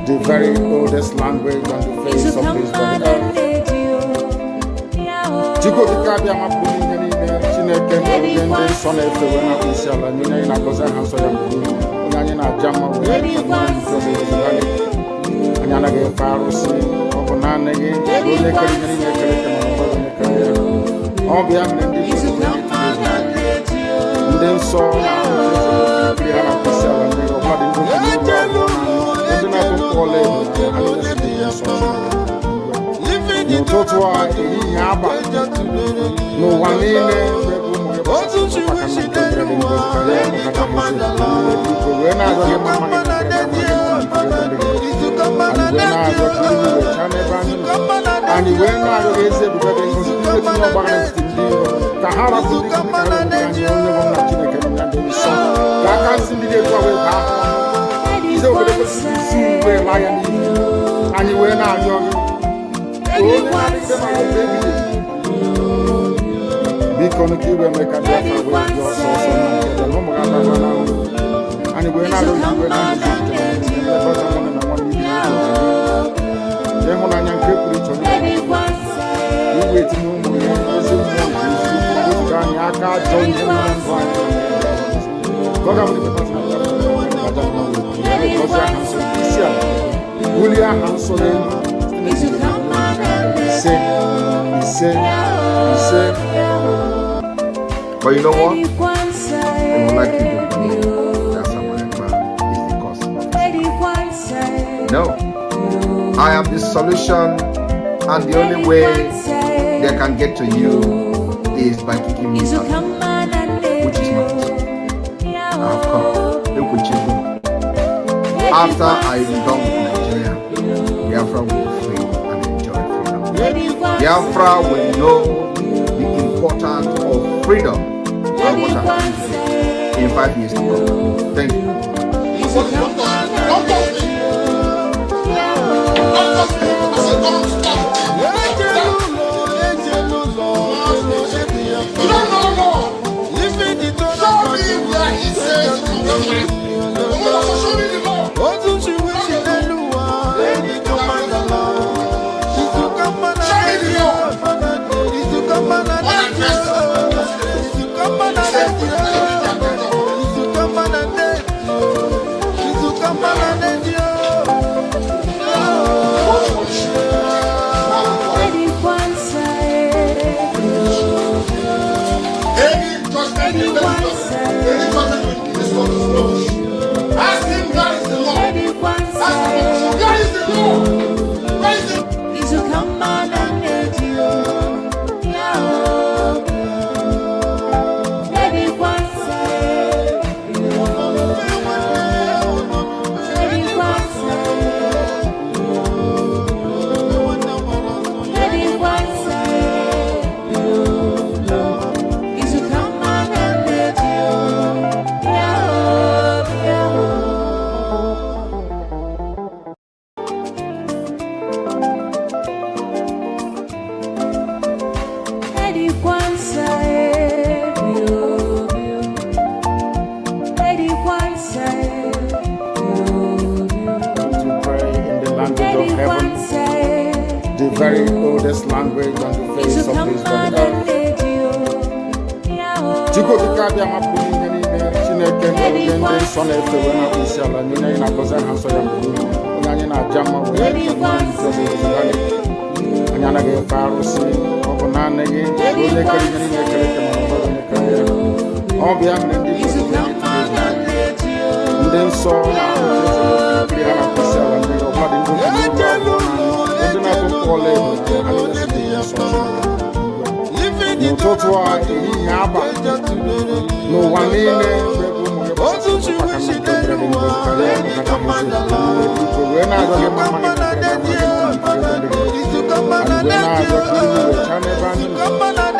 the very oldest language on the face of this very earth. Chiko kikabia mapuni ngeni chineke ngende sona efewe na kusiala nyina ina koza hanso ya mbuni onanye na jama we na njobe zibali anyana ge farusi obona nege ole kali ngeni nekere kama mbona nekere obia mlendi nden so na kusiala na kusiala ni obadi ngoni ndina tukole no totwa eyi aba no wanene Because you will make a Biafra with your source and no more and we're not going to but you know what? They would like you to believe that someone is the cause of it. No. I am the solution, and the only way they can get to you is by kicking me out, which is not possible. I have come. Look what you do. After I am done with Nigeria, Biafra will be free and enjoy freedom. Biafra will know the importance of freedom and what happens in 5 years to come. Thank you. The very oldest language on the face of this very earth. Chiko kikabia mapuni ngeni chineke ngende sona efewe na kusiala nyina ina koza hanso ya mbuni onanye na jama we na njobe zibali anyana ge farusi obona nege ole kali ngeni nekere kama mbona nekere obia mlendi nden so na kusiala kusiala ni obadi ngoni no totwa eyi aba no wanene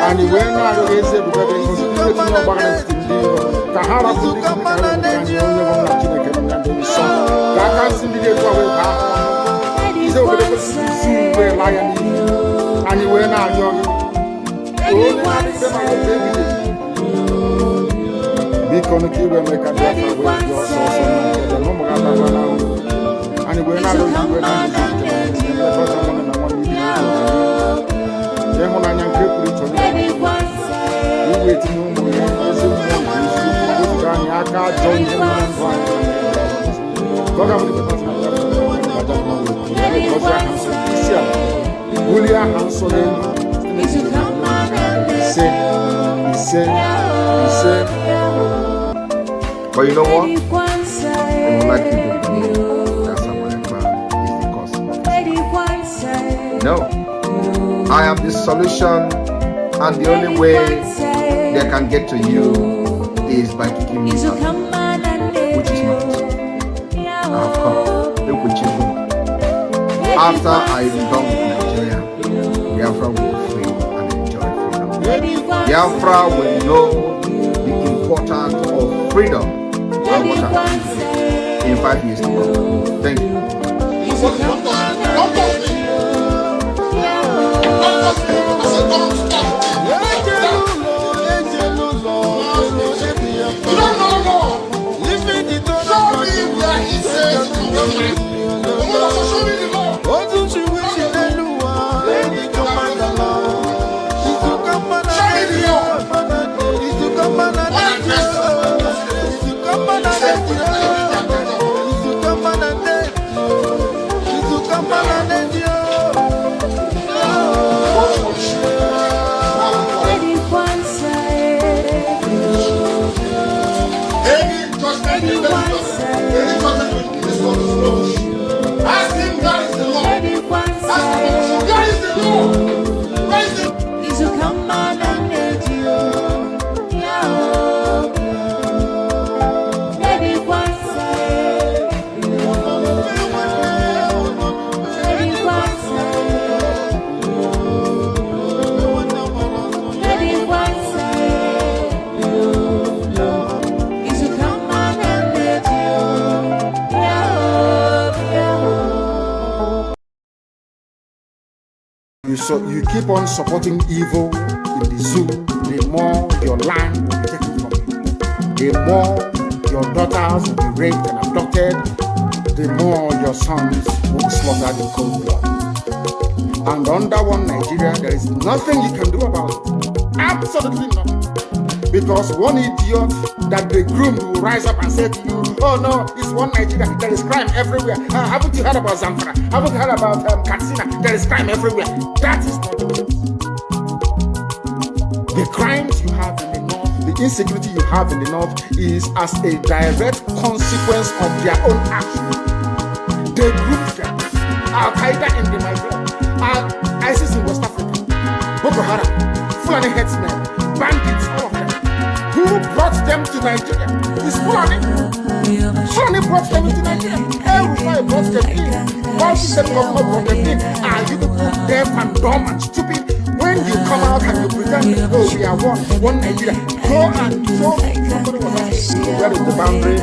and when I raise it because you will make a Biafra with your source and no more But you know what? They would like you to believe that America is the cause of it. No. I am the solution, and the only way they can get to you is by kicking you out, which is not it. I have come. Look with you. After I am done with Nigeria, Biafra will be free and enjoy freedom. Biafra will know the importance of freedom and what happens in 5 years to come. Thank you. So you keep on supporting evil in the zoo, the more your land will be taken from you. The more your daughters will be raped and abducted, the more your sons will be slaughtered in cold blood. And under one Nigeria, there is nothing you can do about it. Absolutely nothing. Because one idiot that they groomed will rise up and say to you, oh no, it's one Nigeria, there is crime everywhere. Haven't you heard about Zamfara? Haven't you heard about Katsina? There is crime everywhere. That is not the case. The crimes you have in the north, the insecurity you have in the north is as a direct consequence of their own action. They grouped them. Al-Qaeda in the Nigeria, ISIS in West Africa, Boko Haram, Fulani headsmen, bandits, all of them. Who brought them to Nigeria? It's Fulani. Fulani brought them into Nigeria. Everybody brought them in. Why should the government brought them in? Are you people deaf and dumb and stupid? When you come out and you pretend, oh, we are one Nigeria, go and show somebody was asking, where is the boundary,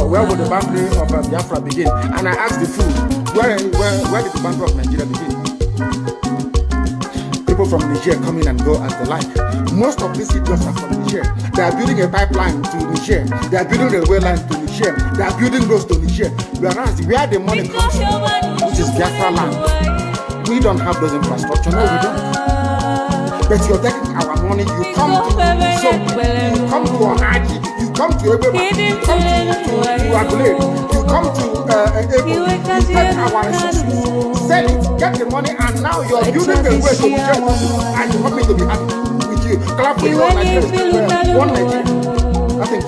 where would the boundary of Biafra begin? And I asked the fool, where did the boundary of Nigeria begin? People from Niger come in and go as they like. Most of these idiots are from Niger. They are building a pipeline to Niger. They are building a railway line to Niger. They are building roads to Niger. Whereas where the money comes from, which is Biafra land, we don't have those infrastructure. No, we don't. But you're taking our money. You come to Ohaji, you come to Ebeba, you come to Agule, you come to Ebo, you take our resources, sell it, get the money, and now you're building the way to Nigeria, and you want me to be happy with you. Clap for your Nigeria. One Nigeria. I think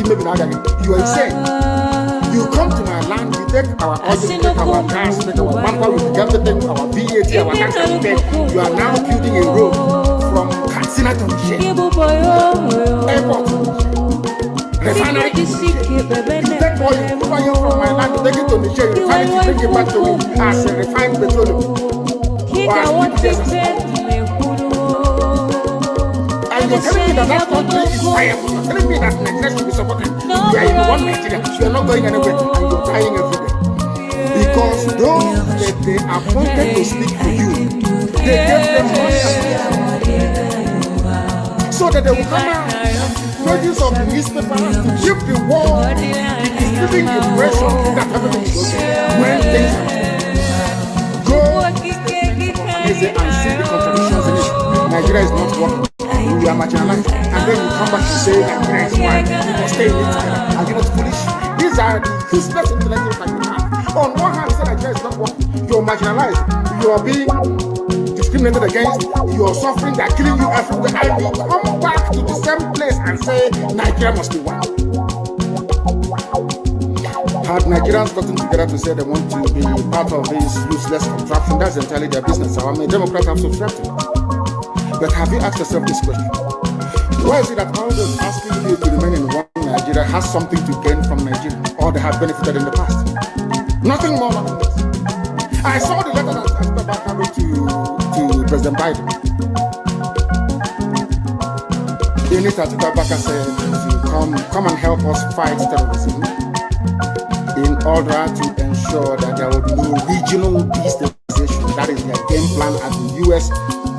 maybe now you are insane. You come to my land, you take our oil, you take our gas, you take our manpower, you take everything, our VAT, our tax, everything. You are now building a road from Katsina to Niger. Airport. Refinery. You take oil from my land, you take it to Niger, you refine it, you bring it back to me as a refined petroleum. And you're telling me that country is viable. You're telling me that Nigeria should be supported. You are in one Nigeria. You are not going anywhere and you're dying every day. Because those that they appointed to speak for you, they gave them money so that they will come out pages of the newspaper to give the world the misleading impression that everything is okay when things are go and see the contradictions in it. Nigeria is not working. We are marginalized. And then you come back to say Nigeria is fine. We must stay in it. Are you not foolish? These are the useless intellectuals that you have. On one hand, you say Nigeria is not working. You're marginalized. You are being discriminated against. You are suffering. They are killing you everywhere. And you come back to the same place and say Nigeria must be one. Had Nigerians gotten together to say they want to be part of this useless contraption, that's entirely their business. I'm a Democrat, I'm subscribed to it. But have you asked yourself this question? Why is it that all those asking you to remain in one Nigeria has something to gain from Nigeria, or they have benefited in the past? Nothing more, nothing less. I saw the letter that Biafra wrote to President Biden. In it, Biafra said to come and help us fight terrorism in order to ensure that there will be no regional destabilization. That is their game plan at the U.S.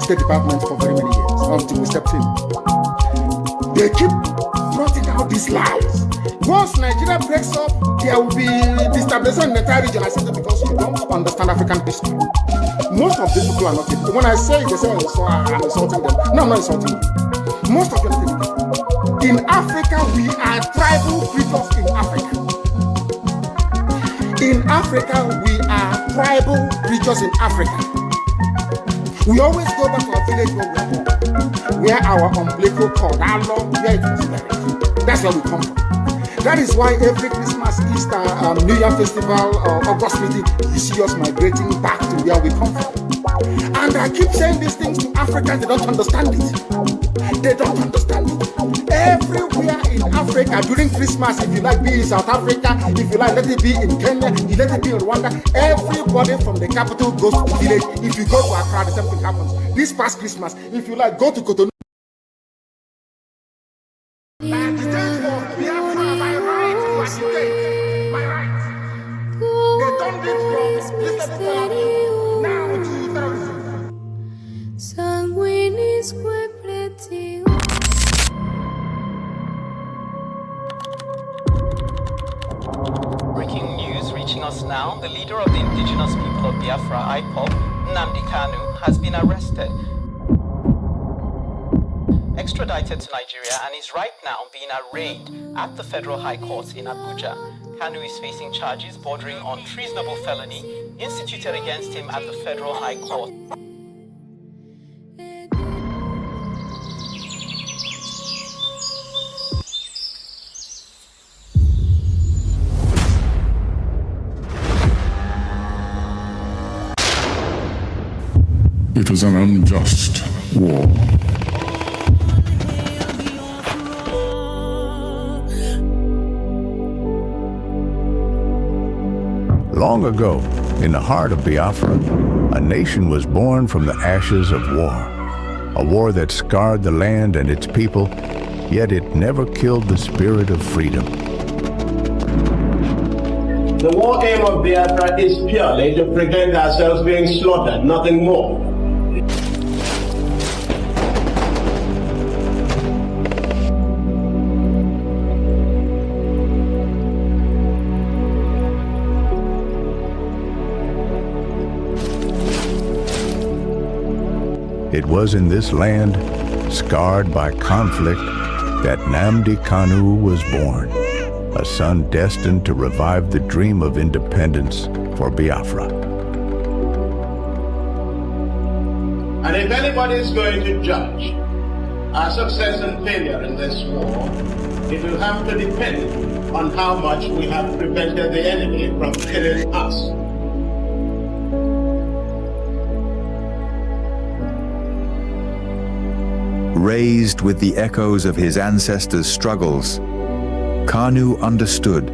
State Department for very many years, until we stepped in. They keep trotting out these lies. Once Nigeria breaks up, there will be destabilization in the entire region. I said that because you don't understand African history. Most of these people are not people. When I say it, they say I'm insulting them. No, I'm not insulting you. Most of them are people. In Africa, we are tribal creatures in Africa. In Africa, we are tribal creatures in Africa. We always go back to our village where we are born, where our umbilical cord, our long, where it was buried. That's where we come from. That is why every Christmas, Easter, New Year festival, or August meeting, you see us migrating back to where we come from. And I keep saying these things to Africans, they don't understand it. They don't understand it. Everywhere in Africa during Christmas, if you like, be in South Africa, if you like, let it be in Kenya, you let it be in Rwanda, everybody from the capital goes to the village. If you go to Accra, the same thing happens. This past Christmas, if you like, go to Cotonou. Breaking news reaching us now, the leader of the indigenous people of Biafra, IPOB, Nnamdi Kanu, has been arrested, extradited to Nigeria, and is right now being arraigned at the Federal High Court in Abuja. Kanu is facing charges bordering on treasonable felony instituted against him at the Federal High Court. It was an unjust war. Long ago, in the heart of Biafra, a nation was born from the ashes of war. A war that scarred the land and its people, yet it never killed the spirit of freedom. The war aim of Biafra is purely to prevent ourselves being slaughtered, nothing more. It was in this land, scarred by conflict, that Nnamdi Kanu was born, a son destined to revive the dream of independence for Biafra. And if anybody is going to judge our success and failure in this war, it will have to depend on how much we have prevented the enemy from killing us. Raised with the echoes of his ancestors' struggles, Kanu understood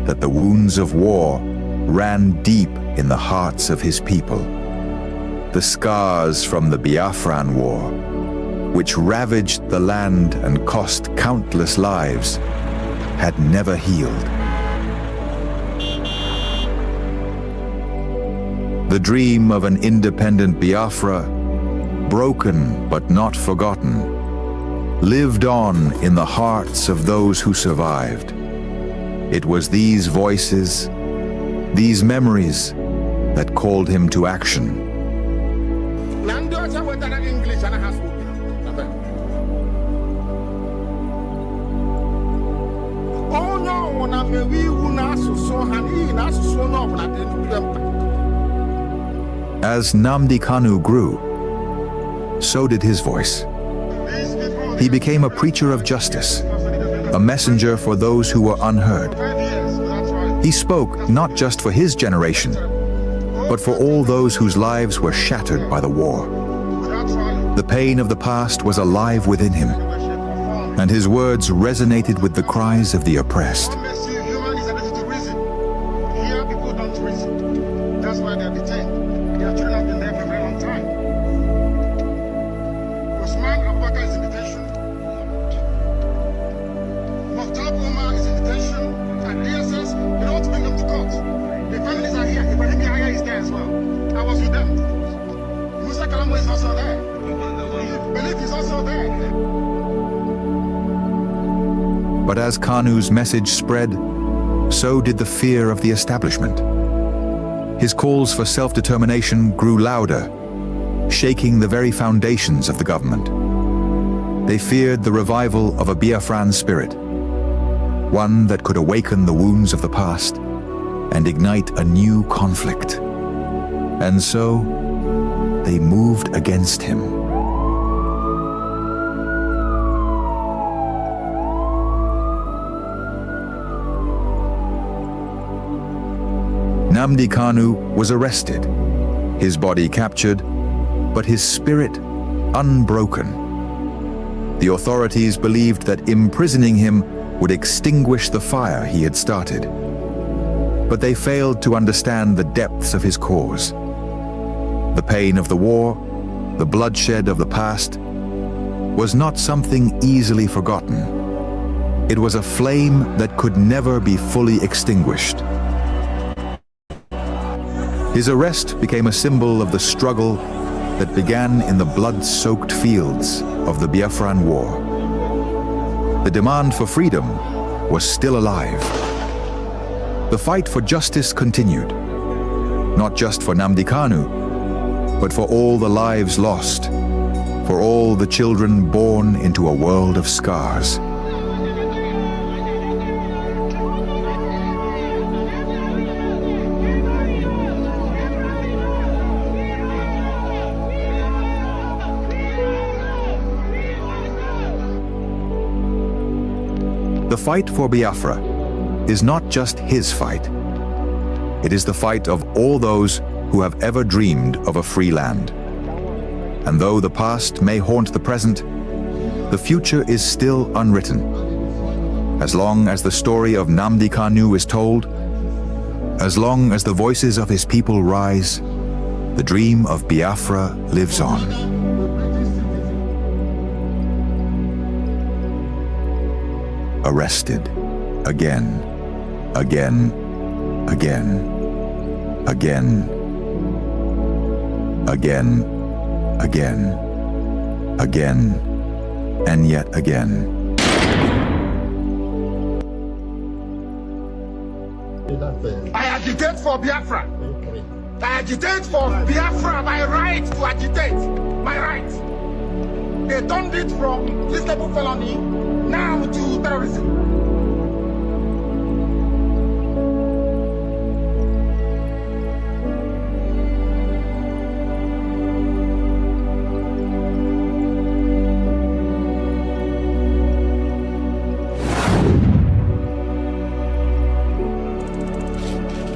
that the wounds of war ran deep in the hearts of his people. The scars from the Biafran War, which ravaged the land and cost countless lives, had never healed. The dream of an independent Biafra, broken but not forgotten, lived on in the hearts of those who survived. It was these voices, these memories, that called him to action. As Nnamdi Kanu grew, so did his voice. He became a preacher of justice, a messenger for those who were unheard. He spoke not just for his generation, but for all those whose lives were shattered by the war. The pain of the past was alive within him, and his words resonated with the cries of the oppressed. But as Kanu's message spread, so did the fear of the establishment. His calls for self-determination grew louder, shaking the very foundations of the government. They feared the revival of a Biafran spirit, one that could awaken the wounds of the past and ignite a new conflict. And so, they moved against him. Nnamdi Kanu was arrested, his body captured, but his spirit unbroken. The authorities believed that imprisoning him would extinguish the fire he had started. But they failed to understand the depths of his cause. The pain of the war, the bloodshed of the past, was not something easily forgotten. It was a flame that could never be fully extinguished. His arrest became a symbol of the struggle that began in the blood-soaked fields of the Biafran War. The demand for freedom was still alive. The fight for justice continued, not just for Nnamdi Kanu, but for all the lives lost, for all the children born into a world of scars. The fight for Biafra is not just his fight. It is the fight of all those who have ever dreamed of a free land. And though the past may haunt the present, the future is still unwritten. As long as the story of Nnamdi Kanu is told, as long as the voices of his people rise, the dream of Biafra lives on. Arrested, again, again, again, again, again, again, again, and yet again. I agitate for Biafra. I agitate for Biafra, my right to agitate, my right. They turned it from reasonable felony now to terrorism.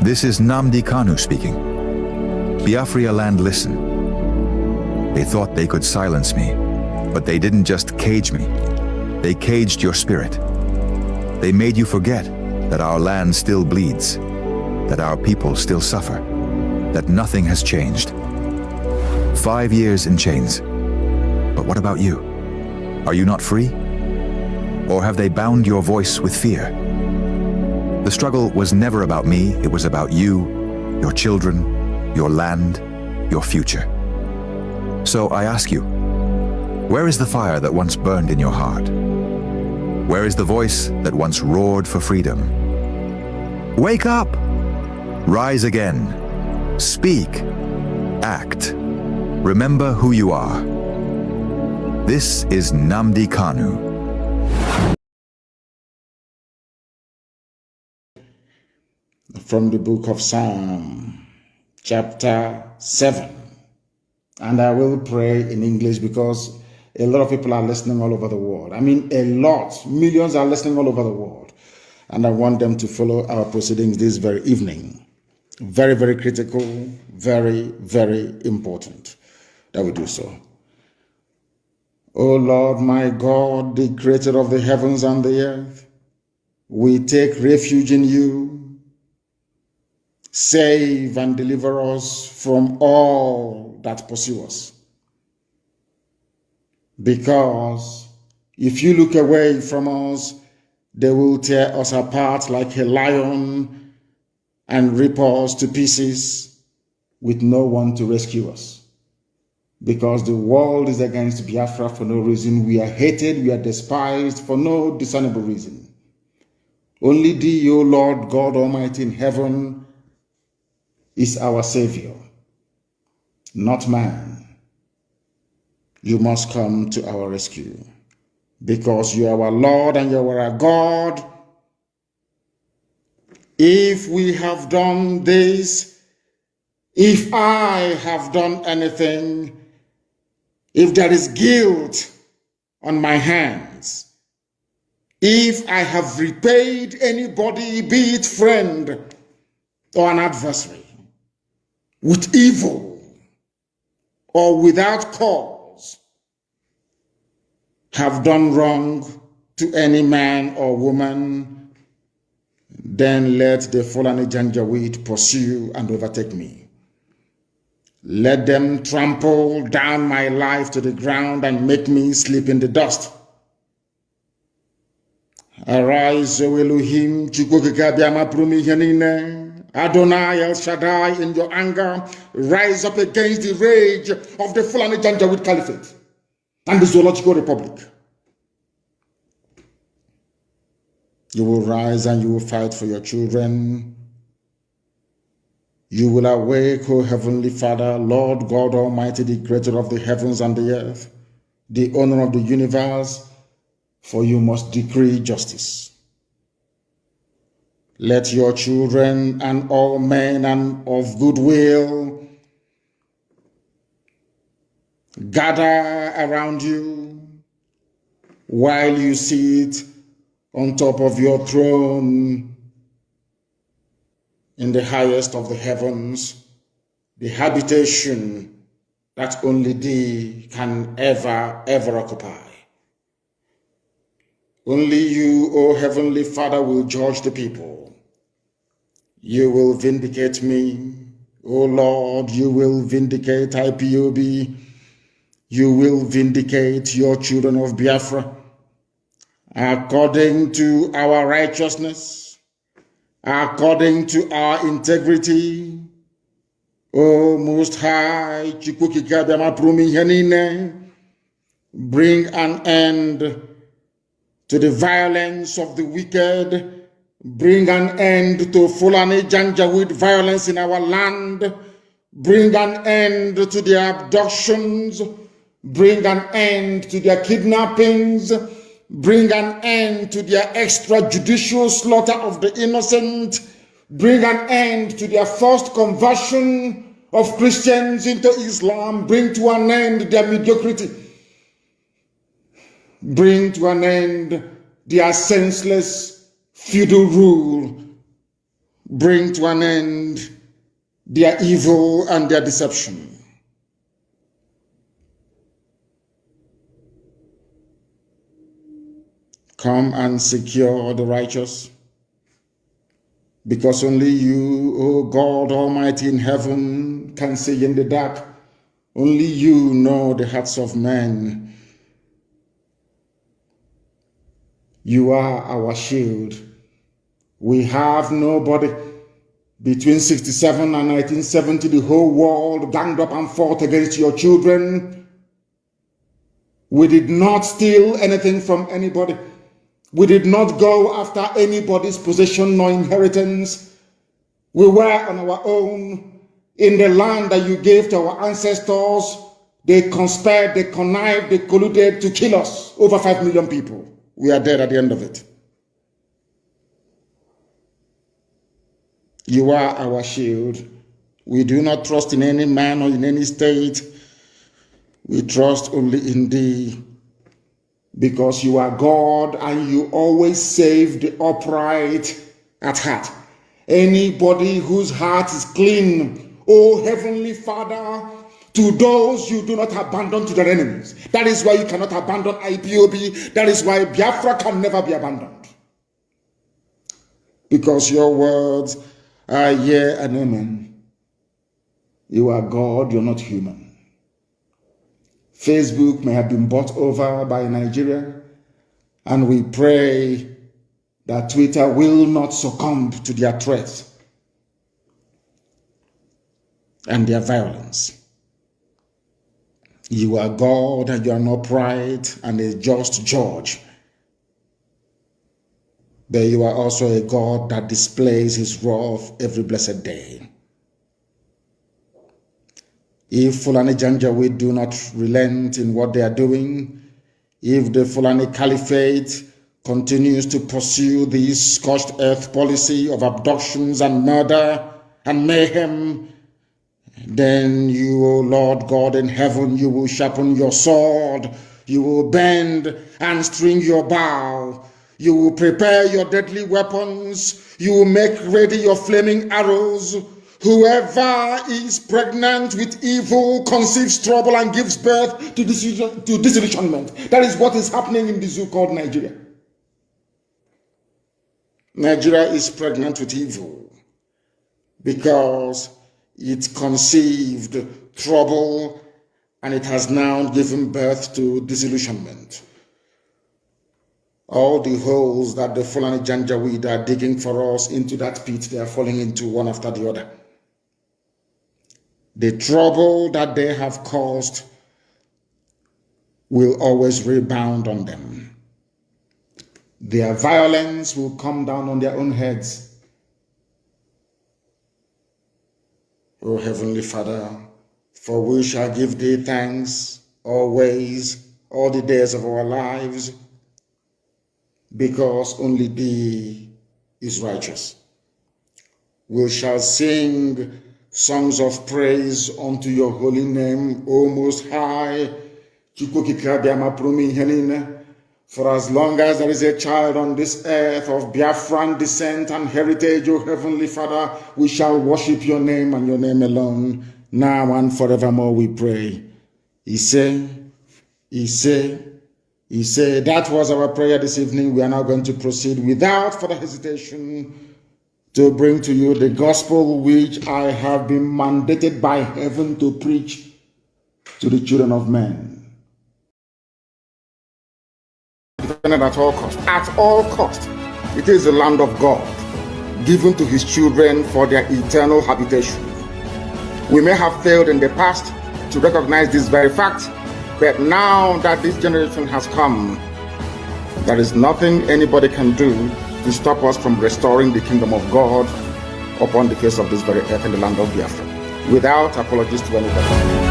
This is Nnamdi Kanu speaking. Biafra land, listen. They thought they could silence me, but they didn't just cage me. They caged your spirit. They made you forget that our land still bleeds, that our people still suffer, that nothing has changed. 5 years in chains. But what about you? Are you not free? Or have they bound your voice with fear? The struggle was never about me, it was about you, your children, your land, your future. So I ask you, Where is the fire that once burned in your heart? Where is the voice that once roared for freedom? Wake up! Rise again. Speak. Act. Remember who you are. This is Nnamdi Kanu. From the book of Psalm, chapter 7. And I will pray in English because a lot of people are listening all over the world. I mean, a lot. Millions are listening all over the world. And I want them to follow our proceedings this very evening. Very, very critical, very, very important that we do so. O Lord, my God, the creator of the heavens and the earth, we take refuge in you. Save and deliver us from all that pursue us. Because if you look away from us, they will tear us apart like a lion and rip us to pieces with no one to rescue us. Because the world is against Biafra for no reason. We are hated, we are despised for no discernible reason. Only thee, O Lord God Almighty in heaven, is our Savior, not man. You must come to our rescue because you are our Lord and you are our God. If we have done this, if I have done anything, if there is guilt on my hands, if I have repaid anybody, be it friend or an adversary, with evil or without cause, have done wrong to any man or woman, then let the Fulani Janjaweed pursue and overtake me. Let them trample down my life to the ground and make me sleep in the dust. Arise, O Elohim, Adonai El Shaddai, in your anger, rise up against the rage of the Fulani Janjaweed Caliphate and the Zoological Republic. You will rise and you will fight for your children. You will awake, O Heavenly Father, Lord God Almighty, the creator of the heavens and the earth, the owner of the universe, for you must decree justice. Let your children and all men and of goodwill gather around you while you sit on top of your throne in the highest of the heavens, the habitation that only thee can ever occupy. Only you, O Heavenly Father, will judge the people. You will vindicate me, O Lord. You will vindicate IPOB. You will vindicate your children of Biafra according to our righteousness, according to our integrity. O Most High, bring an end to the violence of the wicked. Bring an end to Fulani Janjaweed violence in our land. Bring an end to their abductions. Bring an end to their kidnappings. Bring an end to their extrajudicial slaughter of the innocent. Bring an end to their forced conversion of Christians into Islam. Bring to an end their mediocrity. Bring to an end their senseless feudal rule. Bring to an end their evil and their deception. Come and secure the righteous, because only you, O God Almighty in heaven, can see in the dark. Only you know the hearts of men. You are our shield. We have nobody. Between 67 and 1970, the whole world ganged up and fought against your children. We did not steal anything from anybody. We did not go after anybody's possession nor inheritance. We were on our own in the land that you gave to our ancestors. They conspired, they connived, they colluded to kill us. Over 5 million people. We are dead at the end of it. You are our shield. We do not trust in any man or in any state. We trust only in thee, because you are God and you always save the upright at heart. Anybody whose heart is clean, oh Heavenly Father, to those you do not abandon to their enemies. That is why you cannot abandon IPOB. That is why Biafra can never be abandoned. Because your words are yea and amen. You are God, you're not human. Facebook may have been bought over by Nigeria, and we pray that Twitter will not succumb to their threats and their violence. You are God and you are an upright and a just judge. But you are also a God that displays his wrath every blessed day. If Fulani Janjaweed do not relent in what they are doing, if the Fulani Caliphate continues to pursue this scorched earth policy of abductions and murder and mayhem, then you, O Lord God in heaven, you will sharpen your sword, you will bend and string your bow, you will prepare your deadly weapons, you will make ready your flaming arrows. Whoever is pregnant with evil conceives trouble and gives birth to disillusionment. That is what is happening in the zoo called Nigeria. Nigeria is pregnant with evil because it conceived trouble and it has now given birth to disillusionment. All the holes that the Fulani Janjaweed are digging for us into that pit, they are falling into one after the other. The trouble that they have caused will always rebound on them. Their violence will come down on their own heads. O Heavenly Father, for we shall give thee thanks always, all the days of our lives, because only thee is righteous. We shall sing songs of praise unto your holy name, O Most High. For as long as there is a child on this earth of Biafran descent and heritage, O Heavenly Father, we shall worship your name and your name alone, now and forevermore, we pray. He said, that was our prayer this evening. We are now going to proceed without further hesitation to bring to you the gospel which I have been mandated by heaven to preach to the children of men. At all cost. At all cost. It is the land of God, given to his children for their eternal habitation. We may have failed in the past to recognize this very fact, but now that this generation has come, there is nothing anybody can do to stop us from restoring the kingdom of God upon the face of this very earth in the land of Biafra, without apologies to anybody.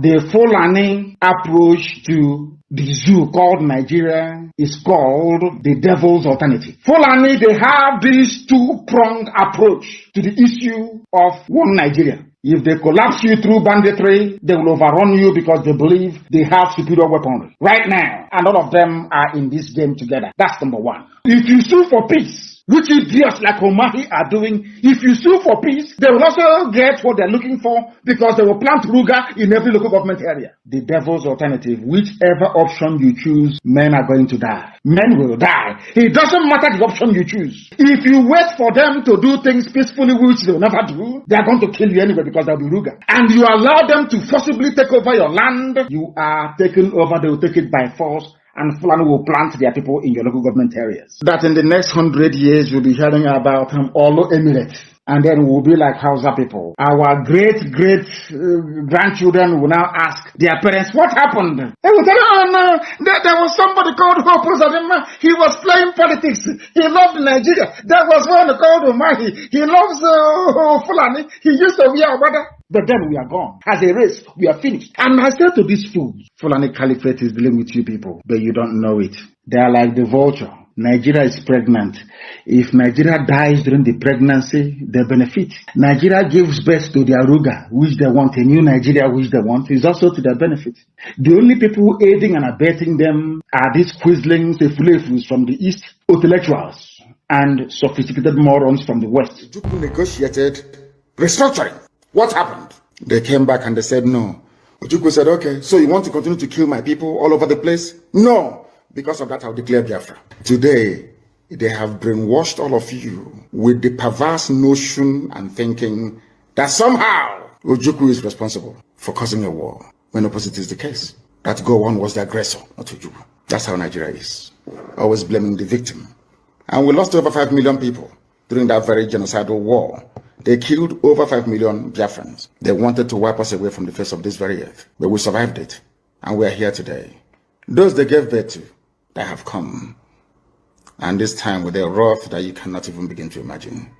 The Fulani approach to the zoo called Nigeria is called the devil's alternative. Fulani, they have this two-pronged approach to the issue of one Nigeria. If they collapse you through banditry, they will overrun you because they believe they have superior weaponry. Right now, and all of them are in this game together. That's number one. If you sue for peace, which idiots like Omahi are doing, if you sue for peace, they will also get what they're looking for because they will plant Ruga in every local government area. The devil's alternative, whichever option you choose, men are going to die. Men will die. It doesn't matter the option you choose. If you wait for them to do things peacefully, which they will never do, they are going to kill you anyway because there will be Ruga. And you allow them to forcibly take over your land, you are taken over, they will take it by force. and Fulani will plant their people in your local government areas. That in the next 100 years, you'll be hearing about Olo Emirates. And then we'll be like Hausa people. Our great-grandchildren will now ask their parents, what happened? They will tell, oh no, there was somebody called Hope Uzodinma. He was playing politics. He loved Nigeria. There was one called Umahi. He loves Fulani. He used to be our brother. But then we are gone. As a race, we are finished. And I said to these fools, Fulani Caliphate is dealing with you people, but you don't know it. They are like the vulture. Nigeria is pregnant. If Nigeria dies during the pregnancy, they benefit. Nigeria gives birth to their Ruga, which they want, a new Nigeria, which they want, is also to their benefit. The only people aiding and abetting them are these quislings, the fulefus from the East, intellectuals, and sophisticated morons from the West. Ojukwu negotiated restructuring. What happened? They came back and they said no. Ojukwu said, okay, so you want to continue to kill my people all over the place? No. Because of that, I'll declare Biafra. Today, they have brainwashed all of you with the perverse notion and thinking that somehow Ojukwu is responsible for causing a war, when opposite is the case. That Gowon was the aggressor, not Ojukwu. That's how Nigeria is. Always blaming the victim. And we lost over 5 million people during that very genocidal war. They killed over 5 million Biafrans. They wanted to wipe us away from the face of this very earth. But we survived it. And we are here today. Those they gave birth to, they have come. And this time with a wrath that you cannot even begin to imagine.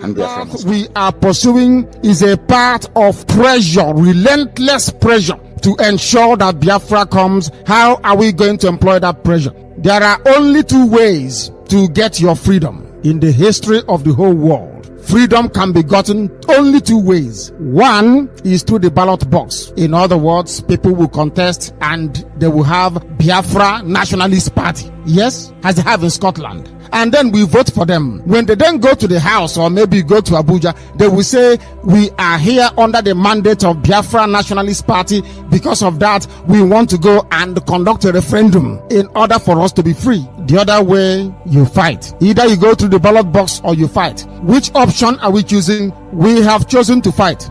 And what we are pursuing is a part of pressure, relentless pressure, to ensure that Biafra comes. How are we going to employ that pressure? There are only two ways to get your freedom in the history of the whole world. Freedom can be gotten only two ways. One is through the ballot box. In other words, people will contest and they will have Biafra Nationalist Party. Yes, as they have in Scotland. And then we vote for them. When they then go to the house or maybe go to Abuja, they will say, we are here under the mandate of Biafra Nationalist Party. Because of that, we want to go and conduct a referendum in order for us to be free. The other way, you fight. Either you go through the ballot box or you fight. Which option are we choosing? We have chosen to fight.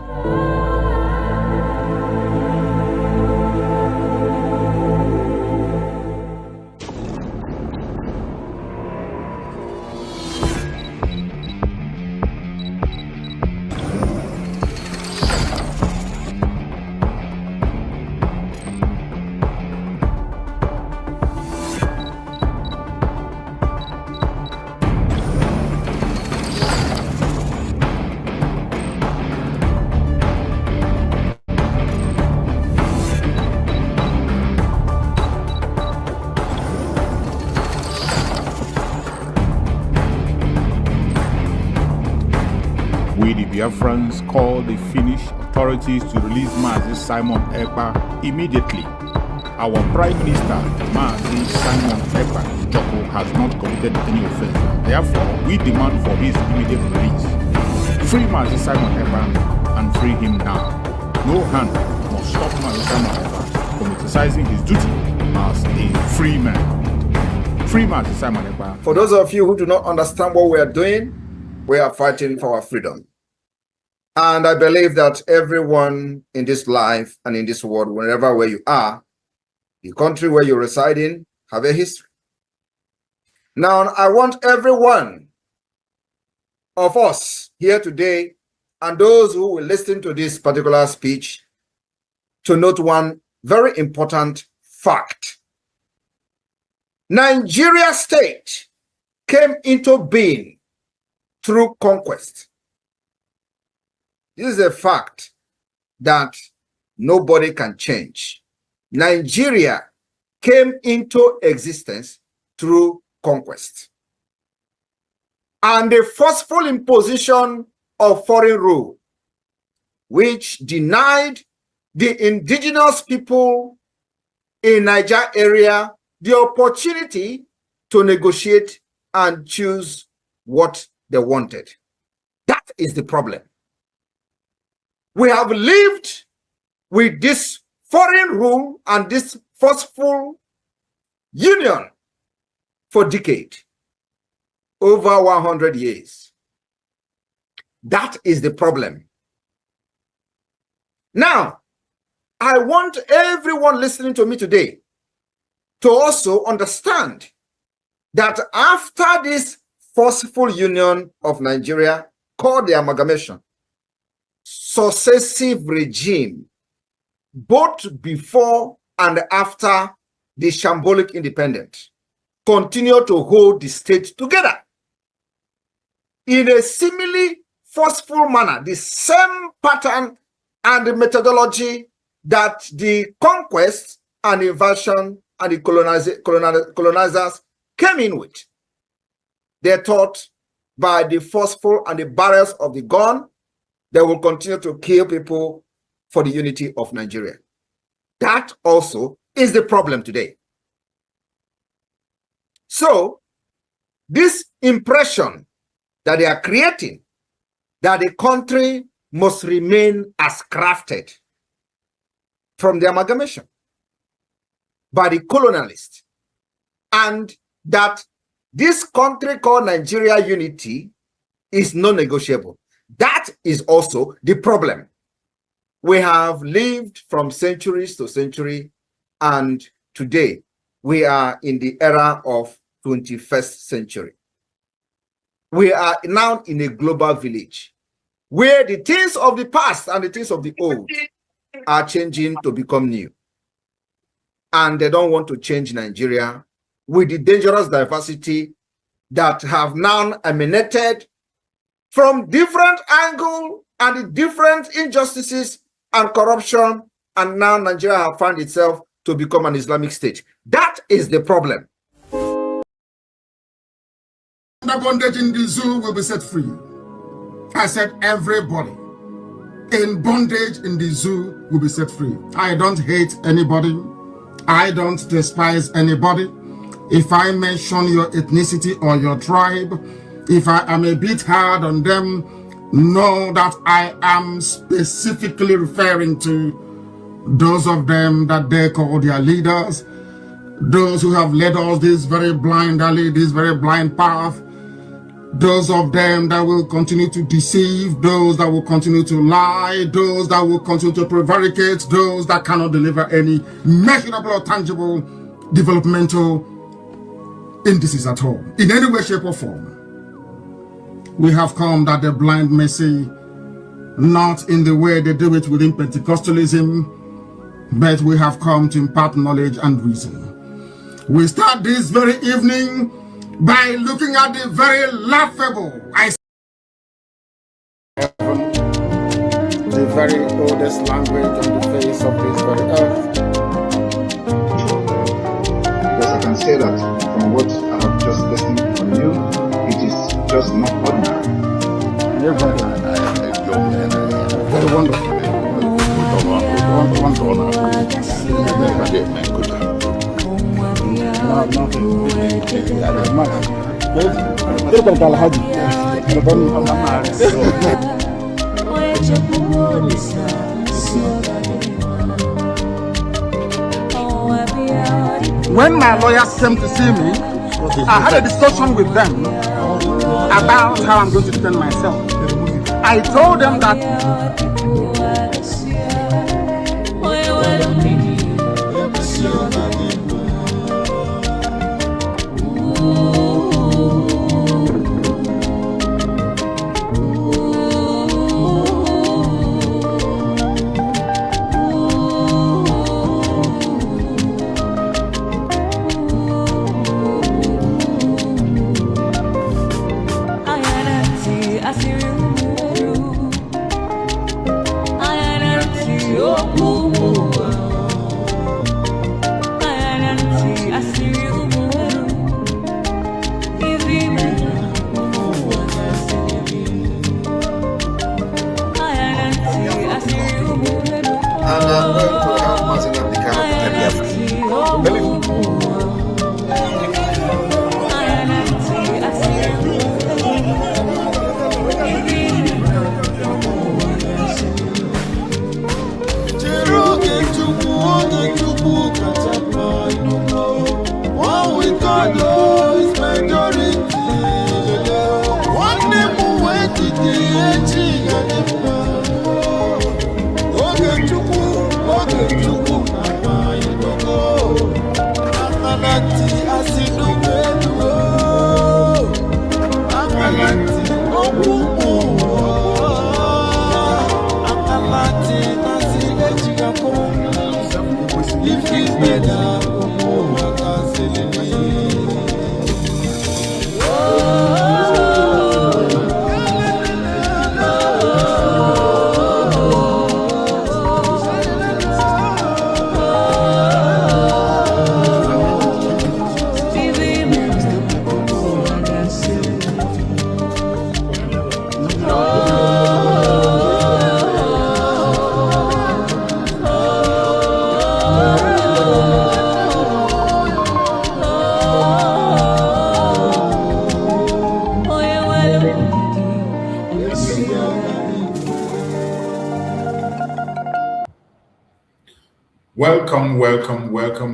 We, the Biafrans, call the Finnish authorities to release Mazi Simon Ekpa immediately. Our Prime Minister, Mazi Simon Ekpa Joko, has not committed any offense. Therefore, we demand for his immediate release. Free Mazi Simon Ekpa and free him now. No hand must stop Mazi Simon Ekpa from exercising his duty as a free man. Free Mazi Simon Ekpa. For those of you who do not understand what we are doing, we are fighting for our freedom. And I believe that everyone in this life and in this world, wherever where you are, the country where you reside in, have a history. Now, I want every one of us here today and those who will listen to this particular speech to note one very important fact. Nigeria state came into being through conquest. This is a fact that nobody can change. Nigeria came into existence through conquest. And the forceful imposition of foreign rule, which denied the indigenous people in Niger area the opportunity to negotiate and choose what they wanted. That is the problem. We have lived with this foreign rule and this forceful union for decades, over 100 years. That is the problem. Now, I want everyone listening to me today to also understand that after this forceful union of Nigeria, called the amalgamation, successive regime, both before and after the shambolic independence, continue to hold the state together in a similarly forceful manner, the same pattern and the methodology that the conquest and invasion and the colonizers came in with. They're taught by the forceful and the barrels of the gun, they will continue to kill people for the unity of Nigeria. That also is the problem today. So, this impression that they are creating, that the country must remain as crafted from the amalgamation by the colonialists, and that this country called Nigeria unity is non-negotiable. That is also the problem. We have lived from centuries to century, and today we are in the era of 21st century. We are now in a global village where the things of the past and the things of the old are changing to become new. And they don't want to change Nigeria with the dangerous diversity that have now emanated from different angles and the different injustices and corruption, and now Nigeria has found itself to become an Islamic state. That is the problem. The bondage in the zoo will be set free. I said everybody in bondage in the zoo will be set free. I don't hate anybody. I don't despise anybody. If I mention your ethnicity or your tribe, if I am a bit hard on them, know that I am specifically referring to those of them that they call their leaders, those who have led us this very blind alley, this very blind path, those of them that will continue to deceive, those that will continue to lie, those that will continue to prevaricate, those that cannot deliver any measurable or tangible developmental indices at all, in any way, shape, or form. We have come that the blind may see, not in the way they do it within Pentecostalism, but we have come to impart knowledge and reason. We start this very evening by looking at the very laughable, the very oldest language on the face of this very earth. Because I can say that from what I have just listened from you, it is just not ordinary. Very wonderful. When my lawyers came to see me, I had a discussion with them about how I'm going to defend myself. I told them that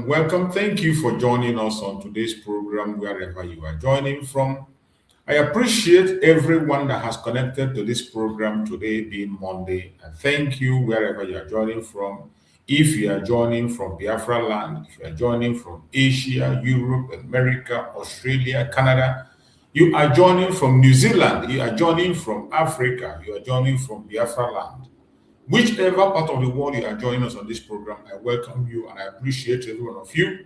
Welcome. Thank you for joining us on today's program, wherever you are joining from. I appreciate everyone that has connected to this program today, being Monday. And thank you wherever you are joining from. If you are joining from Biafra land, if you are joining from Asia, Europe, America, Australia, Canada, you are joining from New Zealand, you are joining from Africa, you are joining from Biafra land. Whichever part of the world you are joining us on this program, I welcome you and I appreciate every one of you.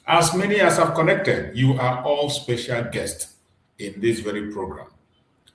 As many as have connected, you are all special guests in this very program.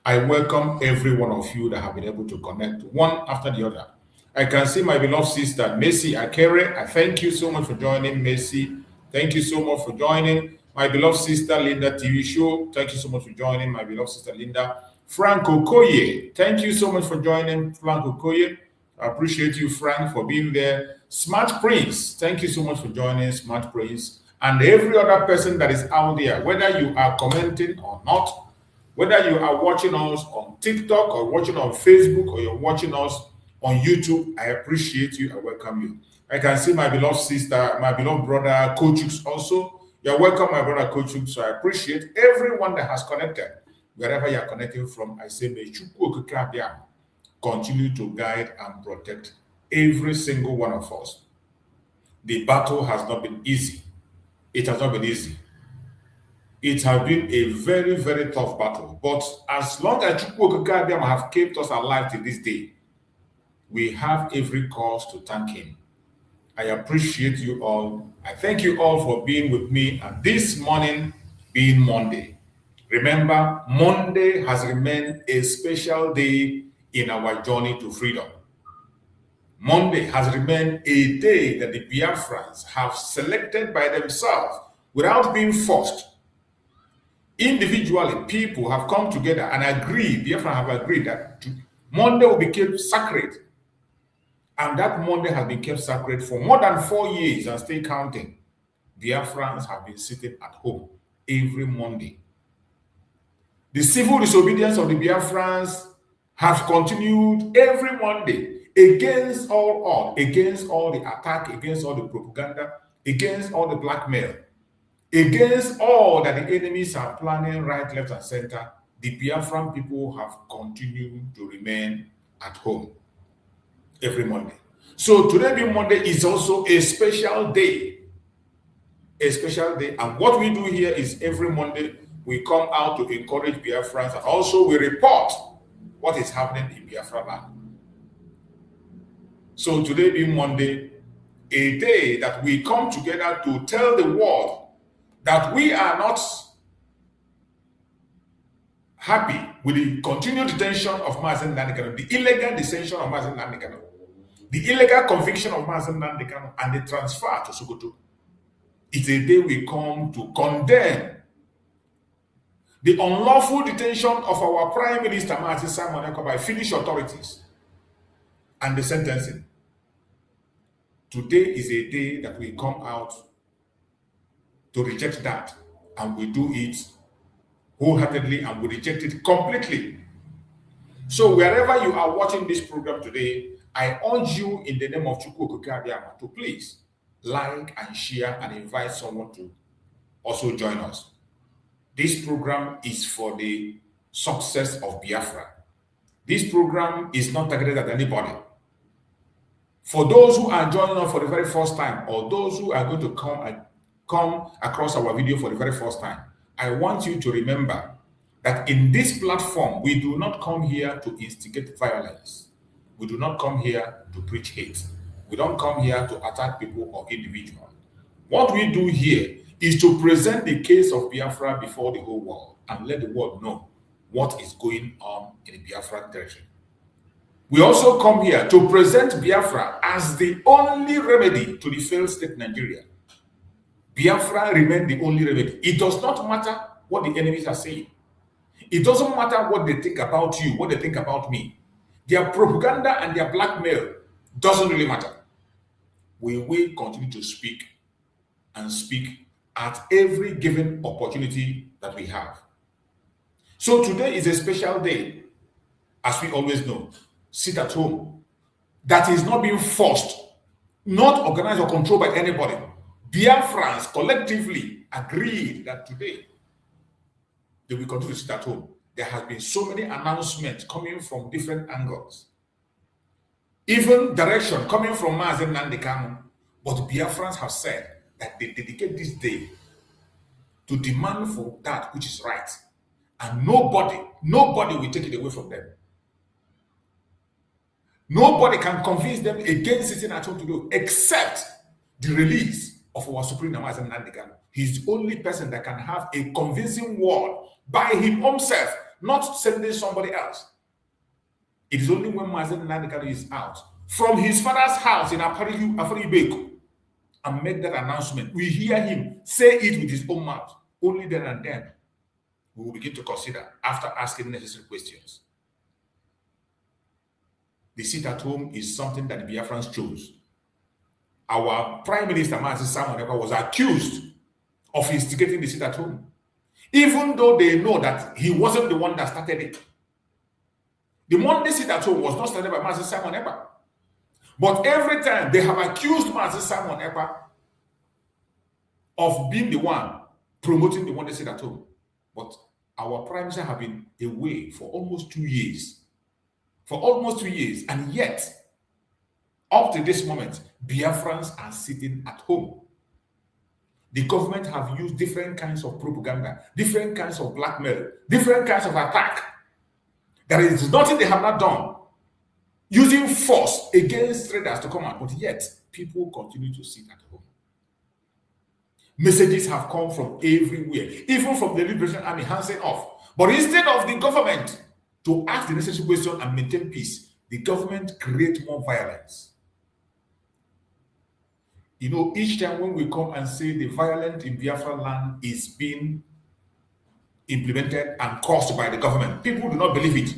I welcome every one of you that have been able to connect one after the other. I can see my beloved sister, Messi Akere. I thank you so much for joining, Messi. Thank you so much for joining. My beloved sister, Linda TV Show. Thank you so much for joining, my beloved sister, Linda. Frank Okoye, thank you so much for joining, Frank Okoye. I appreciate you, Frank, for being there. Smart Prince, thank you so much for joining, Smart Prince. And every other person that is out there, whether you are commenting or not, whether you are watching us on TikTok or watching on Facebook or you're watching us on YouTube, I appreciate you. I welcome you. I can see my beloved sister, my beloved brother, Kochuk also. You're welcome, my brother, Kochuk. So I appreciate everyone that has connected. Wherever you are connecting from, I say, may Chukwu Okike continue to guide and protect every single one of us. The battle has not been easy. It has not been easy. It has been a very, very tough battle. But as long as Chukwu Okike have kept us alive to this day, we have every cause to thank him. I appreciate you all. I thank you all for being with me, and this morning being Monday. Remember, Monday has remained a special day in our journey to freedom. Monday has remained a day that the Biafrans have selected by themselves without being forced. Individually, people have come together and agreed, Biafrans have agreed that Monday will be kept sacred. And that Monday has been kept sacred for more than 4 years and still counting. Biafrans have been sitting at home every Monday. The civil disobedience of the Biafrans has continued every Monday against all odds, against all the attack, against all the propaganda, against all the blackmail, against all that the enemies are planning right, left, and center. The Biafran people have continued to remain at home every Monday. So today being Monday is also a special day. A special day. And what we do here is every Monday, we come out to encourage Biafrans, and also we report what is happening in Biafra land. So today being Monday, a day that we come together to tell the world that we are not happy with the continued detention of Mazen Nandekano, the illegal detention of Mazen Nandekano, the illegal conviction of Mazen Nandekano, and the transfer to Sokoto. It's a day we come to condemn the unlawful detention of our Prime Minister, Mazi Simon Ekpa, by Finnish authorities and the sentencing. Today is a day that we come out to reject that, and we do it wholeheartedly and we reject it completely. So wherever you are watching this program today, I urge you in the name of Chukwu Okike to please like and share and invite someone to also join us. This program is for the success of Biafra. This program is not targeted at anybody. For those who are joining us for the very first time, or those who are going to come across our video for the very first time, I want you to remember that in this platform, we do not come here to instigate violence. We do not come here to preach hate. We don't come here to attack people or individuals. What we do here is to present the case of Biafra before the whole world and let the world know what is going on in the Biafran territory. We also come here to present Biafra as the only remedy to the failed state Nigeria. Biafra remains the only remedy. It does not matter what the enemies are saying. It doesn't matter what they think about you, what they think about me. Their propaganda and their blackmail doesn't really matter. We will continue to speak and speak at every given opportunity that we have. So today is a special day, as we always know. Sit at home. That is not being forced, not organized or controlled by anybody. Biafrans collectively agreed that today they will continue to sit at home. There have been so many announcements coming from different angles. Even direction coming from Mazen Nandekano. But Biafrans have said that they dedicate this day to demand for that which is right. And nobody will take it away from them. Nobody can convince them against sitting at home to do except the release of our Supreme Mazen Nandekano. He's the only person that can have a convincing word by himself, not sending somebody else. It is only when Mazen Nandekano is out from his father's house in Afaribeku and make that announcement, we hear him say it with his own mouth. Only then and then we will begin to consider after asking necessary questions. The sit at home is something that the Biafrans chose. Our Prime Minister, Mazi Simon Ekpa, was accused of instigating the sit at home, even though they know that he wasn't the one that started it. The Monday sit at home was not started by Mazi Simon Ekpa. But every time they have accused Mazi Simon Ekpa of being the one promoting the Monday sit at home. But our Prime Minister have been away for almost 2 years. And yet, up to this moment, Biafrans are sitting at home. The government have used different kinds of propaganda, different kinds of blackmail, different kinds of attack. There is nothing they have not done, using force against traders to come out, but yet people continue to sit at home. Messages have come from everywhere, even from the Liberation Army, hands off. But instead of the government to ask the necessary question and maintain peace, the government creates more violence. You know, each time when we come and say the violence in Biafra land is being implemented and caused by the government, people do not believe it.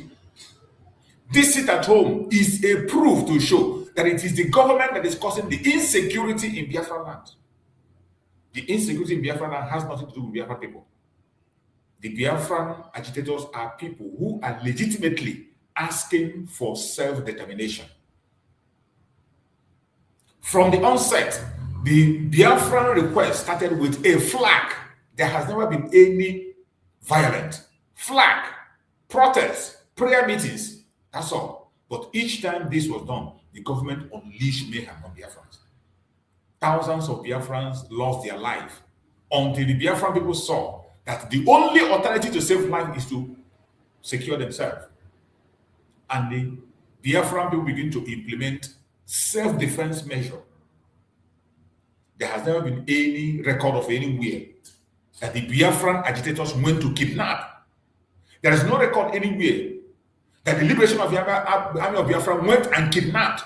This sit at home is a proof to show that it is the government that is causing the insecurity in Biafra land. The insecurity in Biafra land has nothing to do with Biafra people. The Biafran agitators are people who are legitimately asking for self-determination. From the onset, the Biafran request started with a flag. There has never been any violent flag, protests, prayer meetings. That's all. But each time this was done, the government unleashed mayhem on Biafrans. Thousands of Biafrans lost their life until the Biafran people saw that the only alternative to save life is to secure themselves. And the Biafran people begin to implement self-defense measure. There has never been any record of anywhere that the Biafran agitators went to kidnap. There is no record anywhere that the Liberation of the Army of Biafra went and kidnapped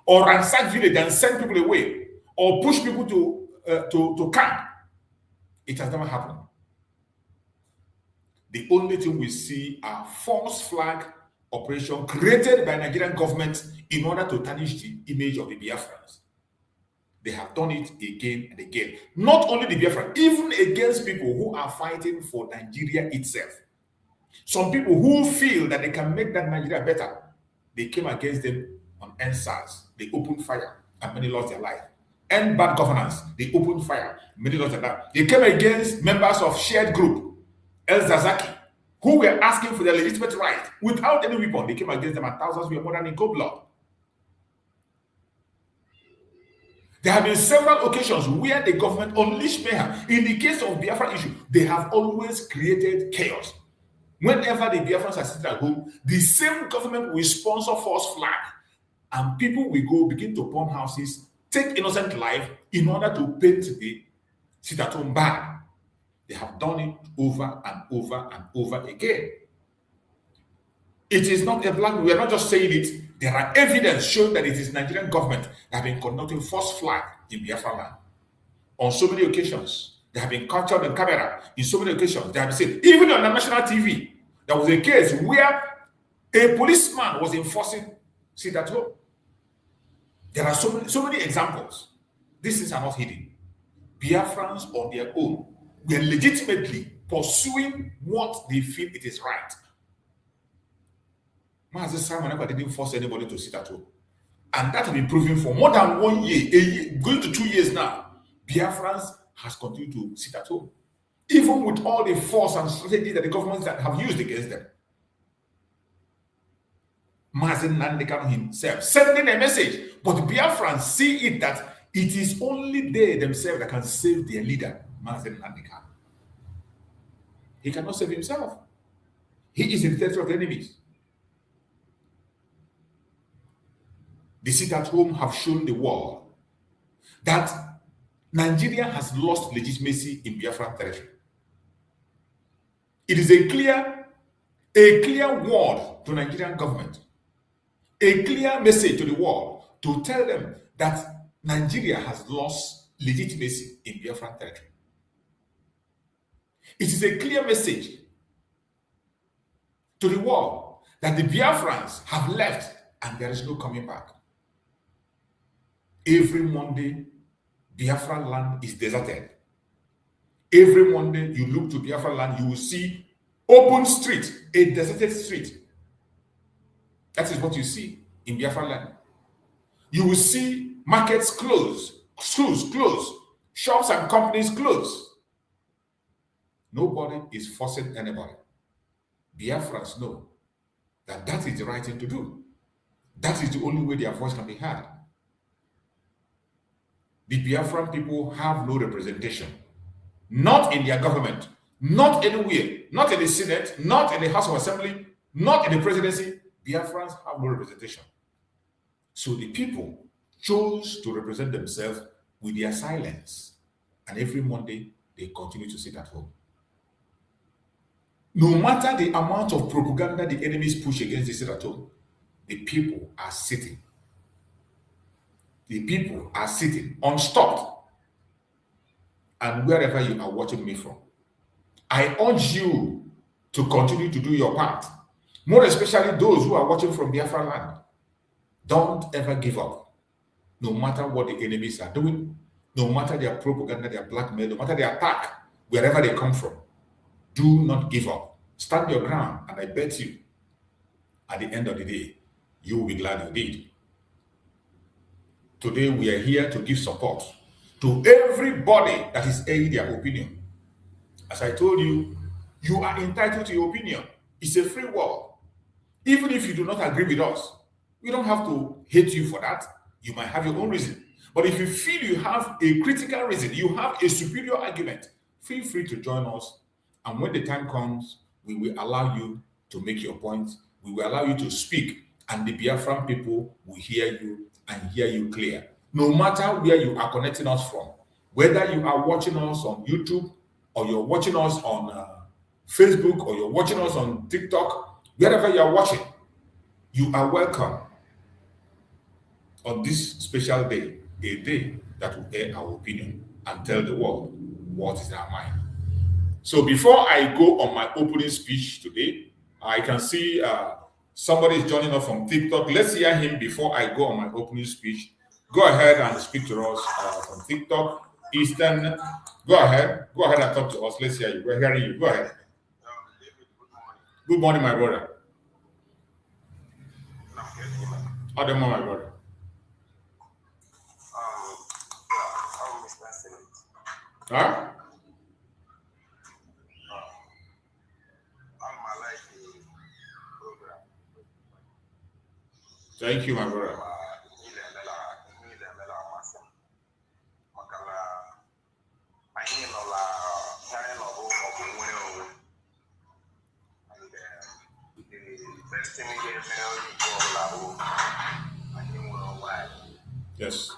or ransacked village and sent people away or pushed people to camp. It has never happened. The only thing we see are false flag operations created by Nigerian government in order to tarnish the image of the Biafrans. They have done it again and again. Not only the Biafrans, even against people who are fighting for Nigeria itself. Some people who feel that they can make that Nigeria better, they came against them on NSAS. They opened fire and many lost their life. And bad governance, they opened fire, many lost their life. They came against members of shared group, El Zazaki, who were asking for their legitimate right without any weapon. They came against them and thousands were murdered in cold blood. There have been several occasions where the government unleashed mayhem. In the case of Biafra issue, they have always created chaos. Whenever the Biafrans are sitting at home, the same government will sponsor false flag And people will go begin to burn houses, take innocent life in order to paint the sit-at-home bad. They have done it over and over and over again. It is not a black, we are not just saying it. There are evidence showing that it is Nigerian government that have been conducting false flag in Biafra land. On so many occasions, they have been captured on camera. In so many occasions, they have been seen. Even on the national TV, there was a case where a policeman was enforcing sit-at-home. There are so many examples. These things are not hidden. Biafrans on their own were legitimately pursuing what they feel it is right. Mazi Simon never didn't force anybody to sit at home. And that has been proven for more than 1 year, a year, going to 2 years now. Biafrans has continued to sit at home, even with all the force and strategy that the governments have used against them. Mazi Nandekano himself sending a message, but the Biafrans see it that it is only they themselves that can save their leader, Mazi Nandekano. He cannot save himself. He is in the territory of enemies. The sit-at-home have shown the world that Nigeria has lost legitimacy in Biafran territory. It is a clear word to Nigerian government, a clear message to the world to tell them that Nigeria has lost legitimacy in Biafran territory. It is a clear message to the world that the Biafrans have left and there is no coming back. Every Monday, Biafra land is deserted. Every Monday, you look to Biafra land, you will see open street, a deserted street. That is what you see in Biafra land. You will see markets closed, schools closed, shops and companies closed. Nobody is forcing anybody. Biafrans know that that is the right thing to do. That is the only way their voice can be heard. The Biafran people have no representation, not in their government, not anywhere, not in the Senate, not in the House of Assembly, not in the presidency. Biafrans have no representation. So the people chose to represent themselves with their silence. And every Monday, they continue to sit at home. No matter the amount of propaganda the enemies push against the sit-at-home, the people are sitting. The people are sitting unstopped. And wherever you are watching me from, I urge you to continue to do your part. More especially those who are watching from Biafra land. Don't ever give up. No matter what the enemies are doing, no matter their propaganda, their blackmail, no matter their attack, wherever they come from, do not give up. Stand your ground, and I bet you, at the end of the day, you will be glad you did. Today, we are here to give support to everybody that is airing their opinion. As I told you, you are entitled to your opinion. It's a free world. Even if you do not agree with us, we don't have to hate you for that. You might have your own reason. But if you feel you have a critical reason, you have a superior argument, feel free to join us. And when the time comes, we will allow you to make your point. We will allow you to speak. And the Biafran people will hear you and hear you clear. No matter where you are connecting us from, whether you are watching us on YouTube or you're watching us on Facebook or you're watching us on TikTok, wherever you are watching, you are welcome on this special day, a day that will air our opinion and tell the world what is in our mind. So before I go on my opening speech today, I can see somebody is joining us from TikTok. Let's hear him before I go on my opening speech. Go ahead and speak to us from TikTok, Eastern. Go ahead and talk to us. Let's hear you. We're hearing you. Go ahead. Good morning, my brother. How do you, my brother? Huh? Thank you, my brother. Yes.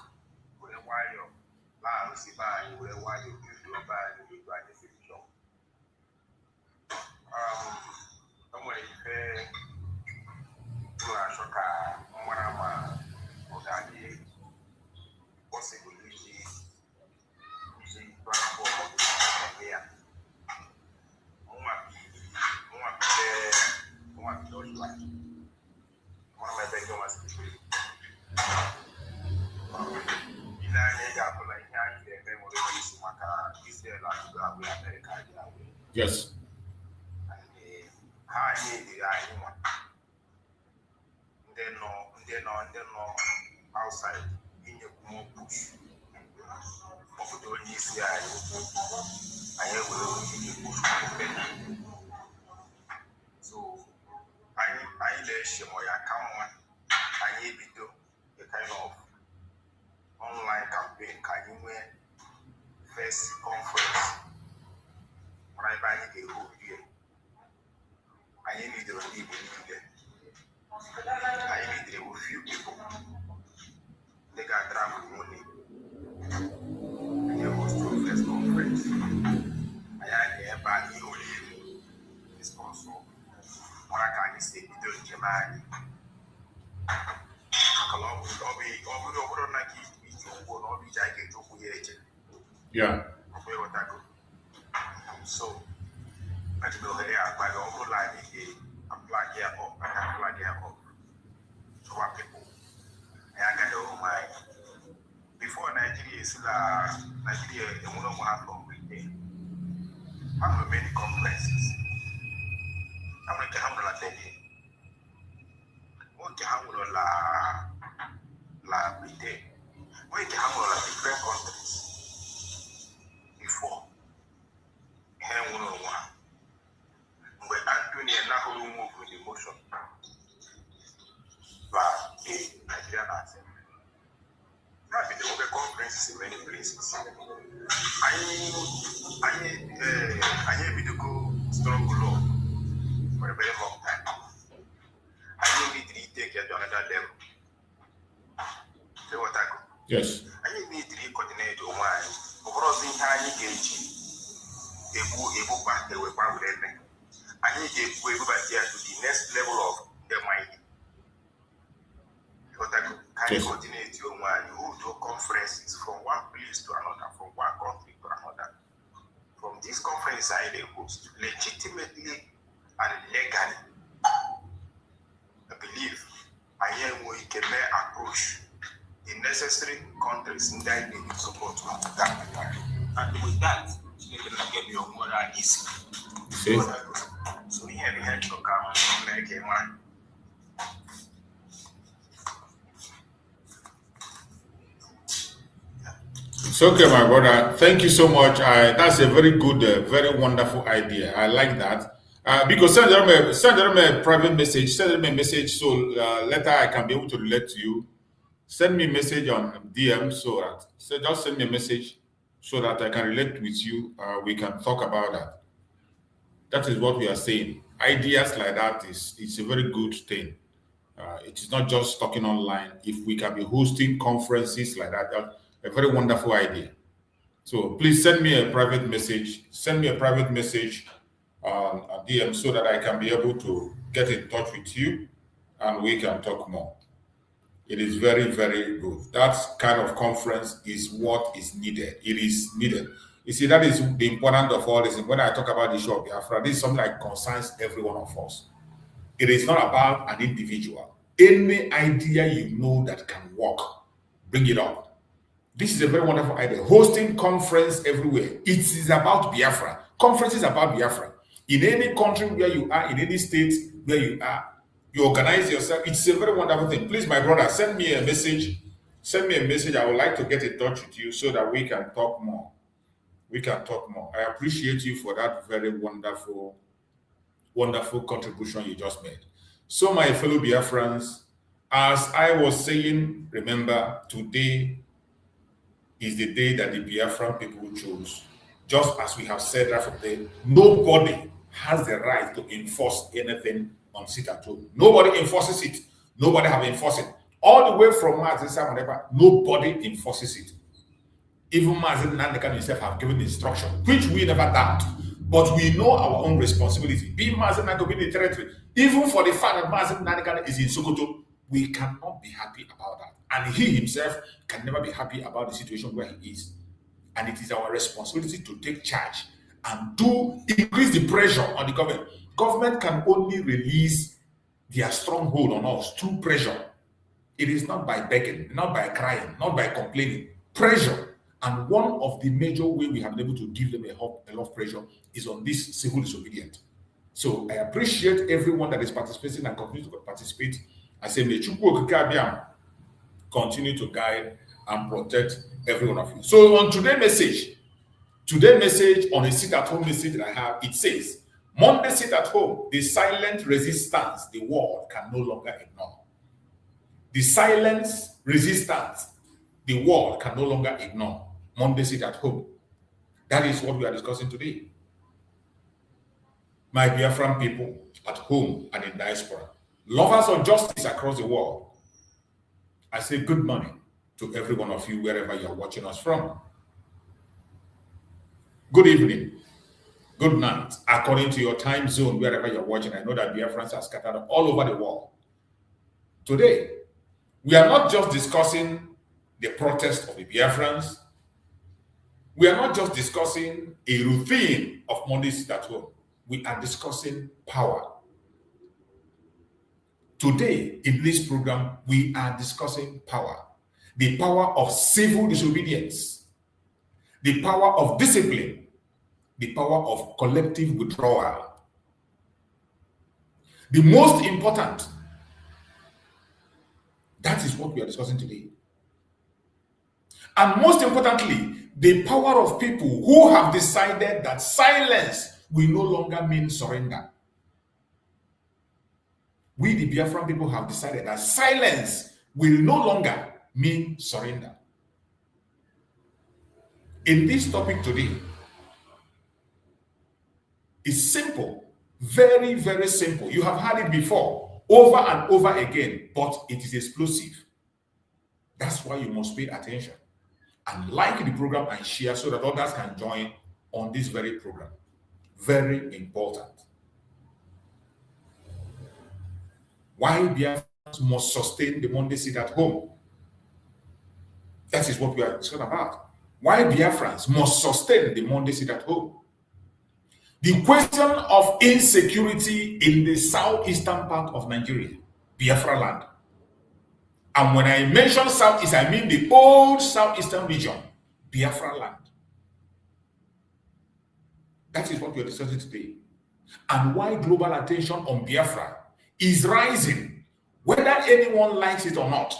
Yes. Outside in your more push. So I let Shemoya come on. I need to a kind of online campaign. Can you first conference? When I buy the whole year, I need to leave it. I need to few people. They got drunk money. I was to first conference. I had a bad you this also. What I can say, you don't Germany. Yeah. So, I don't know by the whole line apply here up. So, what people, I got the mind. Before Nigeria is Nigeria, the one who from Britain. I'm in many conferences. I'm going to handle a day. What to handle la Britain. What to handle different countries before. When Anthony and Nahu move with emotion, but Nigerian accent. I've been over conferences in many places. I need to go strong law for a very long time. I need to take it to another level. So what I go? Yes. I need to coordinate on why. Because in high gauge. Able back the way back with them. I need to go back here to the next level of the mind. Because I can coordinate your mind. You go to conferences from one place to another, from one country to another. From this conference, I host legitimately and legally. I believe I am we can approach the necessary countries in that need support to that. And with that, you can get your more easy. So we have to come make a man. It's okay, my brother. Thank you so much. That's a very good, very wonderful idea. I like that. Because send them a private message. Send them a message so later I can be able to relate to you. Send me a message on DM just send me a message so that I can relate with you. We can talk about that. That is what we are saying. Ideas like that it's a very good thing. It is not just talking online. If we can be hosting conferences like that, that's a very wonderful idea. So please send me a private message. Send me a private message on DM so that I can be able to get in touch with you and we can talk more. It is very, very good. That kind of conference is what is needed. It is needed. You see, that is the important of all this. When I talk about the issue of Biafra, this is something that concerns every one of us. It is not about an individual. Any idea you know that can work, bring it up. This is a very wonderful idea. Hosting conference everywhere. It is about Biafra. Conference is about Biafra. In any country where you are, in any state where you are, you organize yourself. It's a very wonderful thing. Please, my brother, send me a message. Send me a message. I would like to get in touch with you so that we can talk more. We can talk more. I appreciate you for that very wonderful, wonderful contribution you just made. So, my fellow Biafrans, as I was saying, remember, today is the day that the Biafran people chose. Just as we have said right from there, nobody has the right to enforce anything on sit at home. Nobody enforces it. Nobody have enforced it. All the way from Mazi Simon Ekpa, nobody enforces it. Even Mazi Nandekan himself have given instruction, which we never doubt. But we know our own responsibility. Being Mazi Nandekan in the territory, even for the fact that Mazi Nandekan is in Sokoto, we cannot be happy about that. And he himself can never be happy about the situation where he is. And it is our responsibility to take charge and to increase the pressure on the government. Government can only release their stronghold on us through pressure. It is not by begging, not by crying, not by complaining. Pressure. And one of the major ways we have been able to give them a lot of pressure is on this civil disobedience. So I appreciate everyone that is participating and continue to participate. I say, may Chukwu Okike continue to guide and protect every one of you. So on today's message on a sit-at-home message that I have, it says, Monday sit at home, the silent resistance the world can no longer ignore. The silence resistance the world can no longer ignore. Monday sit at home. That is what we are discussing today. My Biafran people at home and in diaspora, lovers of justice across the world, I say good morning to every one of you wherever you are watching us from. Good evening, good night, according to your time zone, wherever you're watching. I know that Biafrans are scattered all over the world. Today, we are not just discussing the protest of the Biafrans. We are not just discussing a routine of Monday sit at home. We are discussing power. Today, in this program, we are discussing power. The power of civil disobedience, the power of discipline, the power of collective withdrawal. The most important, that is what we are discussing today. And most importantly, the power of people who have decided that silence will no longer mean surrender. We, the Biafran people, have decided that silence will no longer mean surrender. In this topic today, it's simple, very, very simple. You have heard it before, over and over again, but it is explosive. That's why you must pay attention and like the program and share so that others can join on this very program. Very important. Why Biafrans must sustain the Monday sit at home. That is what we are talking about. Why Biafrans must sustain the Monday sit at home. The question of insecurity in the southeastern part of Nigeria, Biafra land. And when I mention southeast, I mean the old southeastern region, Biafra land. That is what we are discussing today. And why global attention on Biafra is rising, whether anyone likes it or not.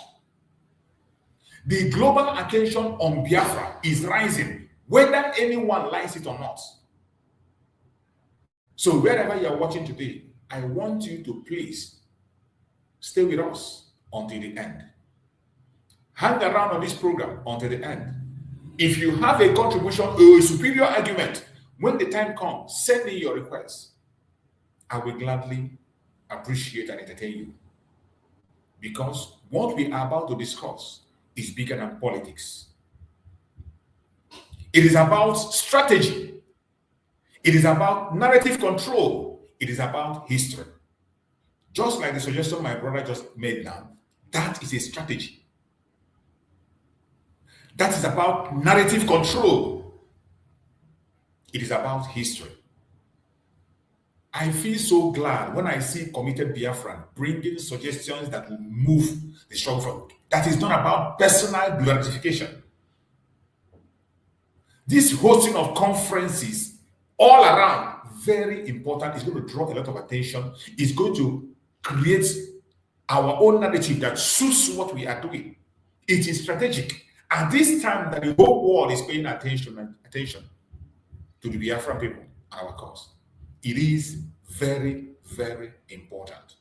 The global attention on Biafra is rising, whether anyone likes it or not. So wherever you are watching today, I want you to please stay with us until the end. Hang around on this program until the end. If you have a contribution or a superior argument, when the time comes, send me your request. I will gladly appreciate and entertain you. Because what we are about to discuss is bigger than politics. It is about strategy. It is about narrative control. It is about history. Just like the suggestion my brother just made now, that is a strategy. That is about narrative control. It is about history. I feel so glad when I see committed Biafran bringing suggestions that will move the struggle forward. That is not about personal gratification. This hosting of conferences all around, very important. It's going to draw a lot of attention. It's going to create our own narrative that suits what we are doing. It is strategic. At this time that the whole world is paying attention to the Biafran people and our cause, it is very, very important.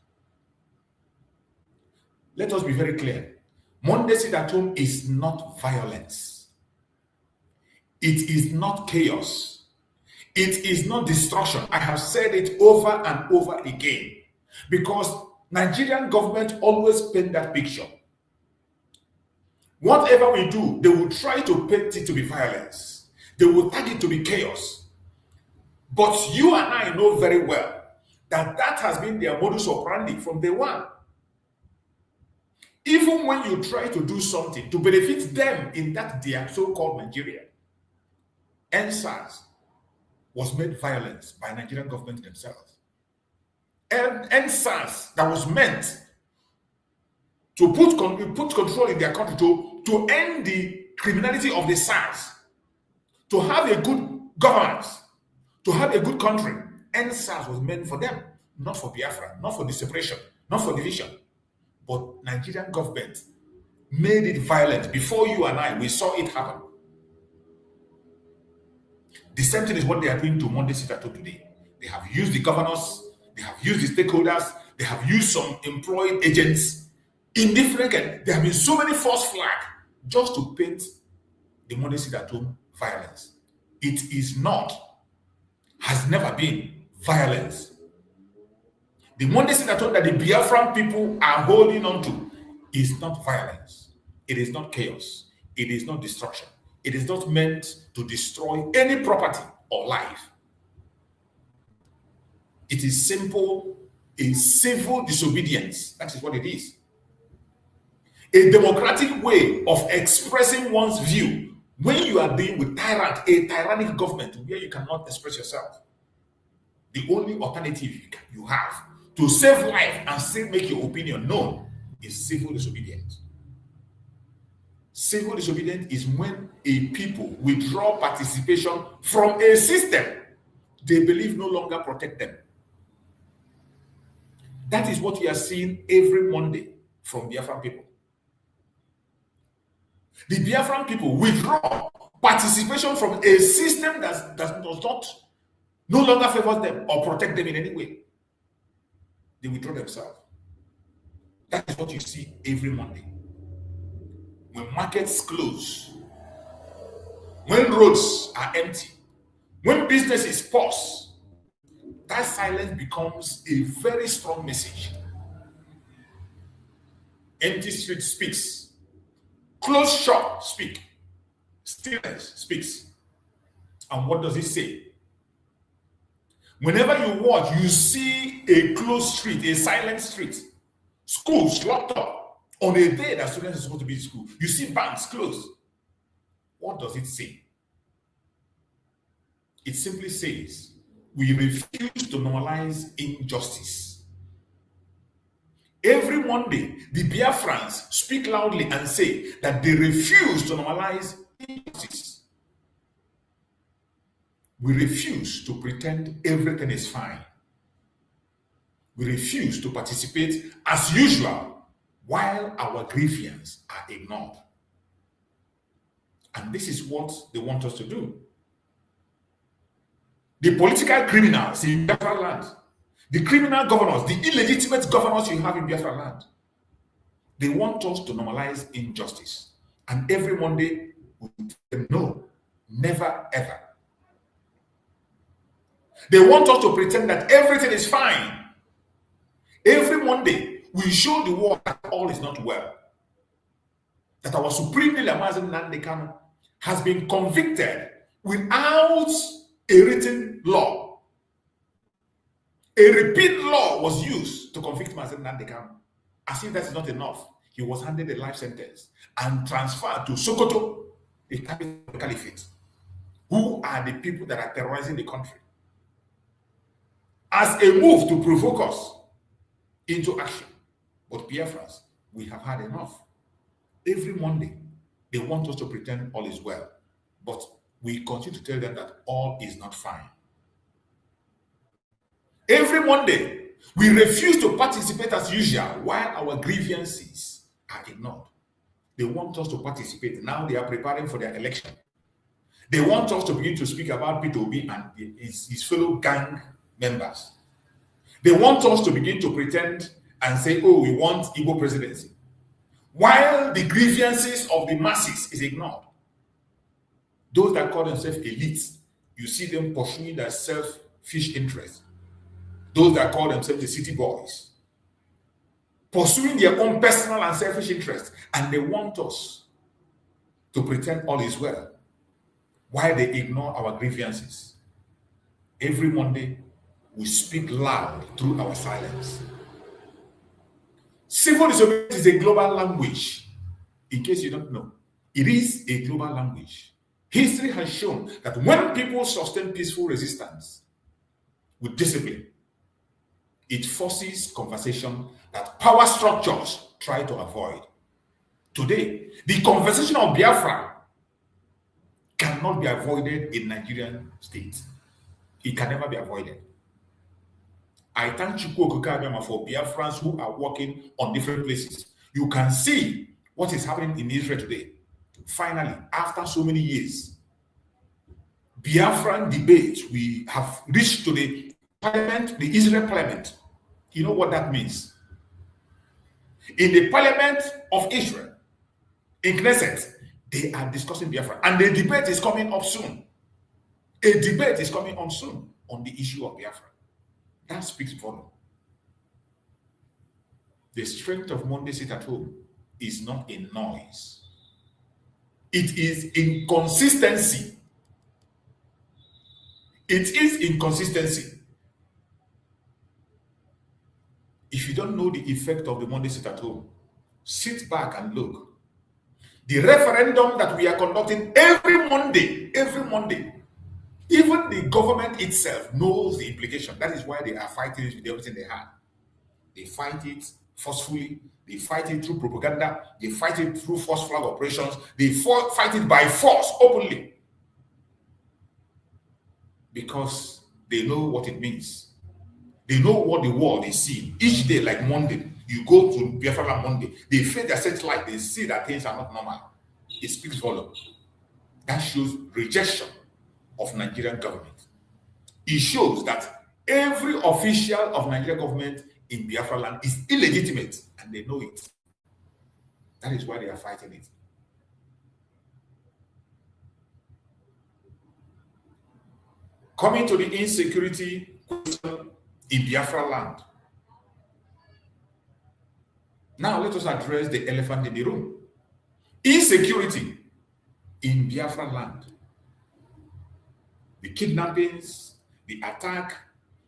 Let us be very clear. Monday sit at home is not violence. It is not chaos. It is not destruction. I have said it over and over again because Nigerian government always paint that picture. Whatever we do, they will try to paint it to be violence. They will tag it to be chaos. But you and I know very well that that has been their modus operandi from day one. Even when you try to do something to benefit them in that their so-called Nigeria, NSAS was made violence by Nigerian government themselves. And NSAS that was meant to put control in their country, to end the criminality of the SARS, to have a good governance, to have a good country. NSAS was meant for them, not for Biafra, not for the separation, not for division. But Nigerian government made it violent. Before you and I, we saw it happen. The same thing is what they are doing to Monday Sitato today. They have used the governors, they have used the stakeholders, they have used some employed agents in different. There have been so many false flags just to paint the Monday Sitato violence. It is not, has never been violence. The Monday Sitato that the Biafran people are holding on to is not violence. It is not chaos. It is not destruction. It is not meant to destroy any property or life. It is simple, a civil disobedience. That is what it is. A democratic way of expressing one's view when you are dealing with a tyrannic government where you cannot express yourself. The only alternative you have to save life and still make your opinion known is civil disobedience. Civil disobedience is when a people withdraw participation from a system they believe no longer protect them. That is what we are seeing every Monday from Biafran people. The Biafran people withdraw participation from a system that does not no longer favor them or protect them in any way. They withdraw themselves. That is what you see every Monday. When markets close, when roads are empty, when businesses pause, that silence becomes a very strong message. Empty street speaks. Closed shop speak. Stillness speaks. And what does it say? Whenever you watch, you see a closed street, a silent street. Schools locked up on a day that students are supposed to be in school. You see banks closed. What does it say? It simply says, we refuse to normalize injustice. Every Monday, the Biafrans speak loudly and say that they refuse to normalize injustice. We refuse to pretend everything is fine. We refuse to participate as usual while our grievances are ignored. And this is what they want us to do. The political criminals in Biafra land, the criminal governors, the illegitimate governors you have in Biafra land, they want us to normalize injustice. And every Monday, we tell them no, never, ever. They want us to pretend that everything is fine. Every Monday, we show the world that all is not well. That our Supreme Leader, Mazen Nnamdi Kanu, has been convicted without a written law. A repeat law was used to convict Mazen Nnamdi Kanu. As if that's not enough, he was handed a life sentence and transferred to Sokoto, the caliphate, who are the people that are terrorizing the country, as a move to provoke us into action. But Biafrans, we have had enough. Every Monday, they want us to pretend all is well, but we continue to tell them that all is not fine. Every Monday, we refuse to participate as usual while our grievances are ignored. They want us to participate. Now they are preparing for their election. They want us to begin to speak about P2B and his fellow gang members. They want us to begin to pretend and say, oh, we want Igbo presidency, while the grievances of the masses is ignored. Those that call themselves elites, you see them pursuing their selfish interests. Those that call themselves the city boys, pursuing their own personal and selfish interests, and they want us to pretend all is well while they ignore our grievances. Every Monday, we speak loud through our silence. Civil disobedience is a global language. In case you don't know, it is a global language. History has shown that when people sustain peaceful resistance with discipline, it forces conversation that power structures try to avoid. Today, the conversation of Biafra cannot be avoided in Nigerian state. It can never be avoided. I thank Chukwu Okukabiyama for Biafrans who are working on different places. You can see what is happening in Israel today. Finally, after so many years, Biafran debate, we have reached to the parliament, the Israel parliament. You know what that means? In the parliament of Israel, in Knesset, they are discussing Biafra, and the debate is coming up soon. A debate is coming on soon on the issue of Biafra. That speaks volume. The strength of Monday sit at home is not in noise. It is in consistency. It is inconsistency. If you don't know the effect of the Monday sit at home, sit back and look. The referendum that we are conducting every Monday, even the government itself knows the implication. That is why they are fighting it with everything they have. They fight it forcefully. They fight it through propaganda. They fight it through false flag operations. They fight it by force, openly. Because they know what it means. They know what the world is seeing. Each day, like Monday, you go to Biafra on Monday, they face their satellite, they see that things are not normal. It speaks volume. That shows rejection of Nigerian government. It shows that every official of Nigerian government in Biafra land is illegitimate, and they know it. That is why they are fighting it. Coming to the insecurity question in Biafra land. Now let us address the elephant in the room. Insecurity in Biafra land. The kidnappings, the attack,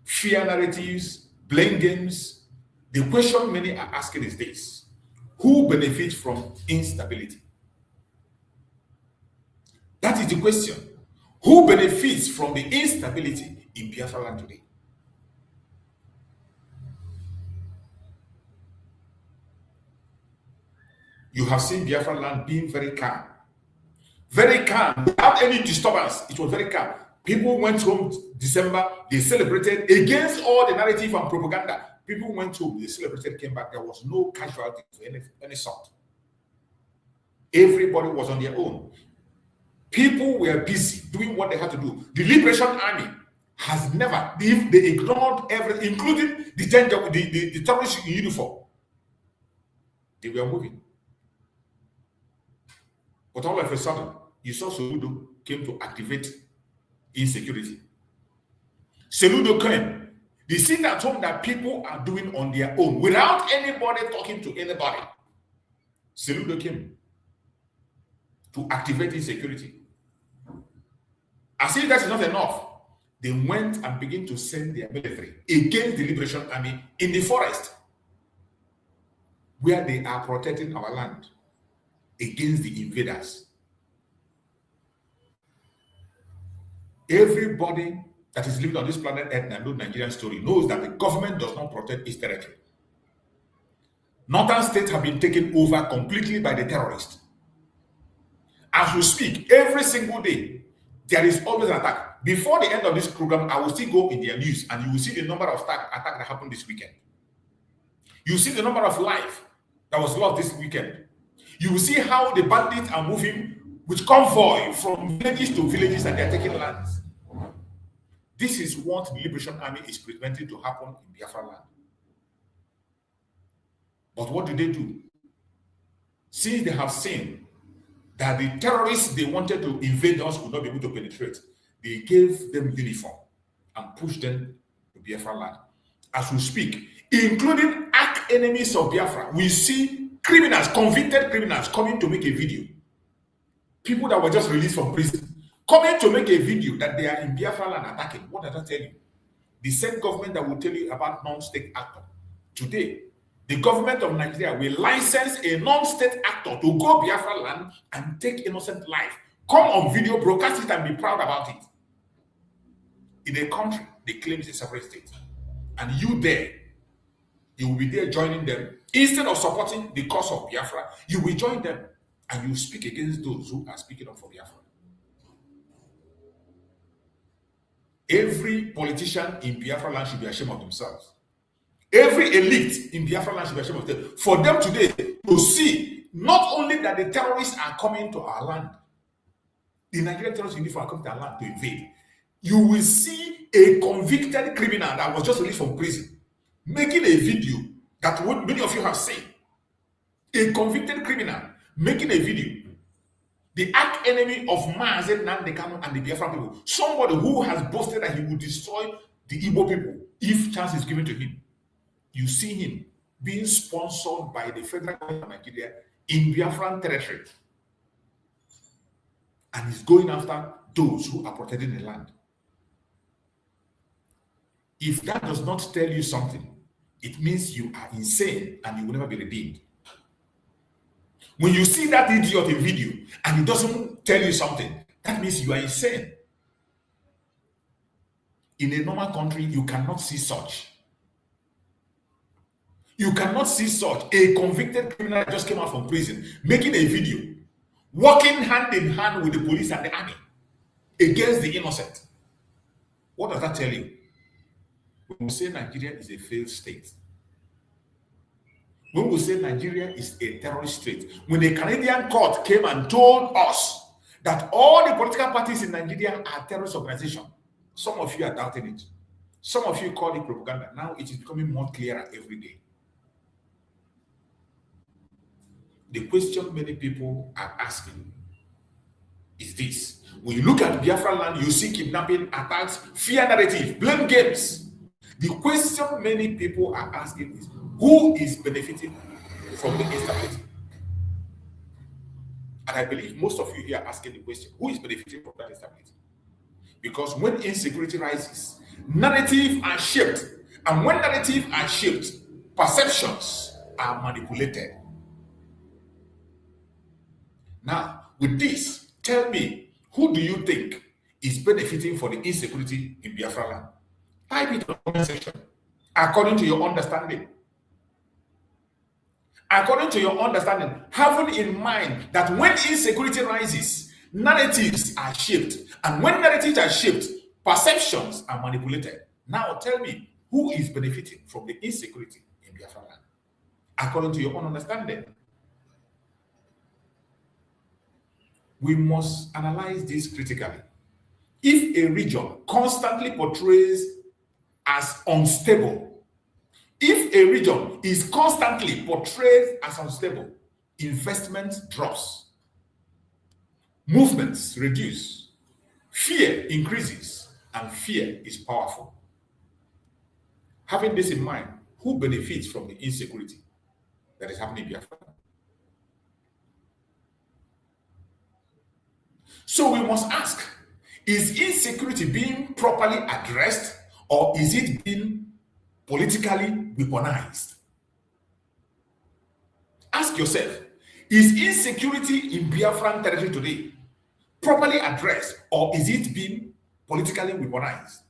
fear narratives, blame games. The question many are asking is this: who benefits from instability? That is the question. Who benefits from the instability in Biafra land today? You have seen Biafra land being very calm, without any disturbance. It was very calm. People went home December, they celebrated against all the narrative and propaganda. People went home, they celebrated, came back. There was no casualty of any sort. Everybody was on their own. People were busy doing what they had to do. The Liberation Army has never, they ignored everything, including the terrorists in uniform. They were moving. But all of a sudden, you saw Soludo came to activate insecurity. Soludo came. The sit at home that people are doing on their own without anybody talking to anybody. Soludo came to activate insecurity. As if that is not enough, they went and began to send their military against the Liberation Army in the forest, where they are protecting our land against the invaders. Everybody that is living on this planet Earth and knows Nigerian story knows that the government does not protect its territory. Northern states have been taken over completely by the terrorists. As we speak, every single day, there is always an attack. Before the end of this program, I will still go in their news and you will see the number of attacks that happened this weekend. You see the number of lives that was lost this weekend. You will see how the bandits are moving with convoy from villages to villages and they are taking lands. This is what the Liberation Army is preventing to happen in Biafra land. But what do? Since they have seen that the terrorists they wanted to invade us would not be able to penetrate, they gave them uniform and pushed them to Biafra land. As we speak, including arch enemies of Biafra, we see criminals, convicted criminals, coming to make a video People that were just released from prison, coming to make a video that they are in Biafra land attacking. What does that tell you? The same government that will tell you about non-state actor. Today, the government of Nigeria will license a non-state actor to go Biafra land and take innocent life. Come on video, broadcast it, and be proud about it. In a country, they claim it's a separate state. And you will be there joining them. Instead of supporting the cause of Biafra, you will join them and you speak against those who are speaking up for Biafra. Every politician in Biafra land should be ashamed of themselves. Every elite in Biafra land should be ashamed of them. For them today to see not only that the terrorists are coming to our land, the Nigerian terrorists are coming to our land to invade. You will see a convicted criminal that was just released from prison making a video that many of you have seen. A convicted criminal making a video. The arch enemy of Mazen Nandekano and the Biafran people. Somebody who has boasted that he will destroy the Igbo people if chance is given to him. You see him being sponsored by the federal government of Nigeria in Biafran territory. And he's going after those who are protecting the land. If that does not tell you something, it means you are insane and you will never be redeemed. When you see that idiot in video and it doesn't tell you something, that means you are insane. In a normal country, you cannot see such. You cannot see such. A convicted criminal just came out from prison, making a video, working hand in hand with the police and the army against the innocent. What does that tell you? When we say Nigeria is a failed state, when we say Nigeria is a terrorist state, when the Canadian court came and told us that all the political parties in Nigeria are terrorist organizations, some of you are doubting it. Some of you call it propaganda. Now it is becoming more clearer every day. The question many people are asking is this. When you look at Biafra land, you see kidnapping, attacks, fear narrative, blame games. The question many people are asking is, who is benefiting from the instability? And I believe most of you here are asking the question, who is benefiting from that instability? Because when insecurity rises, narratives are shaped. And when narratives are shaped, perceptions are manipulated. Now, with this, tell me, who do you think is benefiting from the insecurity in Biafra land? Type it in the comment section according to your understanding. According to your understanding, having in mind that when insecurity rises, narratives are shaped. And when narratives are shaped, perceptions are manipulated. Now tell me, who is benefiting from the insecurity in Biafra land? According to your own understanding. We must analyze this critically. If a region constantly portrays as unstable, if a region is constantly portrayed as unstable, investment drops, movements reduce, fear increases, and fear is powerful. Having this in mind, who benefits from the insecurity that is happening in Biafra? So we must ask, is insecurity being properly addressed or is it being politically weaponized? Ask yourself, is insecurity in Biafran territory today properly addressed or is it being politically weaponized?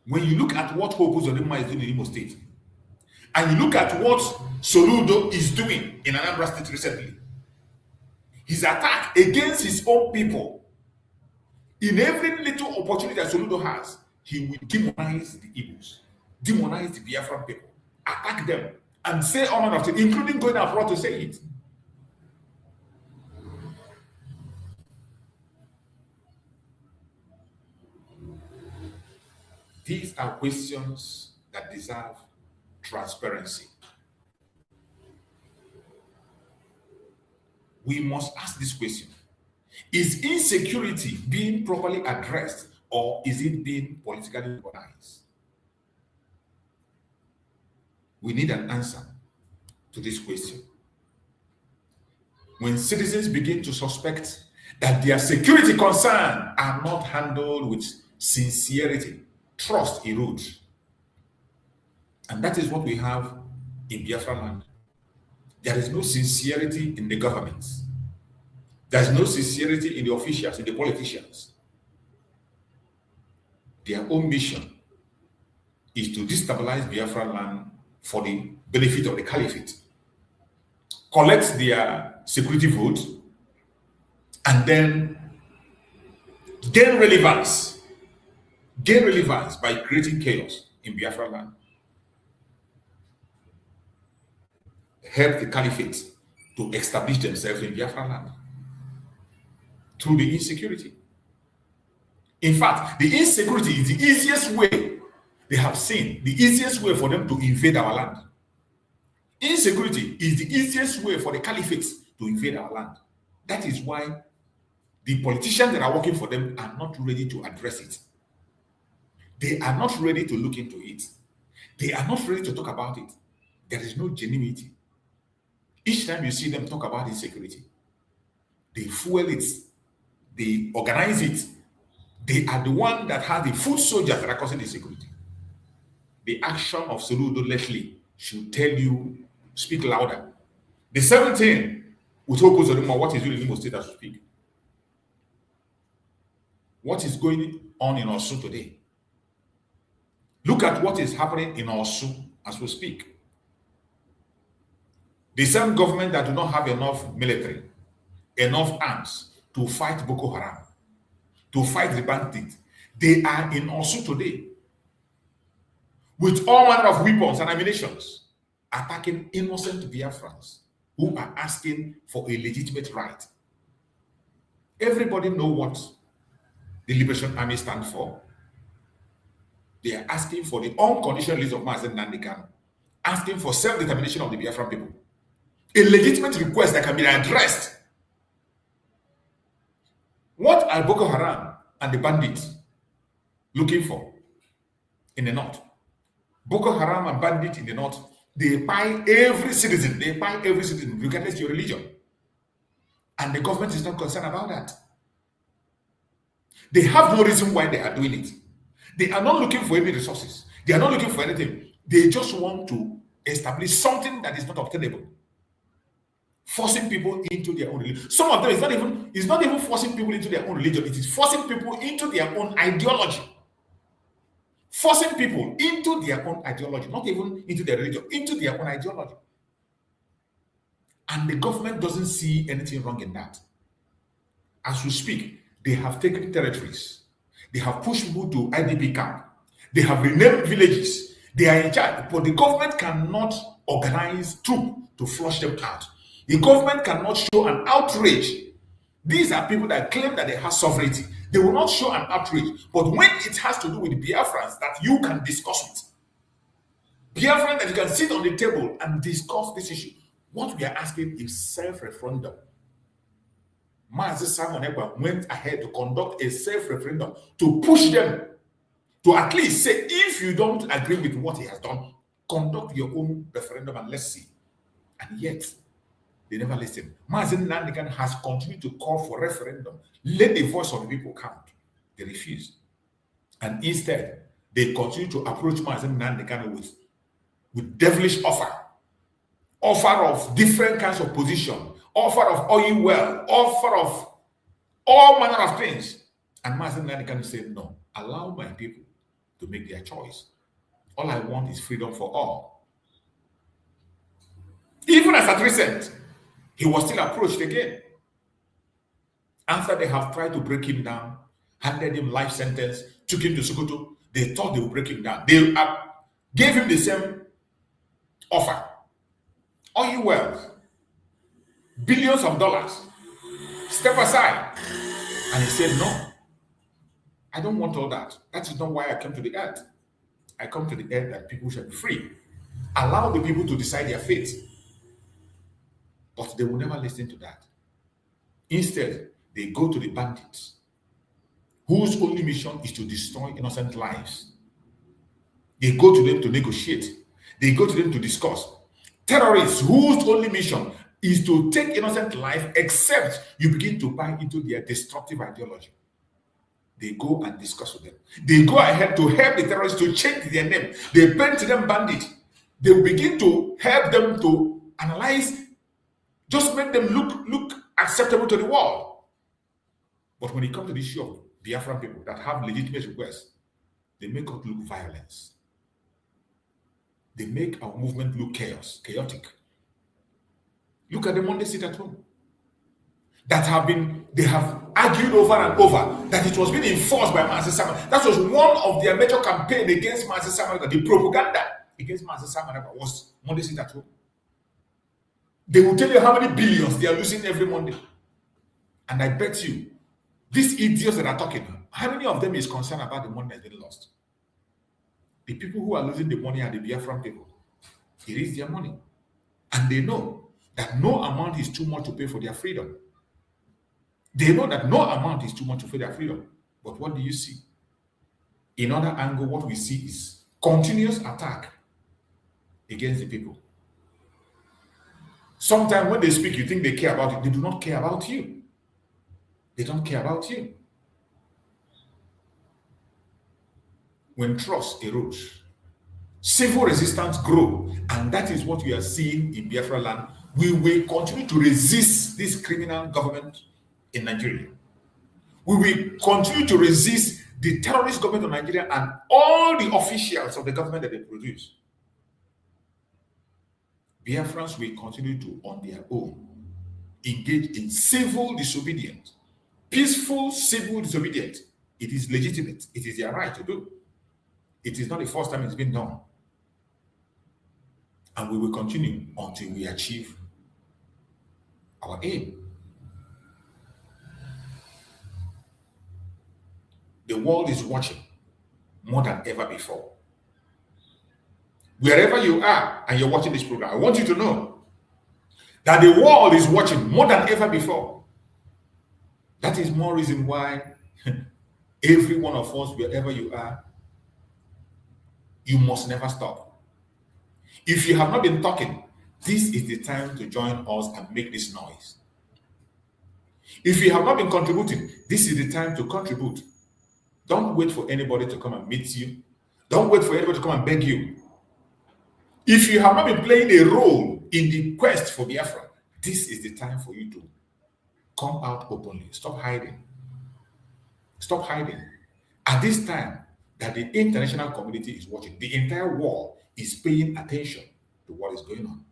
When you look at what Hope Uzodinma is doing in Imo State, and you look at what Soludo is doing in Anambra State recently, his attack against his own people, in every little opportunity that Soludo has, he will demonize the Igbos, demonize the Biafran people, attack them, and say all manner of things, including going abroad to say it. These are questions that deserve transparency. We must ask this question. Is insecurity being properly addressed or is it being politically organized? We need an answer to this question. when citizens begin to suspect that their security concerns are not handled with sincerity, trust erodes. And that is what we have in Biafra land. There is no sincerity in the governments. There is no sincerity in the officials, in the politicians. Their own mission is to destabilize Biafra land for the benefit of the caliphate, collect their security vote, and then gain relevance by creating chaos in Biafra land. Help the caliphate to establish themselves in Biafra land through the insecurity. In fact, the insecurity is the easiest way they have seen, the easiest way for them to invade our land. Insecurity is the easiest way for the caliphate to invade our land. That is why the politicians that are working for them are not ready to address it. They are not ready to look into it. They are not ready to talk about it. There is no genuinity. Each time you see them talk about insecurity, they fuel it, they organize it. They are the one that have the foot soldiers that are causing insecurity. The action of Soludo lately should tell you, speak louder. The 17 with Opus Oduma, what is doing in Imo State as we speak? What is going on in Osu today? Look at what is happening in Osu as we speak. The same government that do not have enough military, enough arms to fight Boko Haram, to fight the bandits, they are in Osu today with all manner of weapons and ammunition, attacking innocent Biafrans who are asking for a legitimate right. Everybody know what the Liberation Army stands for. They are asking for the unconditional release of Mazen Nandikan, asking for self-determination of the Biafran people. A legitimate request that can be addressed. What are Boko Haram and the bandits looking for in the north? Boko Haram and bandits in the north, they buy every citizen. They buy every citizen, regardless of your religion. And the government is not concerned about that. They have no reason why they are doing it. They are not looking for any resources. They are not looking for anything. They just want to establish something that is not obtainable. Forcing people into their own religion. Some of them it's not even forcing people into their own religion. It is forcing people into their own ideology. Forcing people into their own ideology, not even into their religion, into their own ideology. And the government doesn't see anything wrong in that. As we speak, they have taken territories. They have pushed people to IDP camp. They have renamed villages. They are in charge, but the government cannot organize troops to flush them out. The government cannot show an outrage. These are people that claim that they have sovereignty. They will not show an outrage. But when it has to do with Biafrans that you can discuss with, Biafrans that you can sit on the table and discuss this issue, what we are asking is self-referendum. Mazi Simon Ekpa went ahead to conduct a self-referendum to push them to at least say, if you don't agree with what he has done, conduct your own referendum and let's see. And yet, they never listen. Mazen Nandikan has continued to call for referendum. Let the voice of the people count. They refused. And instead, they continue to approach Mazen Nandikan with devilish offer of different kinds of position, offer of oil well, offer of all manner of things. And Mazen Nandikan said, no, allow my people to make their choice. All I want is freedom for all. Even as at recent, he was still approached again. After they have tried to break him down, handed him life sentence, took him to Sokoto, they thought they would break him down. They gave him the same offer. Oil wells, billions of dollars. Step aside. And he said, no, I don't want all that. That is not why I came to the earth. I come to the earth that people shall be free. Allow the people to decide their fate. But they will never listen to that. Instead, they go to the bandits, whose only mission is to destroy innocent lives. They go to them to negotiate. They go to them to discuss. Terrorists, whose only mission is to take innocent life except you begin to buy into their destructive ideology. They go and discuss with them. They go ahead to help the terrorists to change their name. They paint them bandit. They will begin to help them to analyze, just make them look acceptable to the world. But when it comes to the issue of Biafran people that have legitimate requests, they make us look violence. They make our movement look chaotic. Look at the Monday sit at home. They have argued over and over that it was being enforced by Mazi Simon. That was one of their major campaign against Mazi Simon. The propaganda against Mazi Simon was Monday sit at home. They will tell you how many billions they are losing every Monday. And I bet you, these idiots that are talking, how many of them is concerned about the money that's been lost? The people who are losing the money are the Biafran people. It is their money. And they know that no amount is too much to pay for their freedom. They know that no amount is too much to pay their freedom. But what do you see? In another angle, what we see is continuous attack against the people. Sometimes when they speak, you think they care about it. They do not care about you. They don't care about you. When trust erodes, civil resistance grows, and that is what we are seeing in Biafra land. We will continue to resist this criminal government in Nigeria. We will continue to resist the terrorist government of Nigeria and all the officials of the government that they produce. Biafrans will continue to, on their own, engage in civil disobedience, peaceful civil disobedience. It is legitimate. It is their right to do. It is not the first time it's been done. And we will continue until we achieve our aim. The world is watching more than ever before. Wherever you are and you're watching this program, I want you to know that the world is watching more than ever before. That is more reason why every one of us, wherever you are, you must never stop. If you have not been talking, this is the time to join us and make this noise. If you have not been contributing, this is the time to contribute. Don't wait for anybody to come and meet you. Don't wait for anybody to come and beg you. If you have not been playing a role in the quest for Biafra, this is the time for you to come out openly. Stop hiding. Stop hiding. At this time that the international community is watching, the entire world is paying attention to what is going on.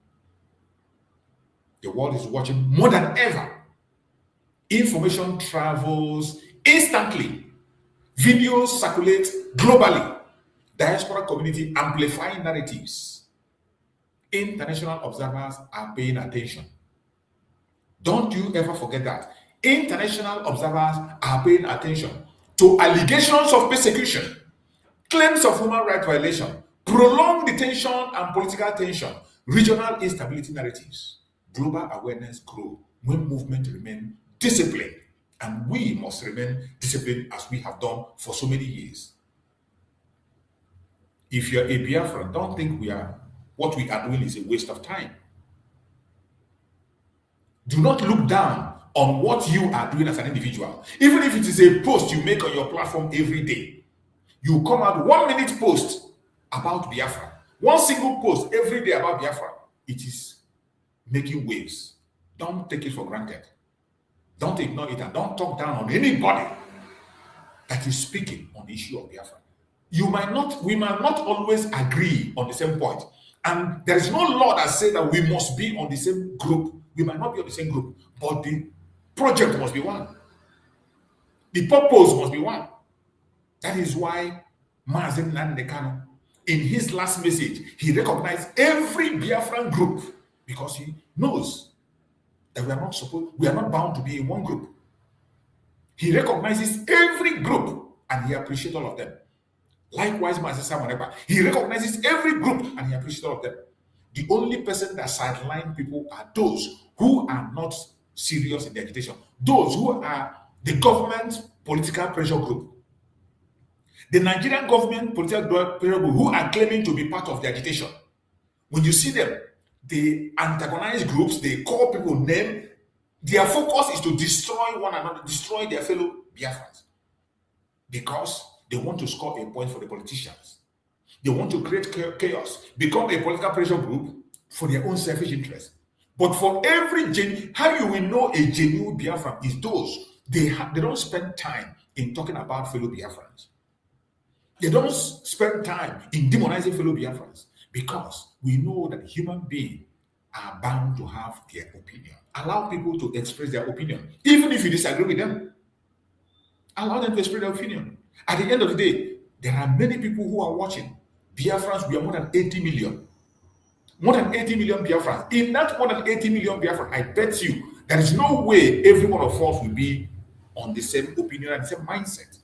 The world is watching more than ever. Information travels instantly. Videos circulate globally. Diaspora community amplifying narratives. International observers are paying attention. Don't you ever forget that. International observers are paying attention to allegations of persecution, claims of human rights violation, prolonged detention and political tension, regional instability narratives. Global awareness grows when movement remain disciplined, and we must remain disciplined as we have done for so many years. If you're a Biafran, don't think what we are doing is a waste of time. Do not look down on what you are doing as an individual. Even if it is a post you make on your platform every day, you come out 1 minute post about Biafra, one single post every day about Biafra, it is making waves. Don't take it for granted. Don't ignore it, and don't talk down on anybody that is speaking on the issue of Biafra. We might not always agree on the same point. And there is no law that says that we must be on the same group. We might not be on the same group, but the project must be one. The purpose must be one. That is why Mazi Nnamdi Kanu, in his last message, he recognized every Biafran group because he knows that we are not bound to be in one group. He recognizes every group and he appreciates all of them. Likewise, Mazi Simon Ekpa, he recognizes every group and he appreciates all of them. The only person that sideline people are those who are not serious in the agitation, those who are the government political pressure group. The Nigerian government political pressure group who are claiming to be part of the agitation. When you see them, they antagonize groups, they call people names. Their focus is to destroy one another, destroy their fellow Biafrans, because they want to score a point for the politicians. They want to create chaos, become a political pressure group for their own selfish interest. But for every how you will know a genuine Biafran is those they don't spend time in talking about fellow Biafrans. They don't spend time in demonizing fellow Biafrans, because we know that human beings are bound to have their opinion. Allow people to express their opinion, even if you disagree with them. Allow them to express their opinion. At the end of the day, there are many people who are watching. Biafrans, we are more than 80 million. More than 80 million Biafrans. In that more than 80 million Biafrans, I bet you there is no way every one of us will be on the same opinion and the same mindset.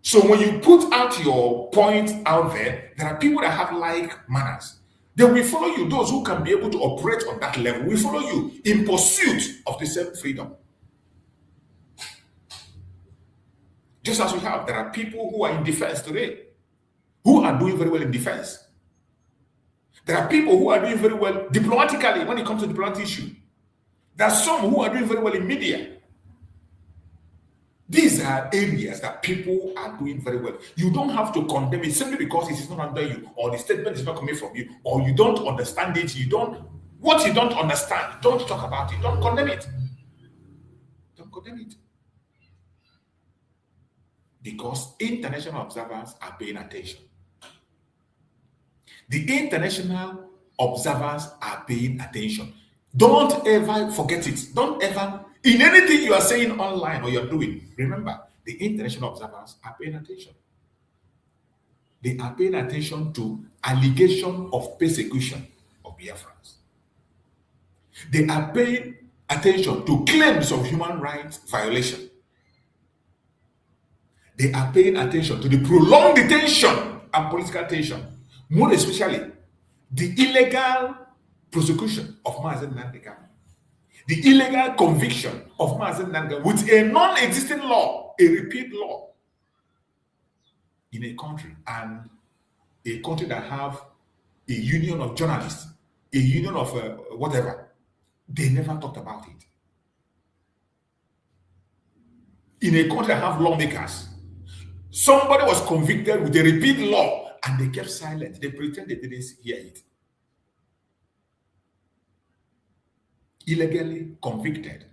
So when you put out your point out there, there are people that have like manners. They will follow you. Those who can be able to operate on that level will follow you in pursuit of the same freedom. Just as we have, there are people who are in defense today, who are doing very well in defense. There are people who are doing very well diplomatically when it comes to diplomatic issue. There are some who are doing very well in media. These are areas that people are doing very well. You don't have to condemn it simply because it is not under you, or the statement is not coming from you, or you don't understand it. What you don't understand, don't talk about it. Don't condemn it. Don't condemn it. Because international observers are paying attention. The international observers are paying attention. Don't ever forget it. Don't ever, in anything you are saying online or you're doing, remember, the international observers are paying attention. They are paying attention to allegation of persecution of Biafrans. They are paying attention to claims of human rights violation. They are paying attention to the prolonged detention and political tension. More especially, the illegal prosecution of Mazen Nandeka, the illegal conviction of Mazen Nandeka with a non-existing law, a repeat law in a country, and a country that have a union of journalists, a union of whatever. They never talked about it. In a country that have lawmakers, somebody was convicted with a repeat law, and they kept silent. They pretended they didn't hear it. Illegally convicted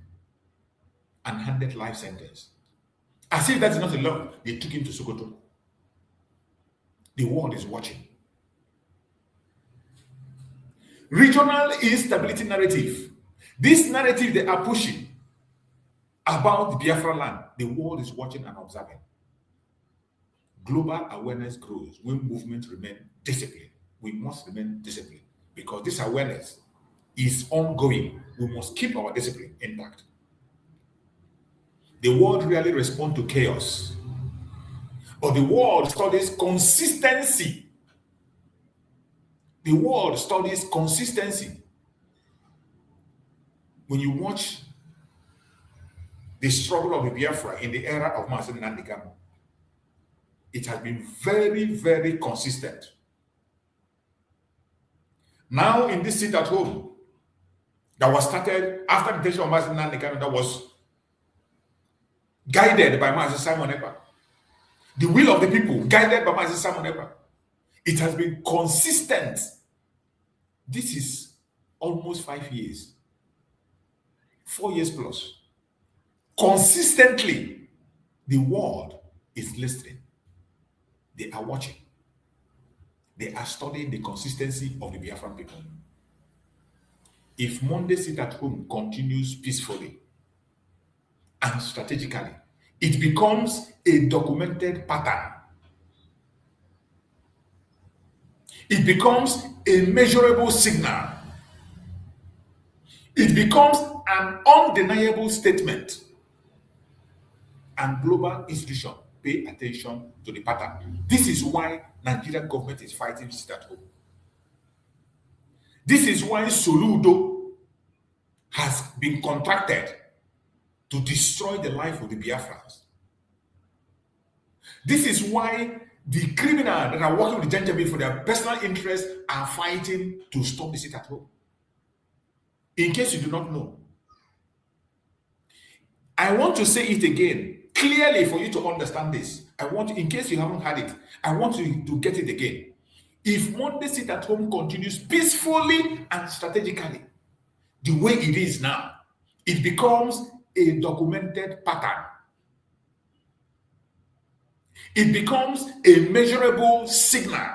and handed life sentence. As if that's not enough, they took him to Sokoto. The world is watching. Regional instability narrative. This narrative they are pushing about the Biafra land, the world is watching and observing. Global awareness grows when movements remain disciplined. We must remain disciplined because this awareness is ongoing. We must keep our discipline intact. The world really responds to chaos, but the world studies consistency. The world studies consistency. When you watch the struggle of the Biafra in the era of Mazen Nandika, it has been very, very consistent. Now, in this sit at home that was started after the detention of Mazen Nandika, that was guided by Mazen Simon Ekpa, the will of the people guided by Mazen Simon Ekpa, it has been consistent. This is almost 5 years, 4 years plus. Consistently, the world is listening. They are watching. They are studying the consistency of the Biafran people. If Monday sit at home continues peacefully and strategically, it becomes a documented pattern. It becomes a measurable signal. It becomes an undeniable statement. And global institutions pay attention to the pattern. This is why Nigerian government is fighting sit at home. This is why Soludo has been contracted to destroy the life of the Biafrans. This is why The criminals that are working with the Janjaweed for their personal interests are fighting to stop the sit at home. In case you do not know, I want to say it again clearly for you to understand this. I want, in case you haven't had it, I want you to get it again. If Monday sit at home continues peacefully and strategically, the way it is now, it becomes a documented pattern. It becomes a measurable signal.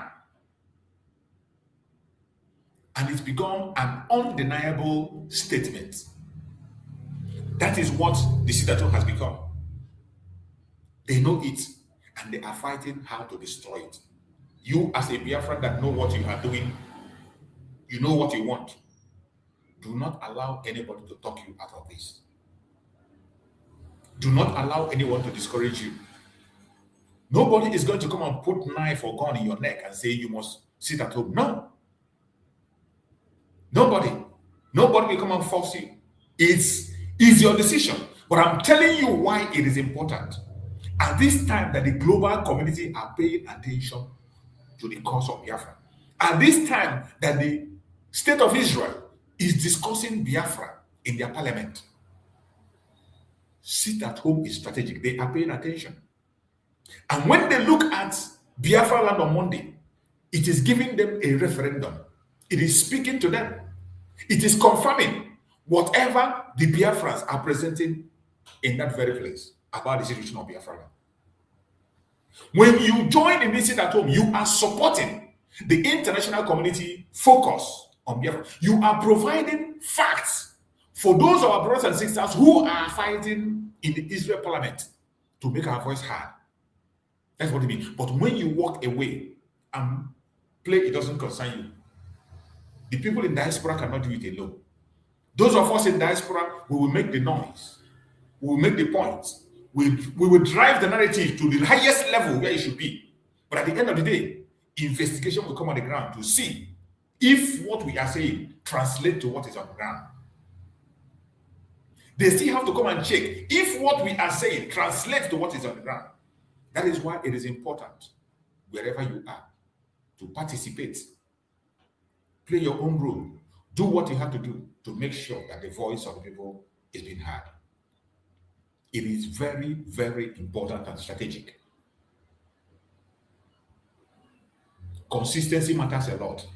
And it's become an undeniable statement. That is what the sit-at-home has become. They know it, and they are fighting how to destroy it. You, as a Biafran that know what you are doing, you know what you want. Do not allow anybody to talk you out of this. Do not allow anyone to discourage you. Nobody is going to come and put knife or gun in your neck and say you must sit at home. No. Nobody will come and force you. It's your decision. But I'm telling you why it is important. At this time that the global community are paying attention to the cause of Biafra. At this time that the state of Israel is discussing Biafra in their parliament. Sit at home is strategic. They are paying attention. And when they look at Biafra land on Monday, it is giving them a referendum. It is speaking to them. It is confirming whatever the Biafrans are presenting in that very place about the situation of Biafra land. When you join in this sit at home, you are supporting the international community focus on Biafra. You are providing facts for those of our brothers and sisters who are fighting in the Israel parliament to make our voice heard. That's what it means. But when you walk away and play, it doesn't concern you. The people in diaspora cannot do it alone. Those of us in diaspora, we will make the noise. We will make the points. We will drive the narrative to the highest level where it should be. But at the end of the day, investigation will come on the ground to see if what we are saying translates to what is on the ground. They still have to come and check if what we are saying translates to what is on the ground. That is why it is important, wherever you are, to participate. Play your own role. Do what you have to do to make sure that the voice of the people is being heard. It is very, very important and strategic. Consistency matters a lot.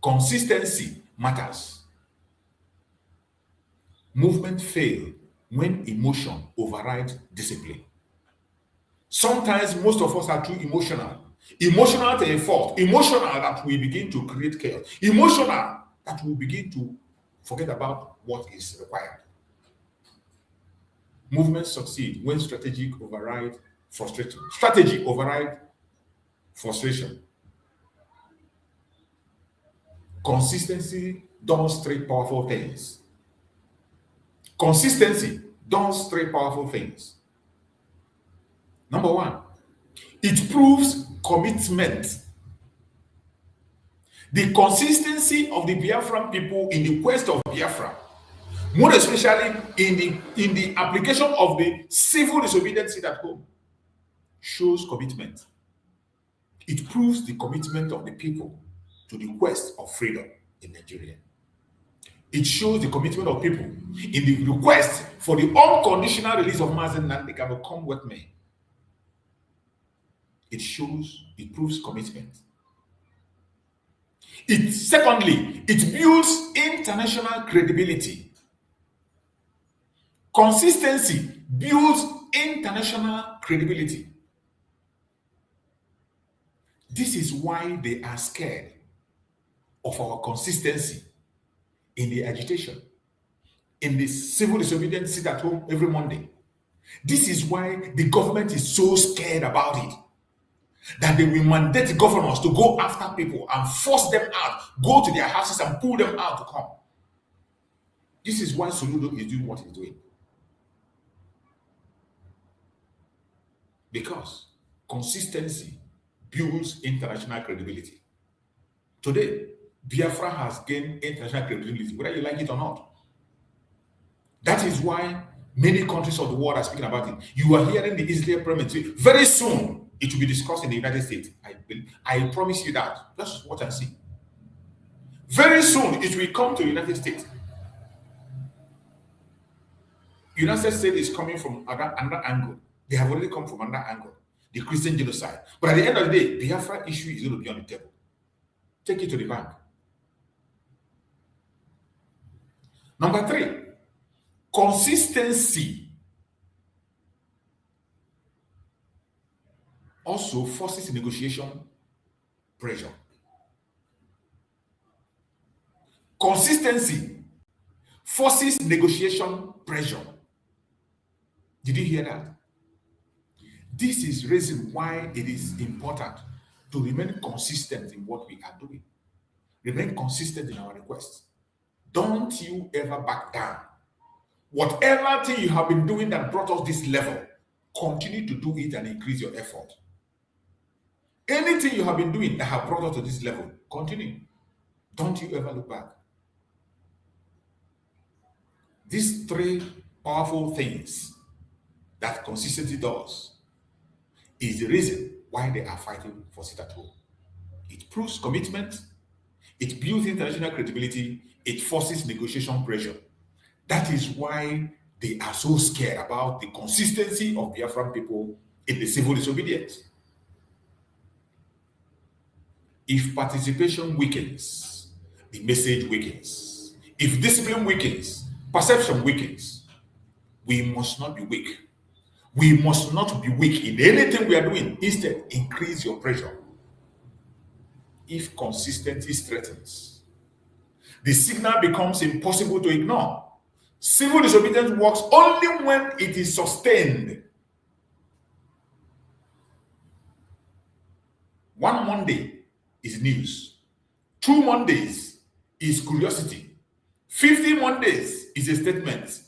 Consistency matters. Movement fails when emotion overrides discipline. Sometimes most of us are too emotional. Emotional to a fault. Emotional that we begin to create chaos. Emotional that we begin to forget about what is required. Movements succeed when strategy overrides frustration. Strategy overrides frustration. Consistency does three powerful things. Consistency does three powerful things. Number one, it proves commitment. The consistency of the Biafran people in the quest of Biafra, more especially in the application of the civil disobedience sit at home, shows commitment. It proves the commitment of the people to the quest of freedom in Nigeria. It shows the commitment of people in the request for the unconditional release of Mazen Nnamdi Kanu, come with me. It proves commitment. Secondly, it builds international credibility. Consistency builds international credibility. This is why they are scared of our consistency in the agitation, in the civil disobedience sit at home every Monday. This is why the government is so scared about it, that they will mandate governors to go after people and force them out, go to their houses and pull them out to come. This is why Soludo is doing what he's doing. Because consistency builds international credibility. Today, Biafra has gained international credibility, whether you like it or not. That is why many countries of the world are speaking about it. You are hearing the Israel president very soon. it will be discussed in the United States. I promise you that. That's what I see. Very soon, it will come to the United States. United States is coming from another angle. They have already come from another angle, the Christian genocide. But at the end of the day, Biafra issue is going to be on the table. Take it to the bank. Number 3, consistency also forces negotiation pressure. Consistency forces negotiation pressure. Did you hear that? This is the reason why it is important to remain consistent in what we are doing. Remain consistent in our requests. Don't you ever back down. Whatever thing you have been doing that brought us this level, continue to do it and increase your effort. Anything you have been doing that have brought us to this level, continue. Don't you ever look back. These 3 powerful things that consistency does is the reason why they are fighting for sit at home. It proves commitment, it builds international credibility, it forces negotiation pressure. That is why they are so scared about the consistency of Biafran people in the civil disobedience. If participation weakens, the message weakens. If discipline weakens, perception weakens. We must not be weak. We must not be weak in anything we are doing. Instead, increase your pressure. If consistency threatens, the signal becomes impossible to ignore. Civil disobedience works only when it is sustained. 1 Monday is news. 2 Mondays is curiosity. 50 Mondays is a statement.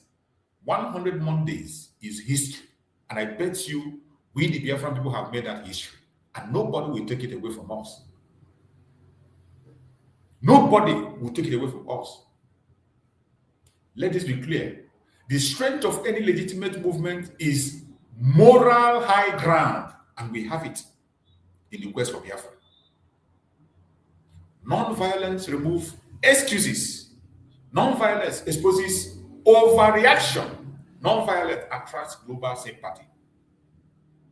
100 Mondays is history. And I bet you, we the Biafran people have made that history. And nobody will take it away from us. Nobody will take it away from us. Let this be clear. The strength of any legitimate movement is moral high ground. And we have it in the quest for Biafra. Non-violence removes excuses. Non-violence exposes overreaction. Non-violence attracts global sympathy.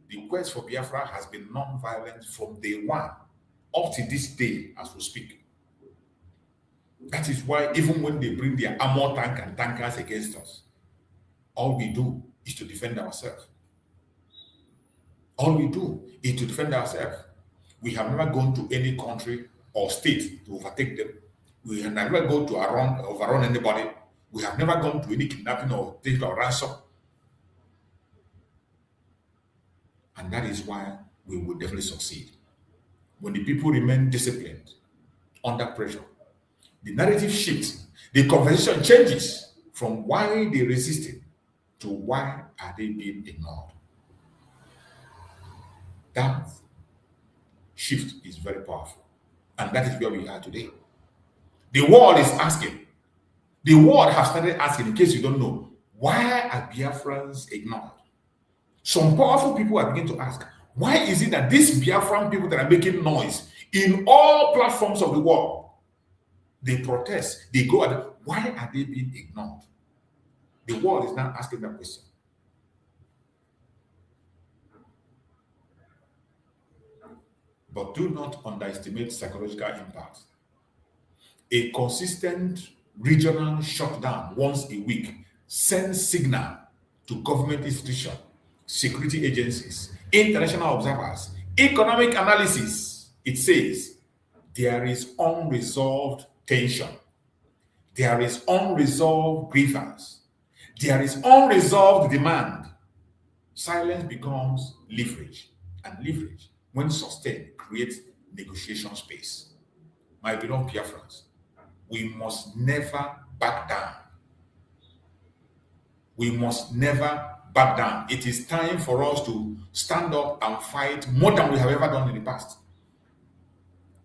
The quest for Biafra has been non-violent from day one up to this day as we speak. That is why even when they bring their armor tank and tankers against us, all we do is to defend ourselves. All we do is to defend ourselves. We have never gone to any country or state to overtake them. We have never gone to overrun anybody. We have never gone to any kidnapping or theft or ransom. And that is why we will definitely succeed. When the people remain disciplined, under pressure, the narrative shifts, the conversation changes from why they resisted to why are they being ignored. That shift is very powerful. And that is where we are today. The world is asking. The world has started asking, in case you don't know, why are Biafrans ignored? Some powerful people are beginning to ask, why is it that these Biafran people that are making noise in all platforms of the world, they protest, they go at, why are they being ignored? The world is now asking that question. But do not underestimate psychological impact. A consistent regional shutdown once a week sends signal to government institutions, security agencies, international observers, economic analysis. It says there is unresolved tension. There is unresolved grievance. There is unresolved demand. Silence becomes leverage, and leverage, when sustained, creates negotiation space. My beloved Biafrans, we must never back down. We must never back down. It is time for us to stand up and fight more than we have ever done in the past.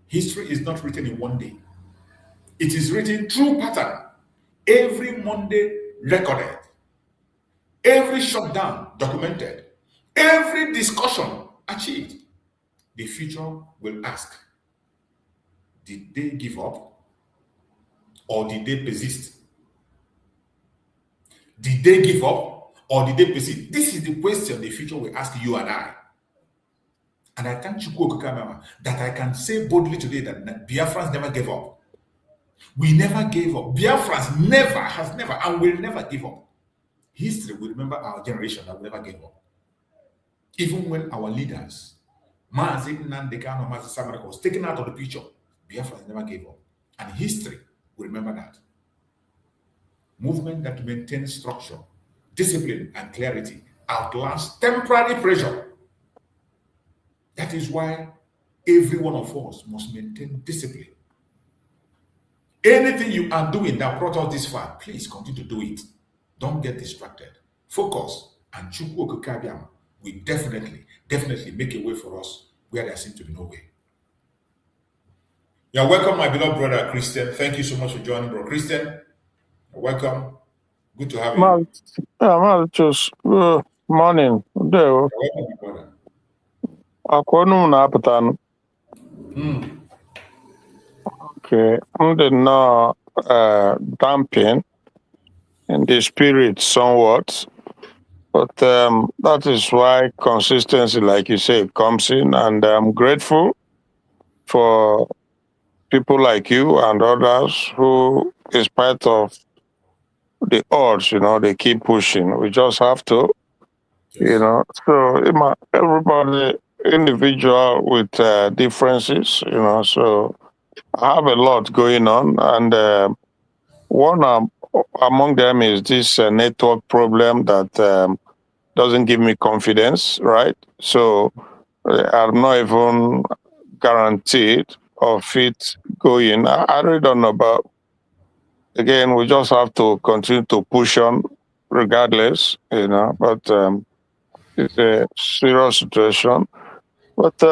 History is not written in one day. It is written through pattern. Every Monday recorded. Every shutdown documented. Every discussion achieved. the future will ask, did they give up or did they persist? Did they give up or did they persist? This is the question the future will ask you and I. And I thank Chukwu Okukabama that I can say boldly today that Biafrans never gave up. We never gave up. Biafrans never, has never, and will never give up. History will remember our generation that never gave up. Even when our leaders, Mazi Nnamdi Kanu, Mazi Samara, was taken out of the picture, Biafrans never gave up. And history will remember that. Movement that maintains structure, discipline, and clarity outlasts temporary pressure. That is why every one of us must maintain discipline. Anything you are doing that brought us this far, please continue to do it. Don't get distracted. Focus, and Chukwu Okukabiyama will definitely make a way for us where there seems to be no way. You're welcome, my beloved brother Christian. Thank you so much for joining, bro. Christian, you're welcome. Good to have you. Just morning. There. You're welcome, my brother. Okay, I'm now damping in the spirit somewhat, but that is why consistency, like you say, comes in, and I'm grateful for people like you and others who, in spite of the odds, they keep pushing. We just have to, so everybody individual with differences, so I have a lot going on, and one among them is this network problem that doesn't give me confidence, right? So I'm not even guaranteed of it going. I really don't know, but again, we just have to continue to push on regardless, but it's a serious situation. But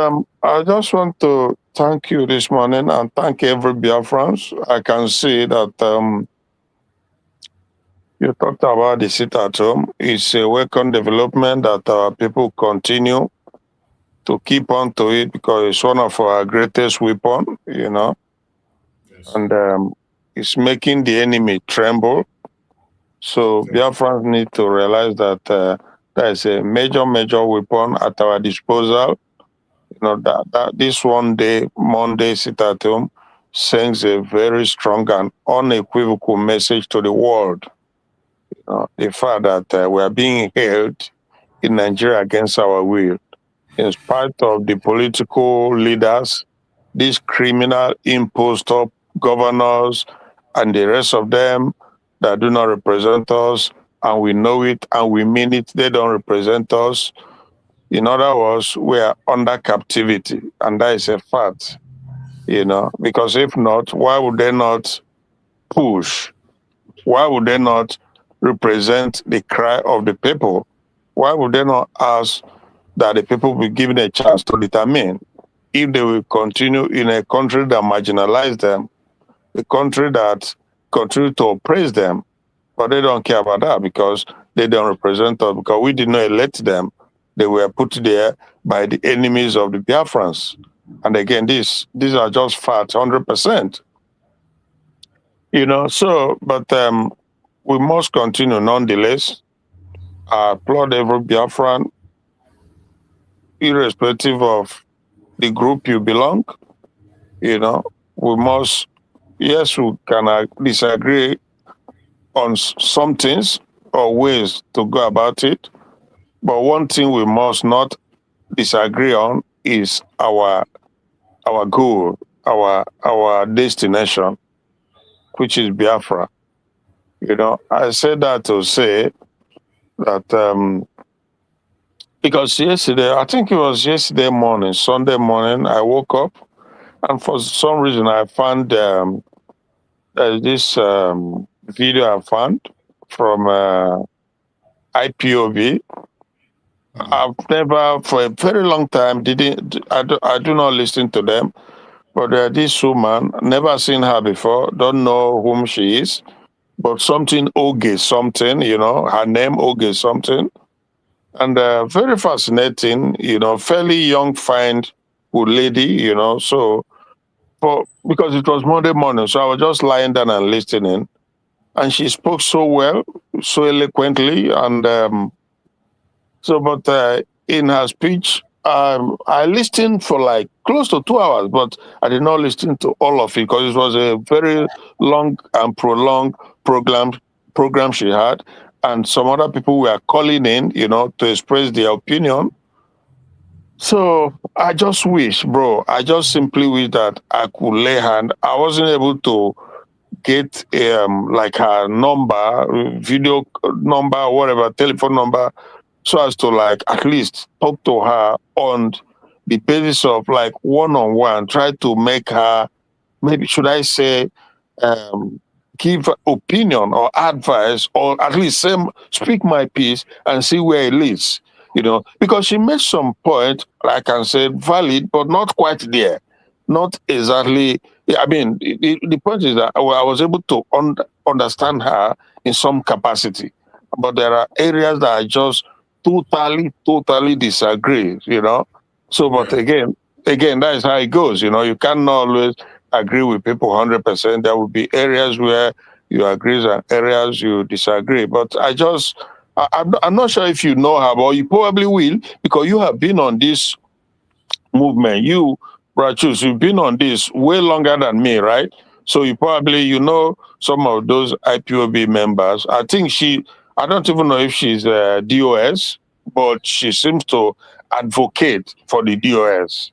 I just want to thank you this morning and thank every Biafrans. I can see that you talked about the sit at home. It's a welcome development that our people continue to keep on to it because it's one of our greatest weapons, Yes. and it's making the enemy tremble. So Biafrans need to realize that there is a major weapon at our disposal. That this one day, Monday, sit at home, sends a very strong and unequivocal message to the world. The fact that we are being held in Nigeria against our will, in spite of the political leaders, these criminal impostor governors, and the rest of them that do not represent us, and we know it and we mean it, they don't represent us. In other words, we are under captivity, and that is a fact, because if not, why would they not push? Why would they not represent the cry of the people? Why would they not ask that the people be given a chance to determine if they will continue in a country that marginalizes them, a country that continue to oppress them? But they don't care about that because they don't represent us, because we did not elect them. They were put there by the enemies of the Biafrans. And again, these are just facts, 100%. But we must continue nonetheless. I applaud every Biafran, irrespective of the group you belong. We must, yes, we can disagree on some things or ways to go about it. But one thing we must not disagree on is our goal, our destination, which is Biafra. I said that to say that because yesterday, I think it was yesterday morning, Sunday morning, I woke up and for some reason I found this video I found from IPOB. I've never, for a very long time, I do not listen to them. But this woman, never seen her before, don't know whom she is, but something Oge something, her name Oge something. And very fascinating, fairly young, fine good lady, you know. So, because it was Monday morning, so I was just lying down and listening. And she spoke so well, so eloquently, and but in her speech, I listened for like close to 2 hours, but I did not listen to all of it because it was a very long and prolonged program she had, and some other people were calling in, you know, to express their opinion. So I just wish, bro, I just simply wish that I could lay hand. I wasn't able to get like her number, video number, whatever, telephone number, so as to like at least talk to her on the basis of like one-on-one, try to make her, maybe should I say, um, give opinion or advice, or at least speak my piece and see where it leads. You know, because she made some point, like I said, valid, but not quite there. Not exactly. I mean, the point is that I was able to understand her in some capacity, but there are areas that I just totally disagree. You know, so but again, that is how it goes. You know, you cannot always agree with people 100%. There will be areas where you agree and areas you disagree. But I'm not sure if you know her, but you probably will because you have been on this movement. You, Brachus, you've been on this way longer than me, right? So you know some of those IPOB members. I think I don't even know if she's DOS, but she seems to advocate for the DOS,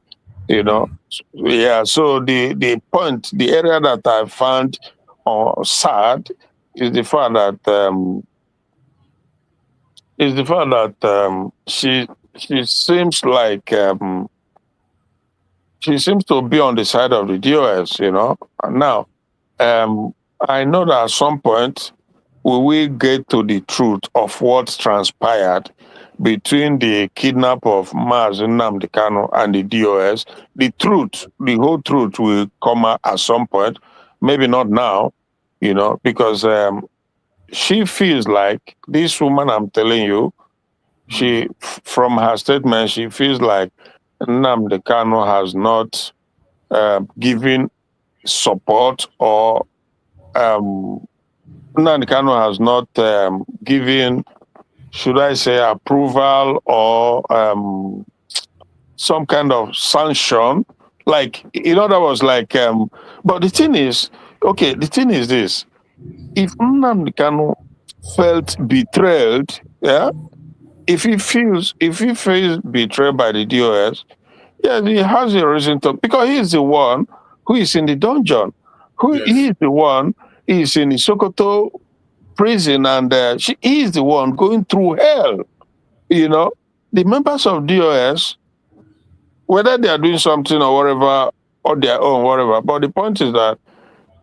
you know. Yeah, so the area that I found sad is the fact that she seems like she seems to be on the side of the DOS, you know. And now, I know that at some point we will get to the truth of what transpired between the kidnap of Maz Nnamdi Kanu and the DOS. The truth, the whole truth will come out at some point, maybe not now, you know, because she feels like this woman, I'm telling you, from her statement, she feels like Nnamdi Kanu has not given support, or Nnamdi Kanu has not given, should I say, approval or some kind of sanction. Like, in other words, like, but the thing is this: if Nnamdi Kanu felt betrayed, yeah, if he feels betrayed by the DOS, yeah, he has a reason to, because he is the one who is in the dungeon. He is the one, he is in the Sokoto prison, and he is the one going through hell. You know, the members of DOS, whether they are doing something or whatever, or their own, whatever, but the point is that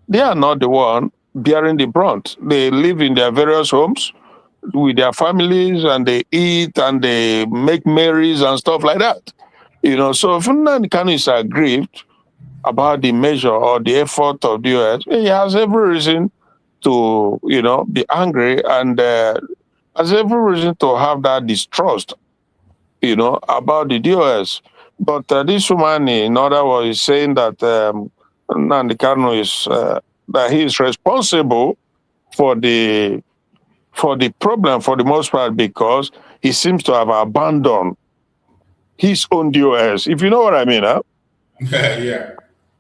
they are not the one bearing the brunt. They live in their various homes with their families, and they eat and they make merries and stuff like that. You know, so if Nnamdi Kanu is aggrieved about the measure or the effort of the US, he has every reason to, you know, be angry, and has every reason to have that distrust, you know, about the DOS. But this woman, in other words, is saying that Nnamdi Kanu is that he is responsible for the problem for the most part, because he seems to have abandoned his own DOS. If you know what I mean, huh? Yeah.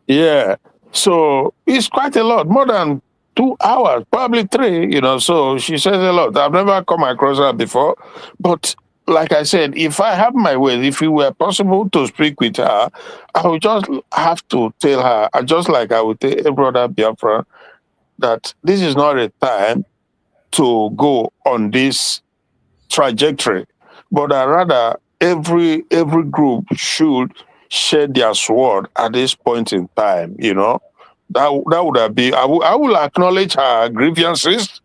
Yeah. So it's quite a lot, more than 2 hours, probably 3, you know. So she says a lot. I've never come across her before. But like I said, if I have my way, if it were possible to speak with her, I would just have to tell her, just like I would tell a brother Biafra, that this is not a time to go on this trajectory, but rather every group should share their sword at this point in time. You know, that would have been. I will acknowledge her grievances,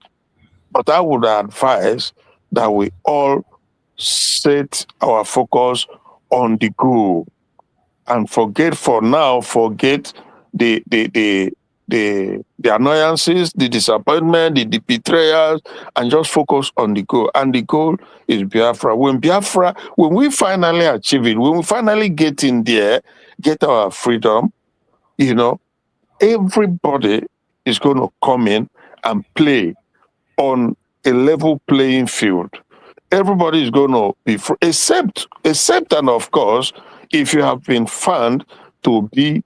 but I would advise that we all set our focus on the goal and forget the the annoyances, the disappointment, the betrayals, and just focus on the goal. And the goal is Biafra. When we finally achieve it, when we finally get in there, get our freedom, everybody is going to come in and play on a level playing field. Everybody is going to be free, except, and of course, if you have been found to be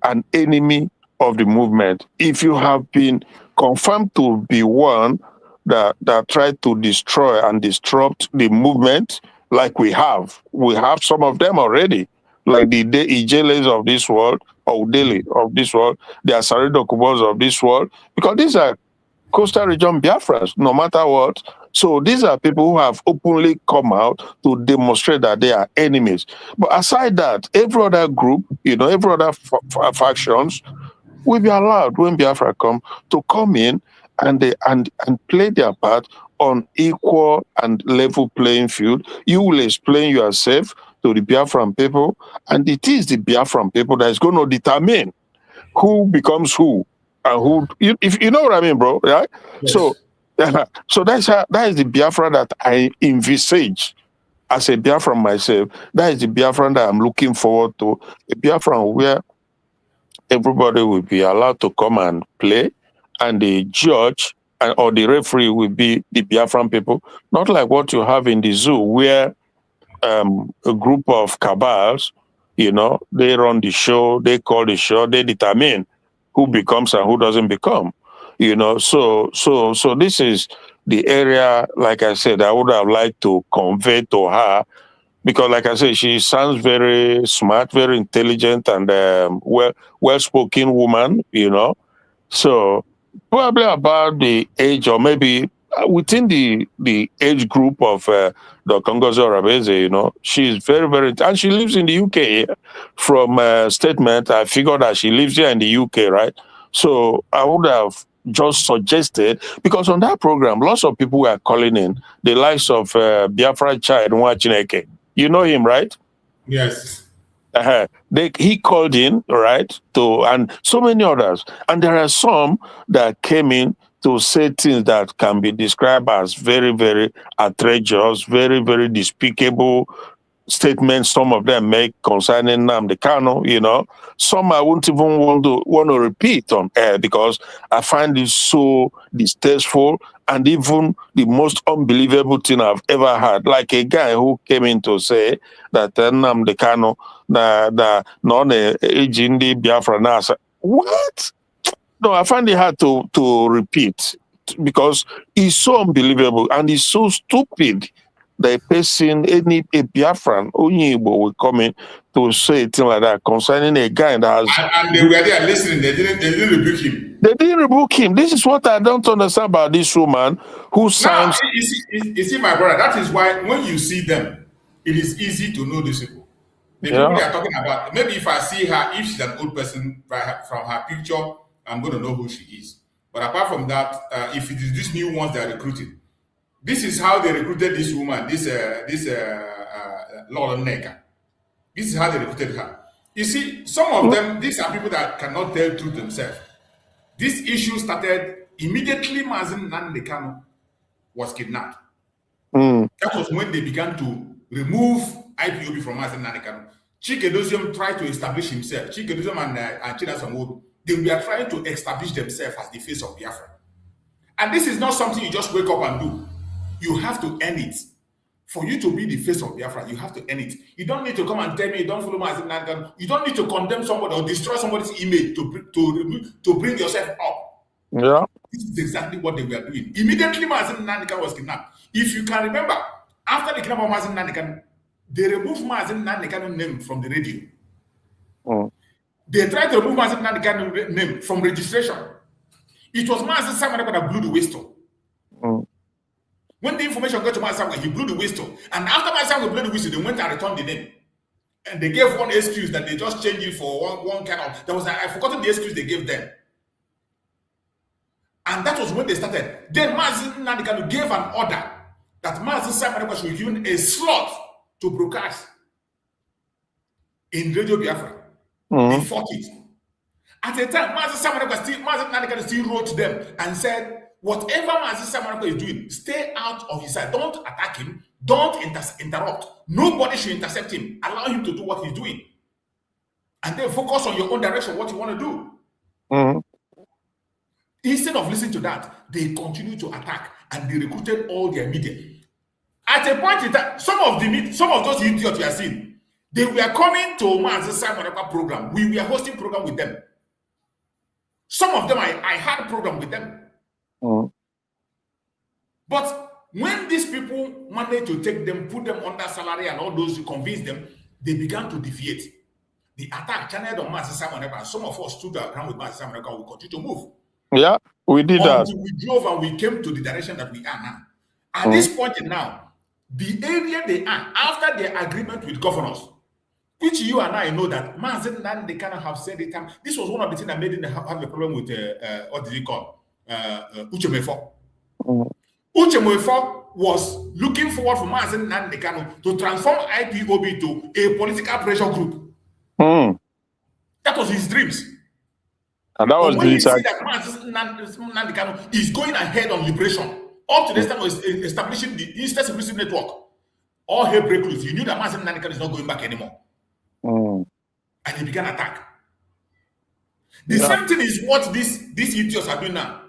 an enemy of the movement, if you have been confirmed to be one that tried to destroy and disrupt the movement, like we have some of them already, like the Ijeles of this world, or Udele of this world, the Asarido Kubos of this world, because these are coastal region Biafrans, no matter what. So these are people who have openly come out to demonstrate that they are enemies. But aside that, every other group, every other factions will be allowed when Biafra come to come in and play their part on equal and level playing field. You will explain yourself to the Biafran people, and it is the Biafran people that is going to determine who becomes who. And who, if you know what I mean, bro, right? Yes. So that is the Biafra that I envisage as a Biafran myself. That is the Biafran that I'm looking forward to. A Biafran where everybody will be allowed to come and play, and the judge or the referee will be the Biafran people. Not like what you have in the zoo, where a group of cabals, they run the show, they call the show, they determine who becomes and who doesn't become, So this is the area, like I said, I would have liked to convey to her, because, like I said, she sounds very smart, very intelligent, and well-spoken woman, So probably about the age, or maybe within the age group of the Congozo Rabeze, she's very, very, and she lives in the UK. From statement, I figured that she lives here in the UK, right? So I would have just suggested, because on that program, lots of people were calling in, the likes of Biafra Child Nwachineke. You know him, right? Yes. He called in, right, and so many others. And there are some that came in to say things that can be described as very, very outrageous, very, very despicable statements some of them make concerning Nnamdi Kanu, Some I won't even want to repeat on air, because I find it so distasteful, and even the most unbelievable thing I've ever had. Like a guy who came in to say that Nnamdi Kanu Ejindi Biafra Nasa. What? No, I find it hard to repeat, because it's so unbelievable and it's so stupid that a person, a Biafran, Onyibo will come in to say a thing like that concerning a guy that has... And they were there listening, they didn't rebuke him. They didn't rebuke him. This is what I don't understand about this woman who signs... Now, you see, my brother, that is why when you see them, it is easy to know these people. The people they are talking about, maybe if I see her, if she's an old person from her picture, I'm going to know who she is. But apart from that, if it is these new ones they are recruiting, this is how they recruited this woman, this Lord Neka. This is how they recruited her. You see, some of them, these are people that cannot tell the truth themselves. This issue started immediately Mazen Nnamdi Kanu was kidnapped. That was when they began to remove IPOB from Mazen Nnamdi Kanu. Chikedozium tried to establish himself. Chikedozium and Chida Samodu, they were trying to establish themselves as the face of Biafra. And this is not something you just wake up and do. You have to earn it. For you to be the face of Biafra, you have to earn it. You don't need to come and tell me you don't follow Mazen Nnamdi Kanu. You don't need to condemn somebody or destroy somebody's image to bring yourself up. Yeah. This is exactly what they were doing. Immediately Mazen Nnamdi Kanu was kidnapped. If you can remember, after the kidnapping of Mazen Nnamdi Kanu, they removed Mazen Nnamdi Kanu's name from the radio. They tried to remove Mazen Nnamdi Kanu's name from registration. It was Mazen Simon that blew the whistle. When the information got to Mazen Simon, he blew the whistle. And after Mazen Simon blew the whistle, they went and returned the name. And they gave one excuse that they just changed it for one kind of... I've forgotten the excuse they gave them. And that was when they started. Then Mazen Nnamdi Kanu gave an order that Mazen Simon should be given a slot to broadcast in Radio Biafra. They fought it. At the time, Mazi Nandekano still wrote them and said, whatever Mazi Samarako is doing, stay out of his side. Don't attack him. Don't interrupt. Nobody should intercept him. Allow him to do what he's doing. And then focus on your own direction, what you want to do. Mm-hmm. Instead of listening to that, they continue to attack and they recruited all their media. At a point in time, some of those idiots we are seeing, they were coming to Mazi Samarako program. We were hosting program with them. Some of them, I had a program with them. Mm. But when these people managed to take them, put them under salary and all those, convince them, they began to deviate. The attack channeled on Mazi Samarako. Some of us stood our ground with Mazi Samarako. We continue to move. Yeah, we did that. We drove and we came to the direction that we are now. At this point in now, the area they are, after their agreement with governors, which you and I know that Mazi Nandekano have said it. This was one of the things that made him have a problem with what did he call Uchemefo. Uchemefo was looking forward for Mazi Nandekano to transform IPOB to a political pressure group. That was his dreams. And that was when you see that Mazi Nandekano is going ahead on liberation, up to this time was establishing the Eastern Security Network, all hell break loose. You knew that Mazi Nandekano is not going back anymore. And he began attack. The same thing is what these idiots are doing now.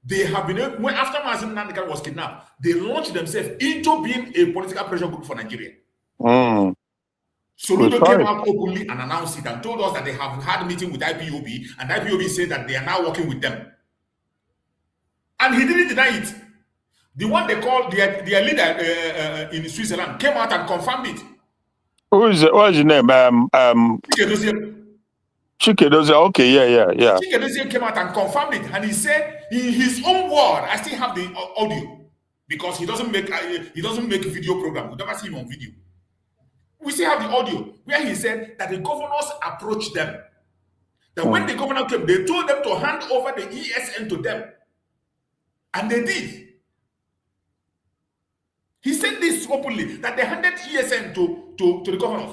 They have been, when after Mazi Nandekano was kidnapped, they launched themselves into being a political pressure group for Nigeria. Soludo came out openly and announced it and told us that they have had a meeting with IPOB, and IPOB said that they are now working with them. And he didn't deny it. The one they called their leader in Switzerland came out and confirmed it. What is his name? Chikedozie. Okay, yeah. Chikedozie came out and confirmed it, and he said in his own word, I still have the audio because he doesn't make video program. We never see him on video. We still have the audio where he said that the governors approached them. That when the governor came, they told them to hand over the ESN to them, and they did. He said this openly, that they handed ESN to the governors.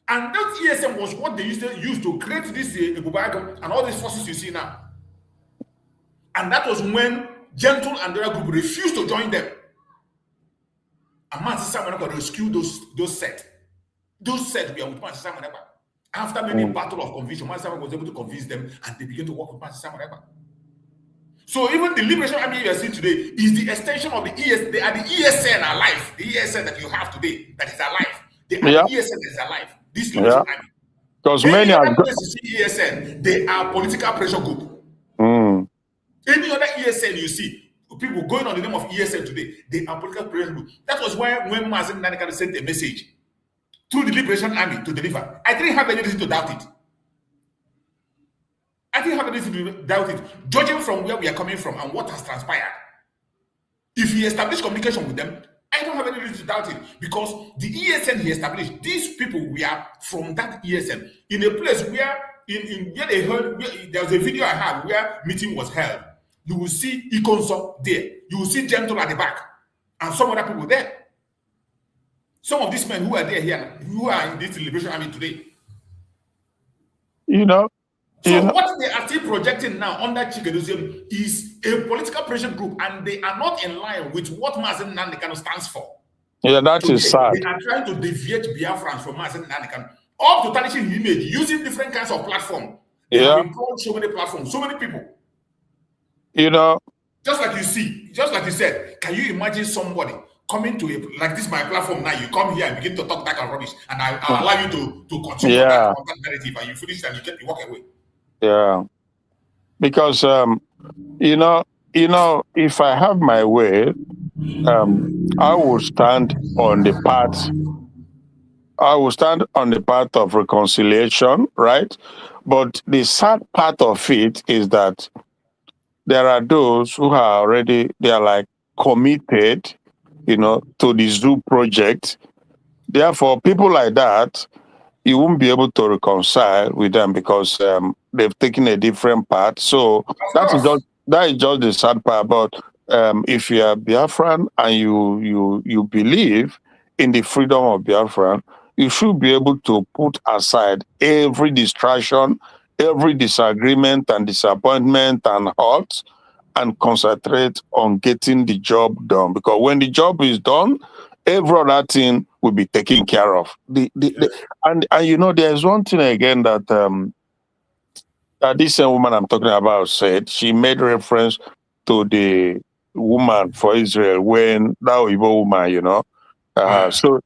And that ESN was what they used to create this and all these forces you see now. And that was when Gentle and the other group refused to join them. And Mazi Samarako rescued those sets. Those sets were with Mazi Samarako. After many battle of conviction, Mazi Samarako was able to convince them and they began to work with Mazi Samarako. So even the Liberation Army you are seeing today is the extension of the ESN. They are the ESN alive. The ESN that you have today that is alive. They are the ESN that is alive. This Liberation Army. Because many are ESN, they are political pressure group. Any other ESN you see, people going on the name of ESN today, they are political pressure group. That was why when Mazi Nandekano sent a message through the Liberation Army to deliver, I didn't have any reason to doubt it. I didn't have anything to doubt it, judging from where we are coming from and what has transpired. If he established communication with them, I don't have any reason to doubt it because the ESN he established, these people were from that ESN in a place where where they heard, there was a video I had where meeting was held. You will see Ikonso there, you will see Gentle at the back, and some other people there. Some of these men who are there here, who are in this Liberation Army today. What they are still projecting now under Chikedozie is a political pressure group, and they are not in line with what Mazi Nandekano stands for. Yeah, that is sad. They are trying to deviate Biafrans from Mazi Nandekano, up to tarnishing image, using different kinds of platforms. They have employed so many platforms, so many people. Just like you said, can you imagine somebody coming to like this my platform now? You come here and begin to talk that kind of rubbish, and I'll allow you to continue that narrative, and you finish and you walk away. Yeah, because if I have my way, I will stand on the path. I will stand on the path of reconciliation, right? But the sad part of it is that there are those who are already, they are like committed, to the zoo project. Therefore, people like that, you won't be able to reconcile with them because they've taken a different path. So that is just the sad part about if you are Biafran and you believe in the freedom of Biafran, you should be able to put aside every distraction, every disagreement and disappointment and hurt and concentrate on getting the job done. Because when the job is done, every other thing will be taken care of. And you know, there's one thing again that this same woman I'm talking about said. She made reference to the woman for Israel when that Igbo woman, you know. So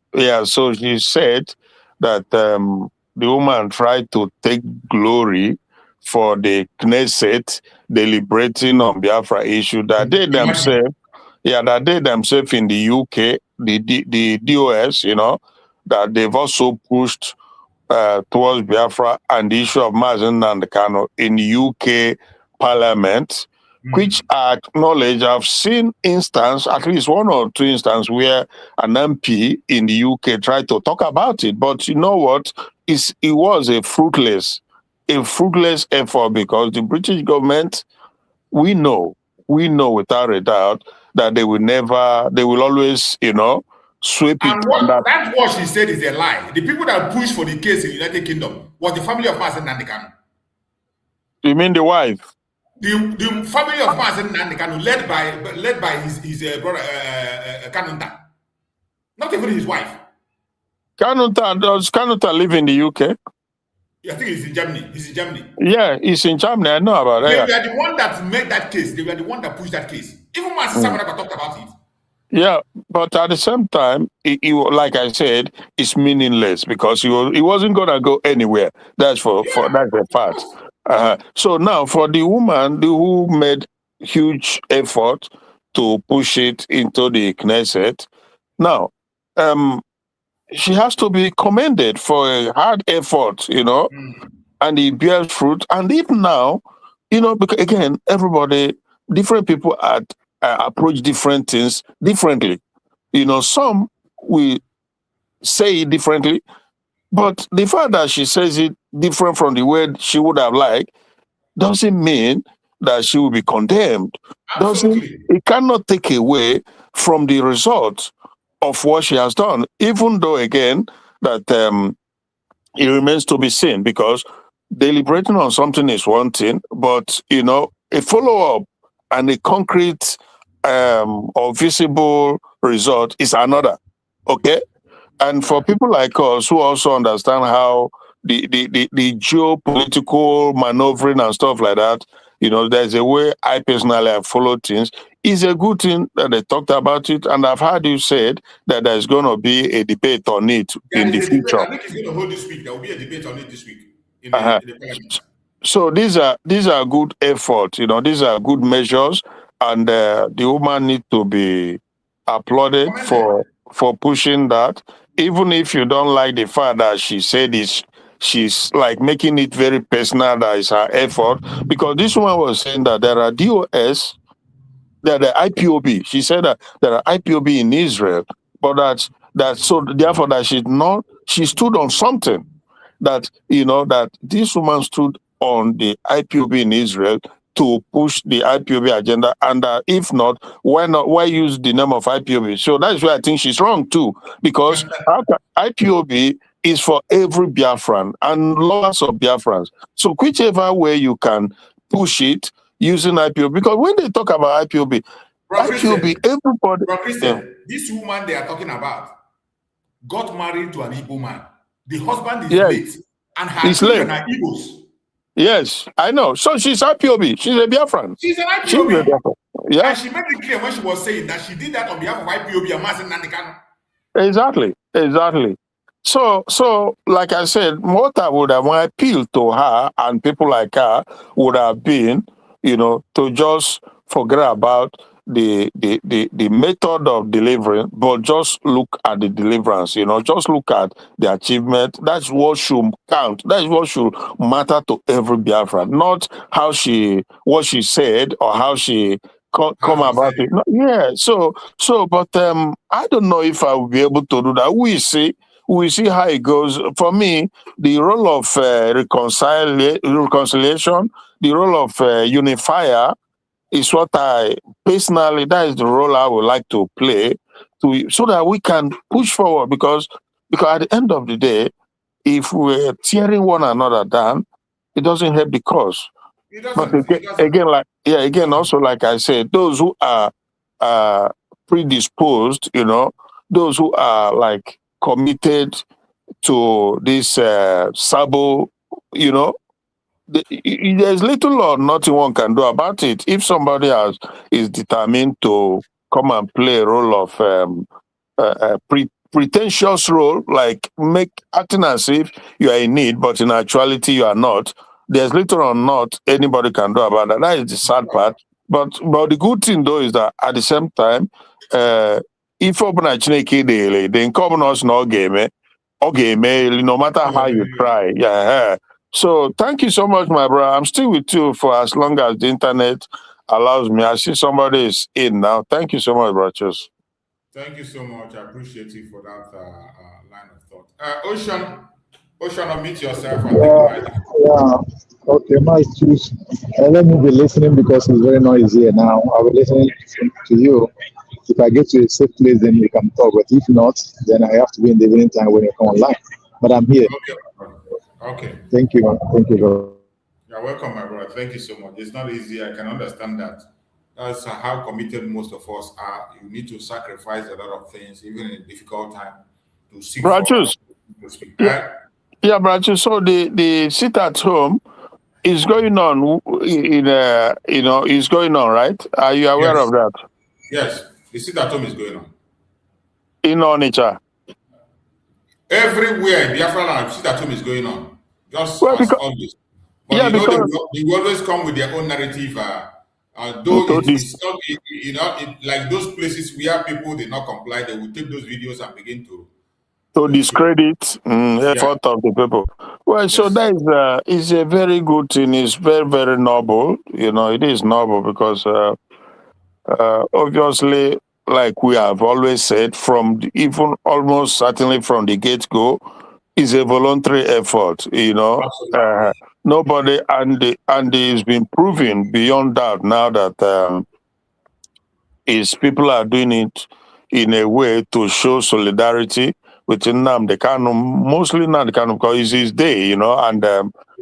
she said that the woman tried to take glory for the Knesset deliberating on Biafra issue that they themselves, in the UK, the DOS, you know, that they've also pushed towards Biafra and the issue of Mazen Nandekano in the UK Parliament, which I acknowledge I've seen instance, at least one or two instances, where an MP in the UK tried to talk about it. But you know what? It was a fruitless effort, because the British government, we know without a doubt that they will always, you know, sweep and it. That's what she said is a lie. The people that pushed for the case in the United Kingdom was the family of Mazen Nandekano. You mean the wife? The family of Mazen Nandekano, led by his brother Kanunta, not even his wife. Does Kanunta live in the UK? I think he's in Germany. He's in Germany. Yeah, he's in Germany. I know about They that. were the one that made that case. They were the one that pushed that case. Even Mazen Samanaka talked about it. Yeah, but at the same time, like I said, it's meaningless, because he wasn't gonna go anywhere. That's that's the fact. So now, for the woman who made huge effort to push it into the Knesset, now, she has to be commended for a hard effort, you know, and it bears fruit. And even now, you know, because again, different people approach different things differently. You know, some will say it differently, but the fact that she says it different from the way she would have liked doesn't mean that she will be condemned. It cannot take away from the result of what she has done, even though, again, that it remains to be seen, because deliberating on something is one thing, but, you know, a follow-up and a concrete or visible result is another. Okay? And for people like us who also understand how the geopolitical maneuvering and stuff like that, you know, there's a way I personally have followed things. It's a good thing that they talked about it, and I've heard you said that there's going to be a debate on it in the future. I think it's going to hold this week. There will be a debate on it this week in the Parliament. So these are good efforts, you know, these are good measures, and the woman needs to be applauded for pushing that, even if you don't like the fact that she said she's like making it very personal, that is her effort, because this woman was saying that there are DOS, there are IPOB. She said that there are IPOB in Israel, but so therefore that she stood on something, that, you know, that this woman stood on the IPOB in Israel to push the IPOB agenda, and if not, why use the name of IPOB? So that's why I think she's wrong too, because IPOB is for every Biafran and lots of Biafrans. So whichever way you can push it using IPOB, because when they talk about IPOB, everybody. This woman they are talking about got married to an Igbo man. The husband is late, and her children are Igbos. Yes, I know. So she's IPOB. She's a Biafran. She's an IPOB. Yeah. And she made it clear when she was saying that she did that on behalf of IPOB and Mazen Nandekano. Exactly. So like I said, what I would have appealed to her and people like her would have been, you know, to just forget about the method of delivering, but just look at the deliverance, you know, just look at the achievement. That's what should count. That's what should matter to every Biafran, not what she said or how she come about it. No, yeah. So, but I don't know if I will be able to do that. We see how it goes. For me, the role of reconciliation, the role of unifier, is what that is the role I would like to play, so that we can push forward, because at the end of the day, if we're tearing one another down, it doesn't help the cause. It But doesn't. It doesn't. again, also like I said, those who are predisposed, those who are like committed to this sabo, there's little or nothing one can do about it. If somebody is determined to come and play a role of pretentious role, like acting as if you are in need, but in actuality you are not. There's little or not anybody can do about that. That is the sad part. But the good thing though is that at the same time, if open Chineke then come us no game, no matter how you try. Yeah. So thank you so much, my brother. I'm still with you for as long as the internet allows me. I see somebody is in now. Thank you so much, brothers. Thank you so much. I appreciate you for that line of thought. Ocean, unmute yourself and take the mic. Yeah. Okay, my choose. Let me be listening because it's very noisy here now. I'll be listening to you. If I get to a safe place, then we can talk. But if not, then I have to be in the evening time when you come online. But I'm here. Okay. Thank you, man. Thank you, bro. You're welcome, my brother. Thank you so much. It's not easy. I can understand that. That's how committed most of us are. You need to sacrifice a lot of things, even in a difficult time, to seek for Branches. Yeah, Branches. So the sit at home is going on is going on, right? Are you aware of that? Yes, the sit at home is going on. In Onitsha. Everywhere, Biafra land, sit at home is going on. Just as always. But they always come with their own narrative. Though it's not, like those places where people did not comply, they will take those videos and begin to discredit effort of the people. Well, yes. So that is a very good thing. It's very, very noble. It is noble because obviously, like we have always said, even almost certainly from the get-go, is a voluntary effort. Nobody, and it's been proven beyond doubt now that people are doing it in a way to show solidarity with Nnamdi Kanu, mostly Nnamdi Kanu, because it's his day, and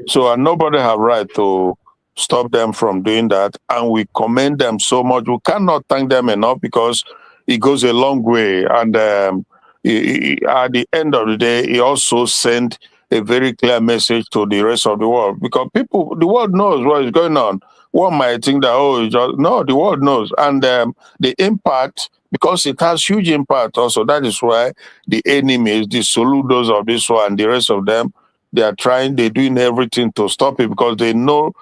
so nobody have right to stop them from doing that, and we commend them so much. We cannot thank them enough because it goes a long way, and at the end of the day, he also sent a very clear message to the rest of the world, because the world knows what is going on. One might think that, no, the world knows. And the impact, because it has huge impact also, that is why the enemies, the Soludos of this one, the rest of them, they're doing everything to stop it, because they know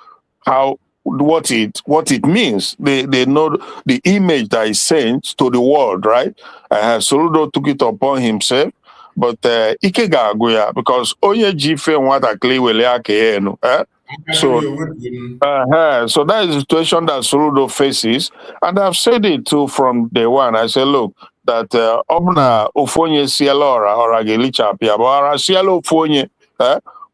what it means. They know the image that is sent to the world, right? Soludo took it upon himself. But Ike ga-agụ because onye ji ife nwatakịrị wele aka ya enu. So that is the situation that Soludo faces, and I've said it too from day one. I said, look, that obna ofonye siela ora gelicha pia bara siela ofonye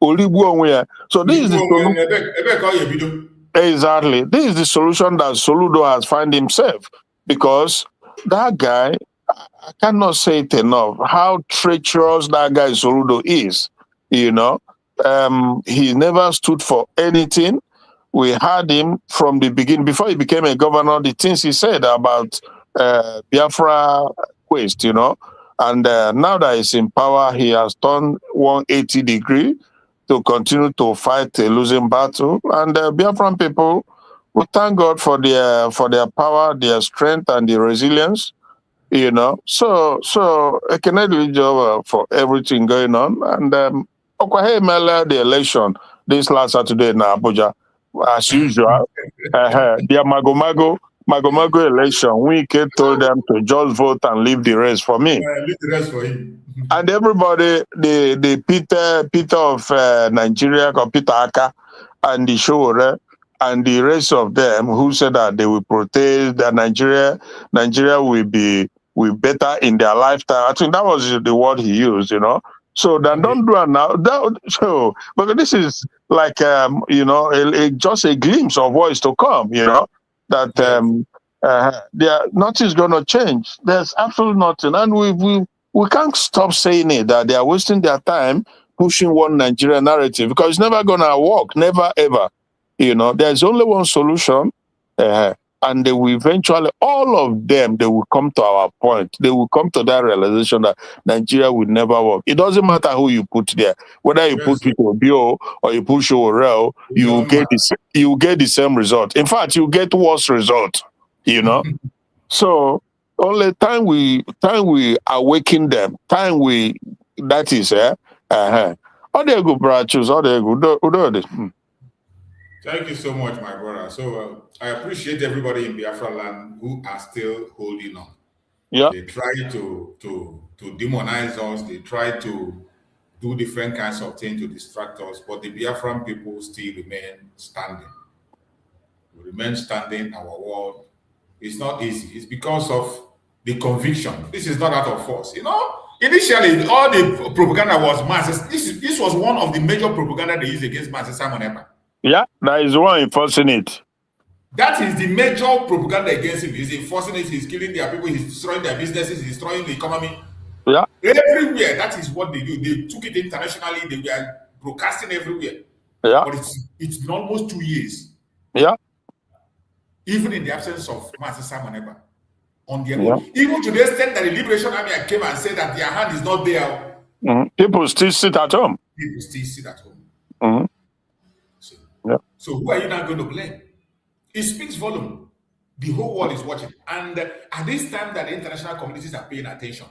oligbu onwe ya. So this is the solution. Exactly. This is the solution that Soludo has found himself, because that guy, I cannot say it enough, how treacherous that guy Soludo is. He never stood for anything. We had him from the beginning, before he became a governor, the things he said about Biafra quest, and now that he's in power, he has turned 180 degree to continue to fight a losing battle. And Biafran people, we thank God for their power, their strength, and the resilience. So I cannot do job for everything going on. And the election this last Saturday in Abuja, as usual. The Magomago election, we told them to just vote and leave the rest for me. Leave the rest for him. And everybody, the Peter of Nigeria, Peter Aka, and the Shore, and the rest of them who said that they will protest, that Nigeria will be better in their lifetime. I think that was the word he used, So then don't do it now. But this is like just a glimpse of what is to come, that nothing's gonna change. There's absolutely nothing. And we can't stop saying it, that they are wasting their time pushing one Nigerian narrative because it's never gonna work, never ever. There's only one solution, and they will eventually, all of them, they will come to our point. They will come to that realization that Nigeria will never work. It doesn't matter who you put there, whether you put Peter Bio or you put Shorel, you get the same result. In fact, you get worse result. So only time we awaken them, that is all they go branches, all they go. Thank you so much, my brother. So I appreciate everybody in Biafra land who are still holding on. Yeah. They try to demonize us. They try to do different kinds of things to distract us, but the Biafran people still remain standing. We remain standing. Our world. It's not easy. It's because of the conviction. This is not out of force. Initially, all the propaganda was masses. This was one of the major propaganda they used against Masses Simon Ekpa. Yeah, that is the one enforcing it. That is the major propaganda against him. He's enforcing it, he's killing their people, he's destroying their businesses, he's destroying the economy. Yeah. Everywhere, that is what they do. They took it internationally, they were broadcasting everywhere. Yeah. But it's been almost 2 years. Yeah. Even in the absence of Master Simon Ekpa. On their own. Even to the extent that the Liberation Army came and said that their hand is not there. People still sit at home. People still sit at home. Mm-hmm. So who are you now going to blame? It speaks volume. The whole world is watching. And at this time that the international communities are paying attention,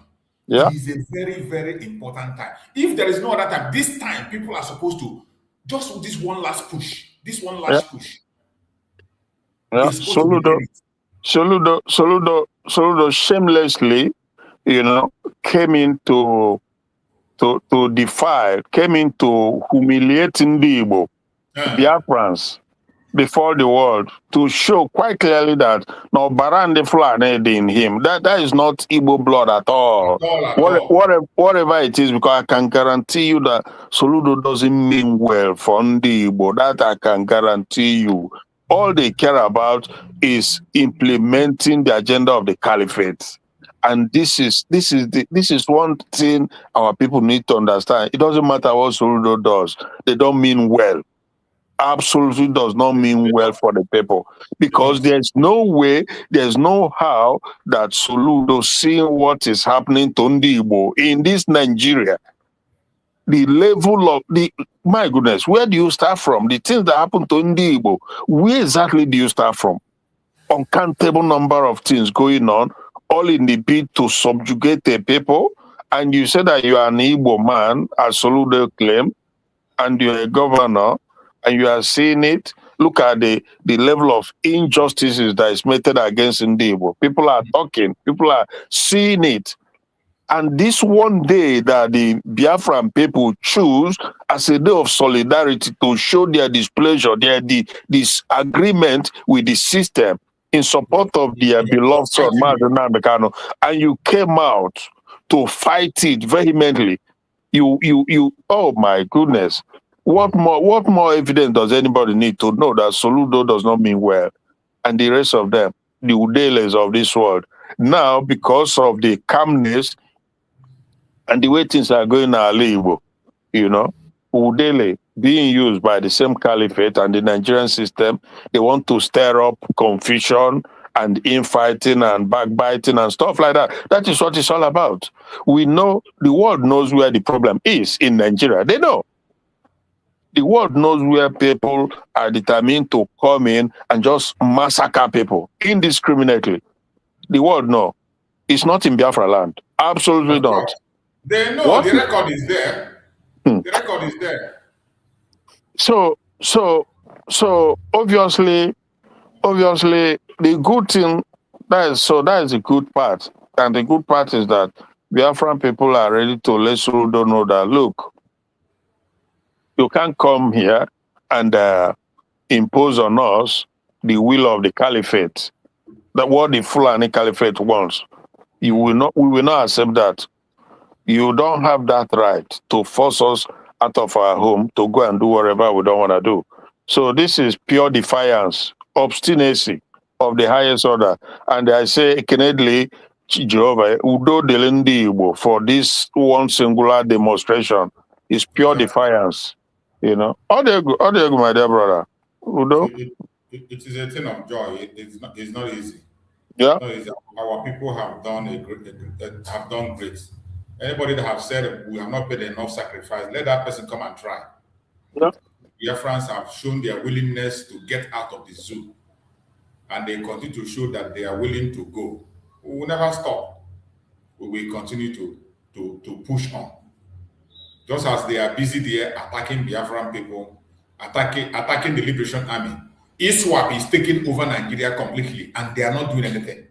it is a very, very important time. If there is no other time, this time people are supposed to just this one last push. This one last push. Yeah. Soludo shamelessly, came into to defy, came into humiliating the Igbo. Biafrans before the world to show quite clearly that no Barande Fulani in him. That is not Igbo blood at all. Whatever it is, because I can guarantee you that Soludo doesn't mean well for Ndi Igbo. That I can guarantee you. All they care about is implementing the agenda of the caliphate. And this is one thing our people need to understand. It doesn't matter what Soludo does. They don't mean well. Absolutely does not mean well for the people, because there's no way, there's no how that Soludo, seeing what is happening to Ndi Igbo in this Nigeria, the level of my goodness, where do you start from? The things that happen to Ndi Igbo, where exactly do you start from? Uncountable number of things going on, all in the bid to subjugate the people, and you say that you are an Igbo man, as Soludo claim, and you're a governor, and you are seeing it. Look at the level of injustices that is meted against Ndi Igbo. People are talking, people are seeing it. And this one day that the Biafran people choose as a day of solidarity to show their displeasure, their disagreement with the system in support of their beloved son, Mazen Bekano, and you came out to fight it vehemently. You, oh my goodness. What more evidence does anybody need to know that Soludo does not mean well? And the rest of them, the Udeles of this world. Now, because of the calmness and the way things are going in Igbo, Udele being used by the same caliphate and the Nigerian system, they want to stir up confusion and infighting and backbiting and stuff like that. That is what it's all about. We know, the world knows where the problem is in Nigeria. They know. The world knows where people are determined to come in and just massacre people indiscriminately. The world knows. It's not in Biafra land. Absolutely not. They know. The record is there. The record is there. So obviously, the good thing, that is the good part. And the good part is that Biafran people are ready to let Soludo know that, look, you can't come here and impose on us the will of the caliphate. That what the Fulani caliphate wants. We will not accept that. You don't have that right to force us out of our home to go and do whatever we don't want to do. So this is pure defiance, obstinacy of the highest order. And I say, Kennedy, Jehovah, Udo Delendi Igbo for this one singular demonstration. It's pure defiance. You know. How do you go, my dear brother? Udo? It is a thing of joy. It's not easy. Yeah. No, our people have done great. Anybody that have said we have not paid enough sacrifice, let that person come and try. Yeah. Biafrans have shown their willingness to get out of the zoo, and they continue to show that they are willing to go. We will never stop. We will continue to push on. Just as they are busy there attacking Biafran people, attacking the Liberation Army. ISWAP is taking over Nigeria completely, and they are not doing anything.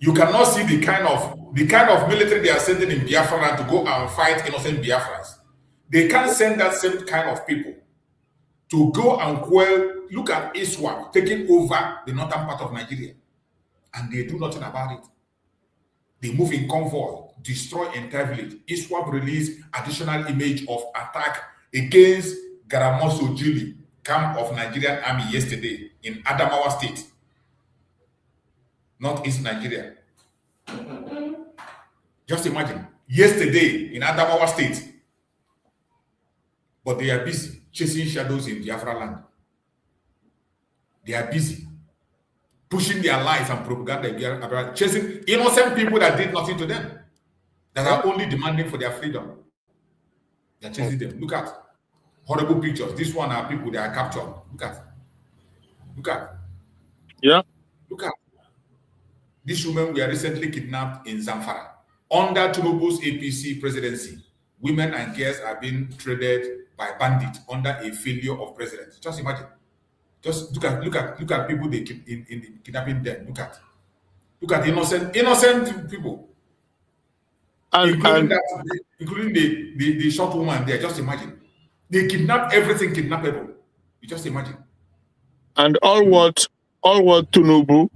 You cannot see the kind of military they are sending in Biafra to go and fight innocent Biafrans. They can't send that same kind of people to go and quell. Look at ISWAP taking over the northern part of Nigeria, and they do nothing about it. They move in convoy, destroy entire village. ISWAP released additional image of attack against Garamoso Jili, camp of Nigerian army yesterday in Adamawa State, northeast Nigeria. Just imagine, yesterday in Adamawa State. But they are busy chasing shadows in Biafra land. They are busy pushing their lies and propaganda, chasing innocent people that did nothing to them, that are only demanding for their freedom. They are chasing them. Look at horrible pictures. This one are people that are captured. Look at. Yeah. Look at. These women were recently kidnapped in Zamfara. Under Tinubu's APC presidency, women and girls are being traded by bandits under a failure of president. Just imagine. Just look at people they keep in kidnapping them. Look at innocent people. Including the short woman there. Just imagine. They kidnap everything kidnappable. You just imagine. And all what Tinubu,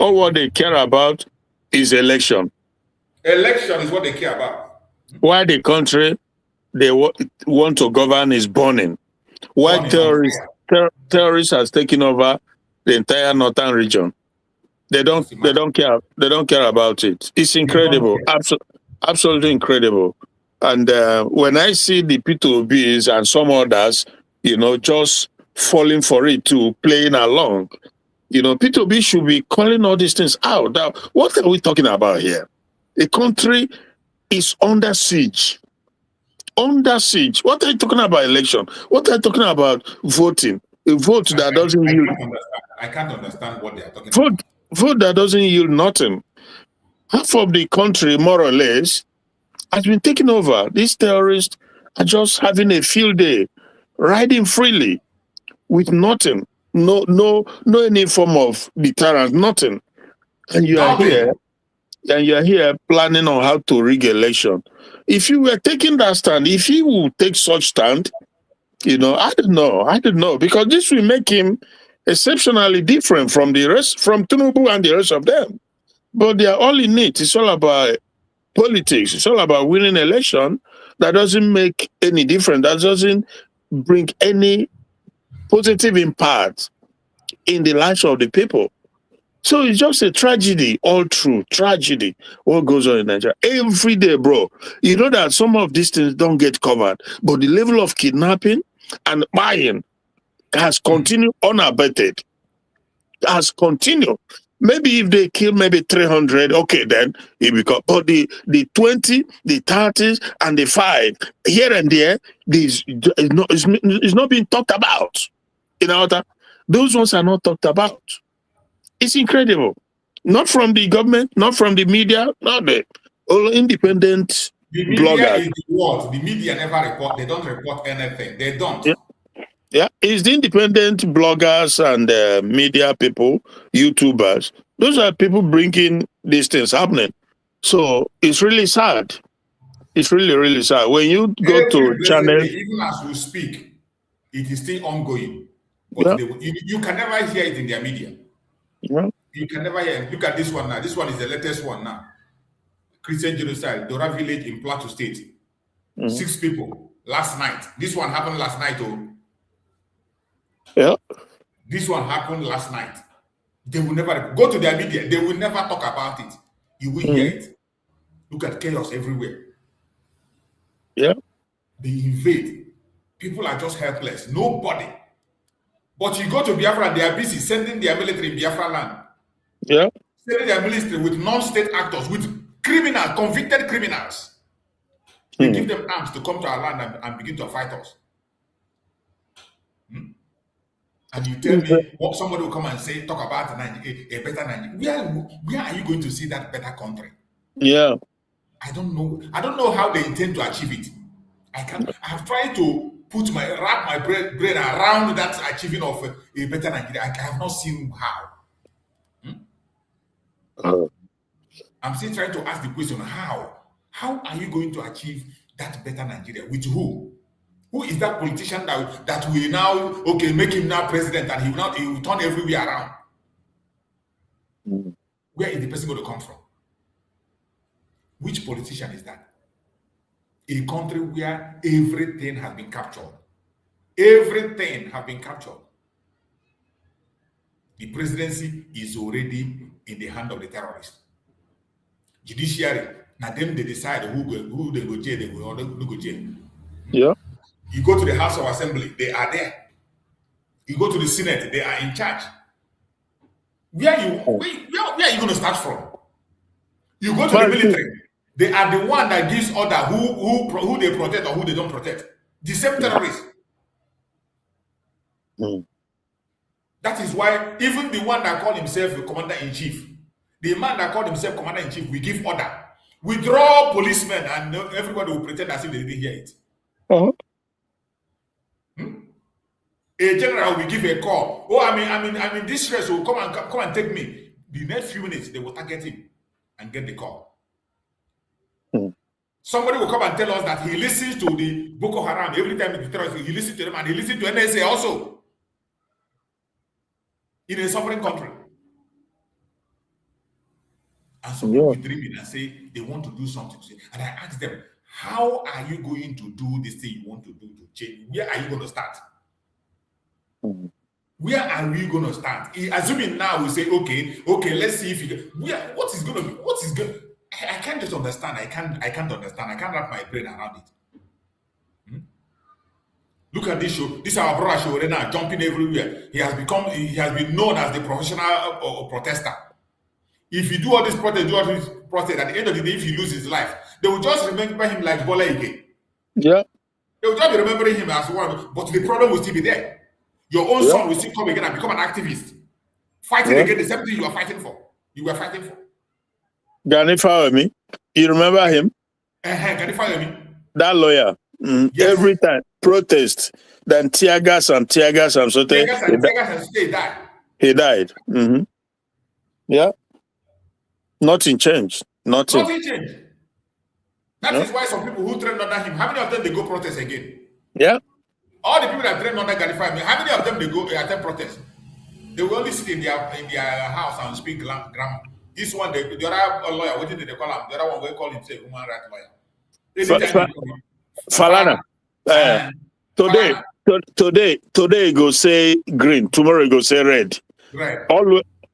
all what they care about is election. Election is what they care about. Why the country they want to govern is burning. Why terrorists has taken over the entire northern region. They don't care. They don't care about it. It's incredible. Absolutely incredible. And when I see the P2Bs and some others, just falling for it too, playing along, P2B should be calling all these things out. Now, what are we talking about here? A country is under siege. Under siege. What are you talking about election? What are you talking about voting? A vote that doesn't yield. I can't understand what they are talking about. Vote that doesn't yield nothing. Half of the country, more or less, has been taken over. These terrorists are just having a field day, riding freely with nothing. No any form of deterrence, nothing. And you are here. And you're here planning on how to rig election. If you were taking that stand, if he would take such stand, I don't know, because this will make him exceptionally different from the rest, from Tinubu and the rest of them. But they are all in it. It's all about politics. It's all about winning election. That doesn't make any difference. That doesn't bring any positive impact in the lives of the people. So it's just a tragedy, all true tragedy, what goes on in Nigeria. Every day, bro. You know that some of these things don't get covered, but the level of kidnapping and buying has continued unabated. Has continued. Maybe if they kill maybe 300, okay, then it becomes, but the 20, the 30s, and the 5, here and there, this is not being talked about. Those ones are not talked about. It's incredible. Not from the government, not from the media, not the all independent bloggers. Is what? The media never report. They don't report anything. They don't. Yeah. It's the independent bloggers and media people, YouTubers. Those are people bringing these things happening. So it's really sad. It's really, really sad. When you go to channel... Even as we speak, it is still ongoing. But you can never hear it in their media. Yeah. You can never hear. Look at this one now. This one is the latest one now. Christian genocide, Dora village in Plateau State. 6 people last night. This one happened last night. Yeah. This one happened last night. They will never go to their media. They will never talk about it. You will hear it. Look at chaos everywhere. Yeah. They invade. People are just helpless. Nobody. But you go to Biafra, they are busy sending their military in Biafra land. Yeah. Sending their military with non-state actors, with criminals, convicted criminals. They give them arms to come to our land and begin to fight us. And you tell me what somebody will come and say, talk about a better Nigeria. Where are you going to see that better country? Yeah. I don't know. I don't know how they intend to achieve it. I have tried to wrap my brain around that achieving of a better Nigeria. I have not seen how. I'm still trying to ask the question, how? How are you going to achieve that better Nigeria? With who? Who is that politician that will now, make him now president and he will turn everywhere around? Where is the person going to come from? Which politician is that? A country where everything has been captured. Everything has been captured. The presidency is already in the hand of the terrorists. Judiciary, now them they decide who they go jail, they will go jail. Yeah. You go to the House of Assembly, they are there. You go to the Senate, they are in charge. Where are you going to start from? You go to the military, they are the one that gives order who they protect or who they don't protect. The same terrorists. That is why even the one that called himself the commander-in-chief, the man that called himself commander-in-chief, we give order. Withdraw policemen, and everybody will pretend as if they didn't hear it. A general will give a call. Oh, I'm in distress. So come and take me. The next few minutes, they will target him and get the call. Somebody will come and tell us that he listens to the Boko Haram every time the terrorists. He listens to them and he listens to NSA also. In a sovereign country. And so people dreaming and say they want to do something. And I ask them, how are you going to do this thing you want to do to change? Where are you going to start? Where are we going to start? Assuming now we say, okay, let's see if you can. What is going to? I can't just understand. I can't understand. I can't wrap my brain around it. Look at this show. This is our brother show right now, jumping everywhere. He has been known as the professional protester. If you do all this protest, at the end of the day, if he loses his life, they will just remember him like Bola Ige. Yeah. They will just be remembering him as one, but the problem will still be there. Your own son will still come again and become an activist, fighting against the same thing you are fighting for. You were fighting for. Gani Fawemi, you remember him? Gani Fawemi. That lawyer. Yes. Every time protest, then tear gas and so he died. He died. Yeah. Nothing changed. Nothing changed. That is why some people who trained under him, how many of them they go protest again? Yeah. All the people that trained under Gani Fawemi, how many of them they go attend protest? They will only sit in their house and speak grammar. This one, the other lawyer, what did they call him? The other one, we call himself human rights lawyer. Falana. Today go say green, tomorrow go say red. Right.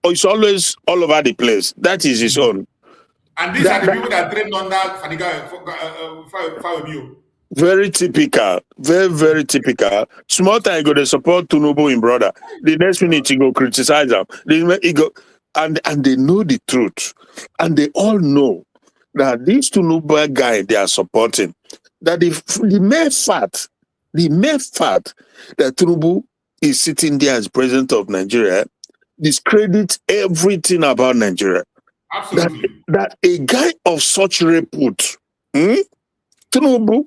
It's always all over the place. That is his own. And these are the people that trained under Fawemi. Very typical. Very, very typical. Small time go to support Tinubu in brother. The next minute you go criticize them. And they know the truth. And they all know that this Tinubu guy they are supporting, that the mere fact that Tinubu is sitting there as president of Nigeria discredits everything about Nigeria. Absolutely. That a guy of such repute, Tinubu,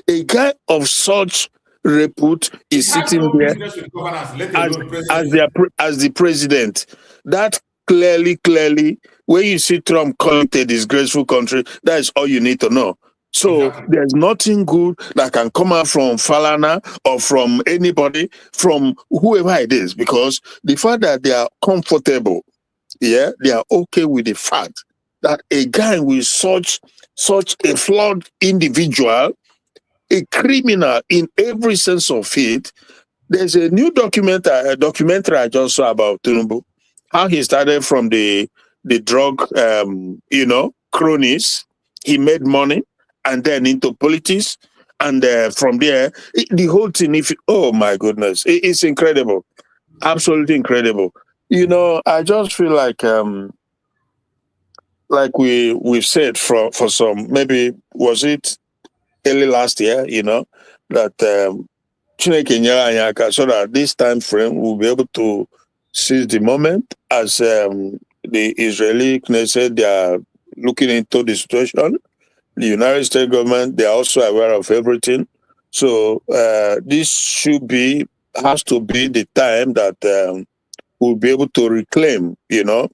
a guy of such repute is sitting there as the president. That clearly, when you see Trump calling it a disgraceful country, that is all you need to know. So there's nothing good that can come out from Falana or from anybody, from whoever it is, because the fact that they are comfortable, they are okay with the fact that a guy with such a flawed individual, a criminal in every sense of it. There's a new documentary I just saw about Tinubu, how he started from the drug, cronies. He made money, and then into politics. And from there, the whole thing, oh my goodness, it's incredible. Absolutely incredible. You know, I just feel like we've said for some, maybe was it early last year, you know, that Chineke nyere anyị aka, so that this time frame we'll be able to seize the moment as the Israeli Knesset, they are looking into the situation. The United States government, they are also aware of everything. So this has to be the time that we'll be able to reclaim, you know,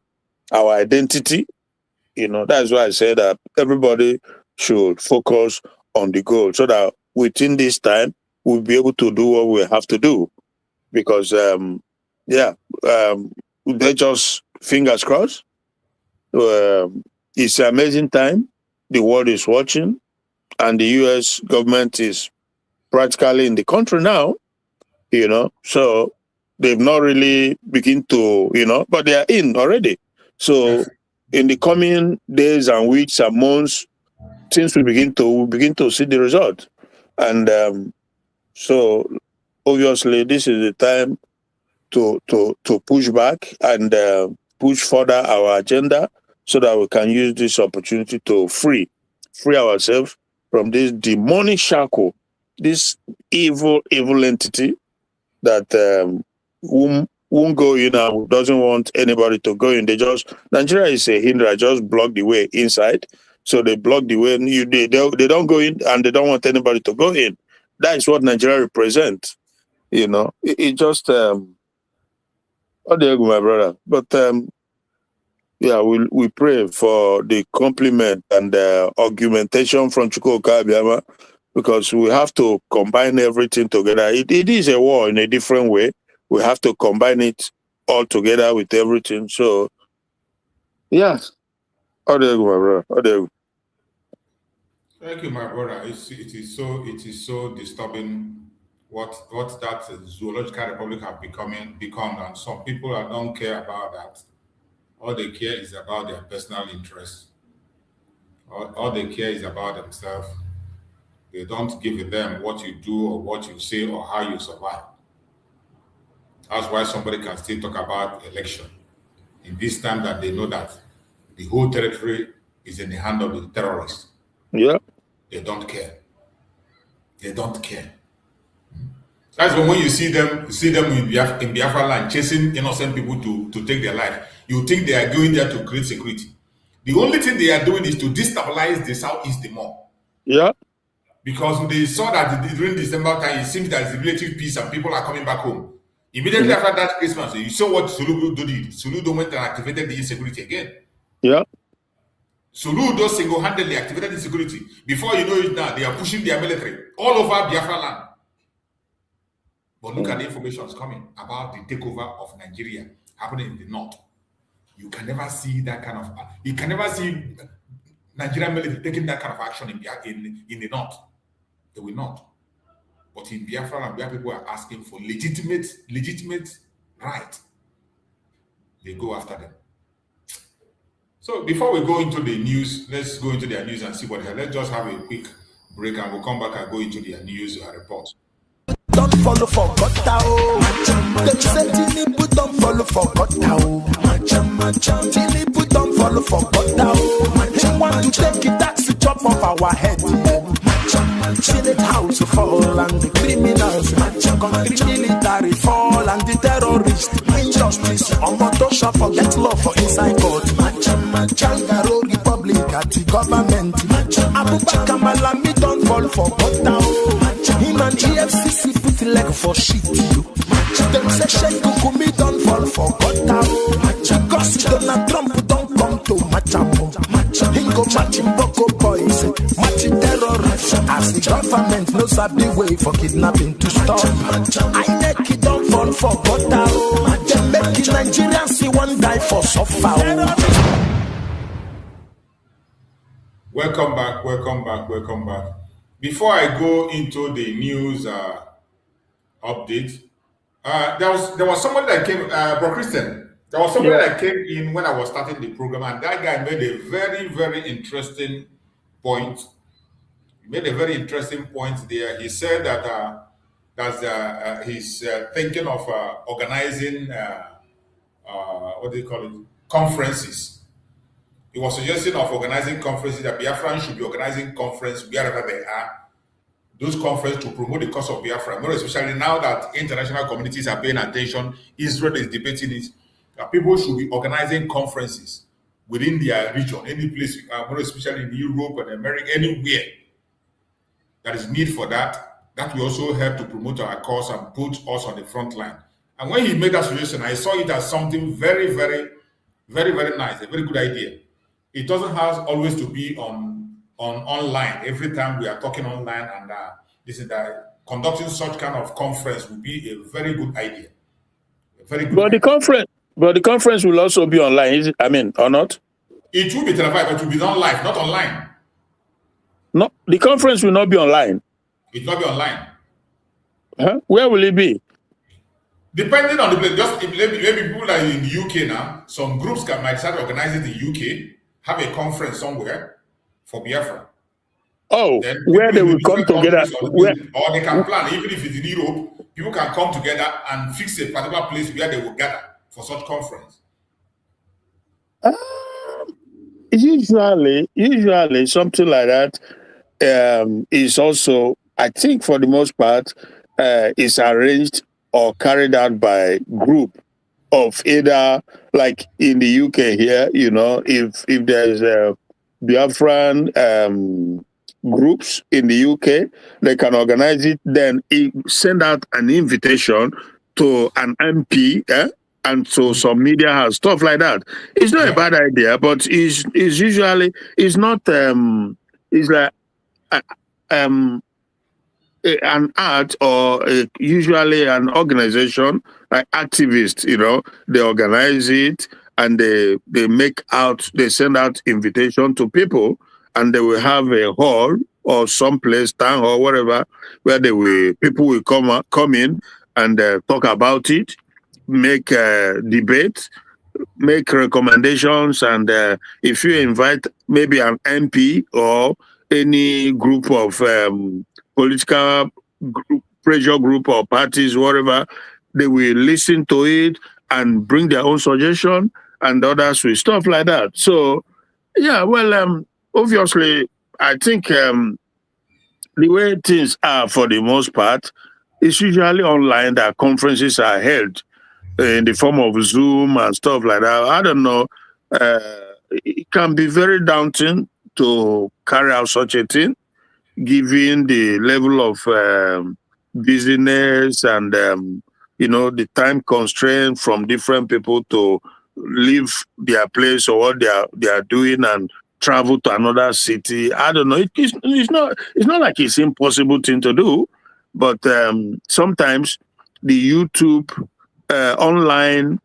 our identity. You know, that's why I said that everybody should focus on the goal, so that within this time we'll be able to do what we have to do. Because they just fingers crossed. It's an amazing time. The world is watching, and the U.S. government is practically in the country now. You know, so they've not really begin to, you know, but they are in already. So in the coming days and weeks and months, things will begin to see the result. And so obviously this is the time to push back and push further our agenda, so that we can use this opportunity to free ourselves from this demonic shackle, this evil entity that won't go in and doesn't want anybody to go in. Nigeria is a hindrance, just block the way inside. So they block the way. They don't go in, and they don't want anybody to go in. That is what Nigeria represents. You know, it just oh there you go, my brother. But yeah, we pray for the compliment and argumentation from Chukwuka Abiyama, because we have to combine everything together. It is a war in a different way. We have to combine it all together with everything. So, yes. Oh, there you go, my brother. Oh, there you go. Thank you, my brother. It is so disturbing what that zoological republic have become, and some people don't care about that. All they care is about their personal interests. All they care is about themselves. They don't give a damn what you do or what you say or how you survive. That's why somebody can still talk about election in this time that they know that the whole territory is in the hand of the terrorists. Yeah. They don't care. They don't care. That's when you see them in Biafra land chasing innocent people to take their life. You think they are going there to create security. The only thing they are doing is to destabilize the southeast the more. Yeah. Because they saw that during December time, it seems that it's relative peace and people are coming back home. Immediately after that Christmas, you saw what Soludo did. Soludo went and activated the insecurity again. Yeah. Soludo single-handedly activated the security. Before you know it now, they are pushing their military all over Biafra land. But look at the information that's coming about the takeover of Nigeria happening in the north. You can never see that kind of. You can never see Nigerian military taking that kind of action in the north. They will not. But in Biafra land, where people are asking for legitimate right, they go after them. So before we go into the news, let's go into their news and see what they have. Let's just have a quick break and we'll come back and go into their news report. Don't follow for Gotao. Them say Tinubu don't follow for Gotao. Tinubu don't follow for Gotao. He want to take it, that's the chop off our head. Senate house fall and the criminals, country military fall and the terrorists, injustice, on motor shop forget love for inside court. Changaro Republic at the government. Abubakar Malami don't fall for Gotao. Him and EFCC put leg for shit. Them say Sheikh Kukumi don't fall for Gotao. Because Donald Trump don't come to Machamo. He go matching Boko boys, matching terrorists. As the government knows the way for kidnapping to stop. I make it don't fall for Gotao. Them make Nigerians see one die for suffer. Welcome back. Before I go into the news update, there was somebody that came, Bro Christian. There was somebody that came in when I was starting the program, and that guy made a very, very interesting point. He made a very interesting point there. He said that he's thinking of organizing what do you call it, conferences. He was suggesting of organizing conferences, that Biafrans should be organizing conference wherever they are. Those conferences to promote the cause of Biafra, more especially now that international communities are paying attention, Israel is debating it. People should be organizing conferences within their region, any place, more especially in Europe and America, anywhere that is need for that. That will also help to promote our cause and put us on the front line. And when he made that suggestion, I saw it as something very, very, very, very nice, a very good idea. It doesn't have always to be on online. Every time we are talking online, and this is that conducting such kind of conference would be a very good idea. A very good idea. The conference will also be online, is it? I mean, or not? It will be televised, but it will be done live, not online. No, the conference will not be online. It will not be online. Huh? Where will it be? Depending on the place, just maybe people that are in the UK now, some groups might start organizing in the UK, have a conference somewhere for Biafra. Oh, then where they will come together. Or they can plan, even if it's in Europe, people can come together and fix a particular place where they will gather for such conference. Usually something like that is also, I think for the most part, is arranged or carried out by group of either, like in the UK here, you know, if there's a Biafran groups in the UK, they can organize it, then send out an invitation to an MP, and so some media has stuff like that. It's not a bad idea, but it's usually, it's not, it's like an art or usually an organization like activists, you know, they organize it and they send out invitation to people, and they will have a hall or someplace, town hall, whatever, where people will come in and talk about it, make debate, make recommendations, and if you invite maybe an MP or any group of political pressure group or parties, whatever, they will listen to it and bring their own suggestion, and others will stuff like that. So, yeah, well, obviously, I think the way things are for the most part, it's usually online that conferences are held in the form of Zoom and stuff like that. I don't know. It can be very daunting to carry out such a thing, given the level of busyness and the time constraint from different people to leave their place or what they are doing and travel to another city. I don't know. It's not like it's impossible thing to do, but sometimes the YouTube online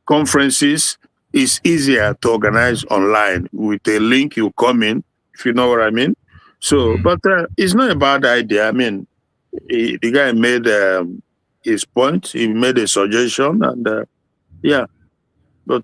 conferences is easier to organize online with a link. You come in, if you know what I mean. So, but it's not a bad idea. I mean, the guy made his point. He made a suggestion, and yeah, but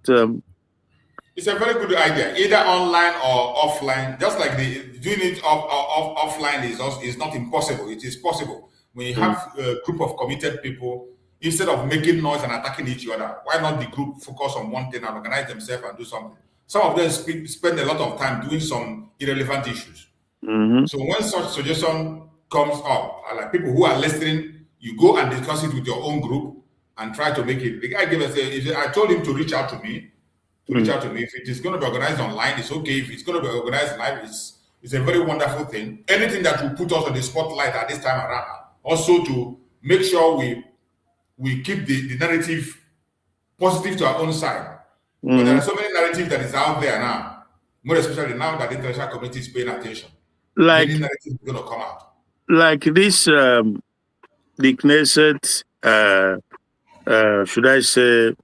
it's a very good idea, either online or offline. Just like doing it offline is not impossible. It is possible. When you have a group of committed people, instead of making noise and attacking each other, why not the group focus on one thing and organize themselves and do something? Some of them spend a lot of time doing some irrelevant issues. Mm-hmm. So when such suggestion comes up, like people who are listening, you go and discuss it with your own group and try to make it. The guy gave us I told him to reach out to me. If it is going to be organized online, it's okay. If it's going to be organized live, it's a very wonderful thing. Anything that will put us on the spotlight at this time around. Also to make sure we keep the narrative positive to our own side. Mm-hmm. But there are so many narratives that is out there now, more especially now that the international community is paying attention. Like many narratives are going to come out. Like this, the Knesset, should I say,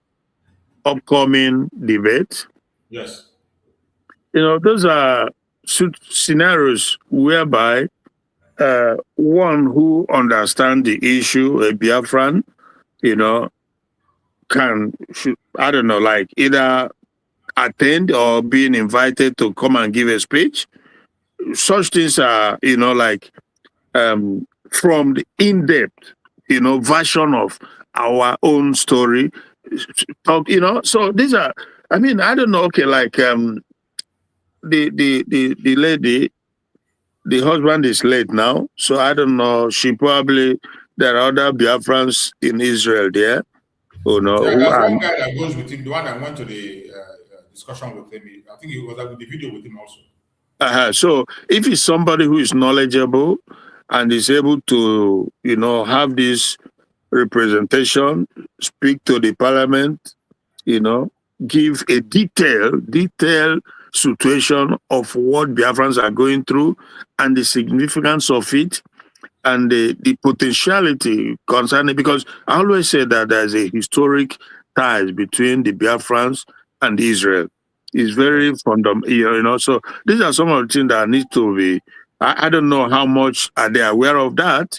upcoming debate. Yes. Those are scenarios whereby one who understands the issue, a Biafran, like either attend or being invited to come and give a speech, such things are, like from the in-depth, version of our own story. So these are, I don't know, okay, like the lady, the husband is late now, so I don't know. There are other Biafrans in Israel there, Yeah, there's one guy that goes with him, the one that went to the discussion with him. I think he was at the video with him also. So if it's somebody who is knowledgeable and is able to, have this representation, speak to the parliament, give a detailed situation of what Biafrans are going through and the significance of it and the potentiality concerning, because I always say that there's a historic ties between the Biafrans and Israel. It's very fundamental, so these are some of the things that need to be, I don't know how much are they aware of that,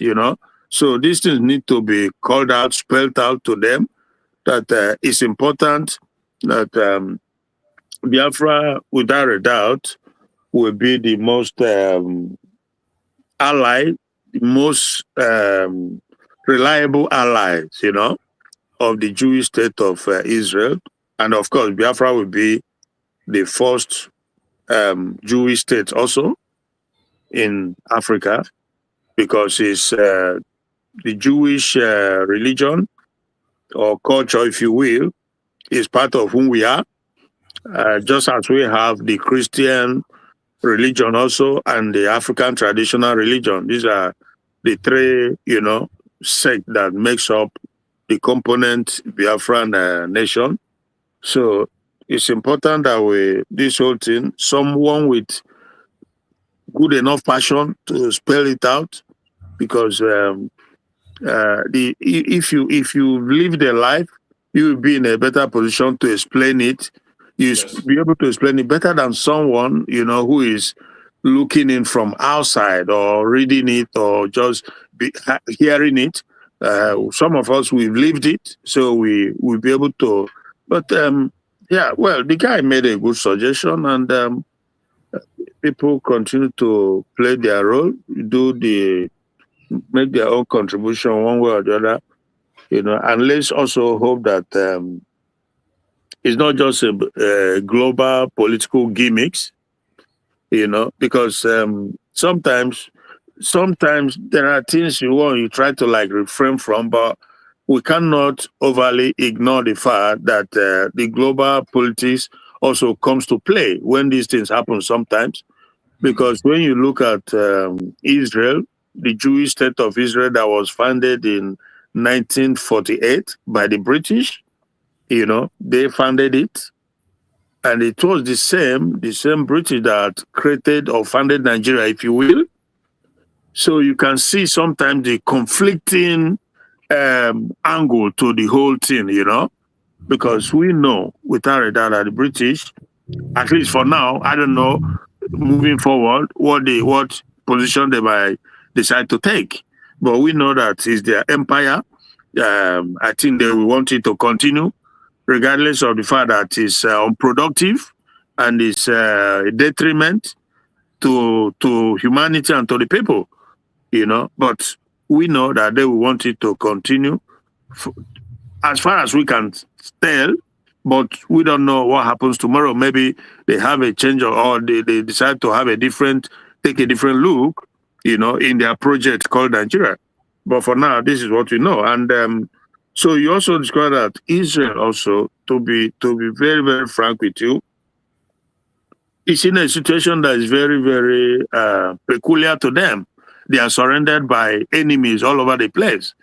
so these things need to be called out, spelled out to them, that it's important that Biafra, without a doubt, will be the most allied, the most reliable allies, of the Jewish state of Israel. And of course, Biafra will be the first Jewish state also in Africa, because it's the Jewish religion or culture, if you will, is part of whom we are, just as we have the Christian religion also and the African traditional religion. These are the three, sect that makes up the component Biafran nation. So it's important that this whole thing, someone with good enough passion to spell it out, because if you live the life, you will be in a better position to explain it. You'll be able to explain it better than someone, who is looking in from outside or reading it or just hearing it. Some of us, we've lived it, so we'll be able to. But the guy made a good suggestion, and people continue to play their role, make their own contribution one way or the other, and let's also hope that it's not just a global political gimmicks, because sometimes there are things you try to refrain from, but we cannot overly ignore the fact that the global politics also comes to play when these things happen sometimes. Because when you look at Israel, the Jewish state of Israel that was founded in 1948 by the British, they founded it. And it was the same British that created or founded Nigeria, if you will. So you can see sometimes the conflicting angle to the whole thing, because we know without a doubt that the British, at least for now, I don't know, moving forward, what position they might decide to take. But we know that it's their empire. I think they will want it to continue, regardless of the fact that it's unproductive and it's a detriment to humanity and to the people, But we know that they will want it to continue as far as we can tell, but we don't know what happens tomorrow. Maybe they have a change or they decide to have take a different look, in their project called Nigeria. But for now, this is what we know. And so you also discover that Israel also, to be very, very frank with you, is in a situation that is very, very peculiar to them. They are surrounded by enemies all over the place,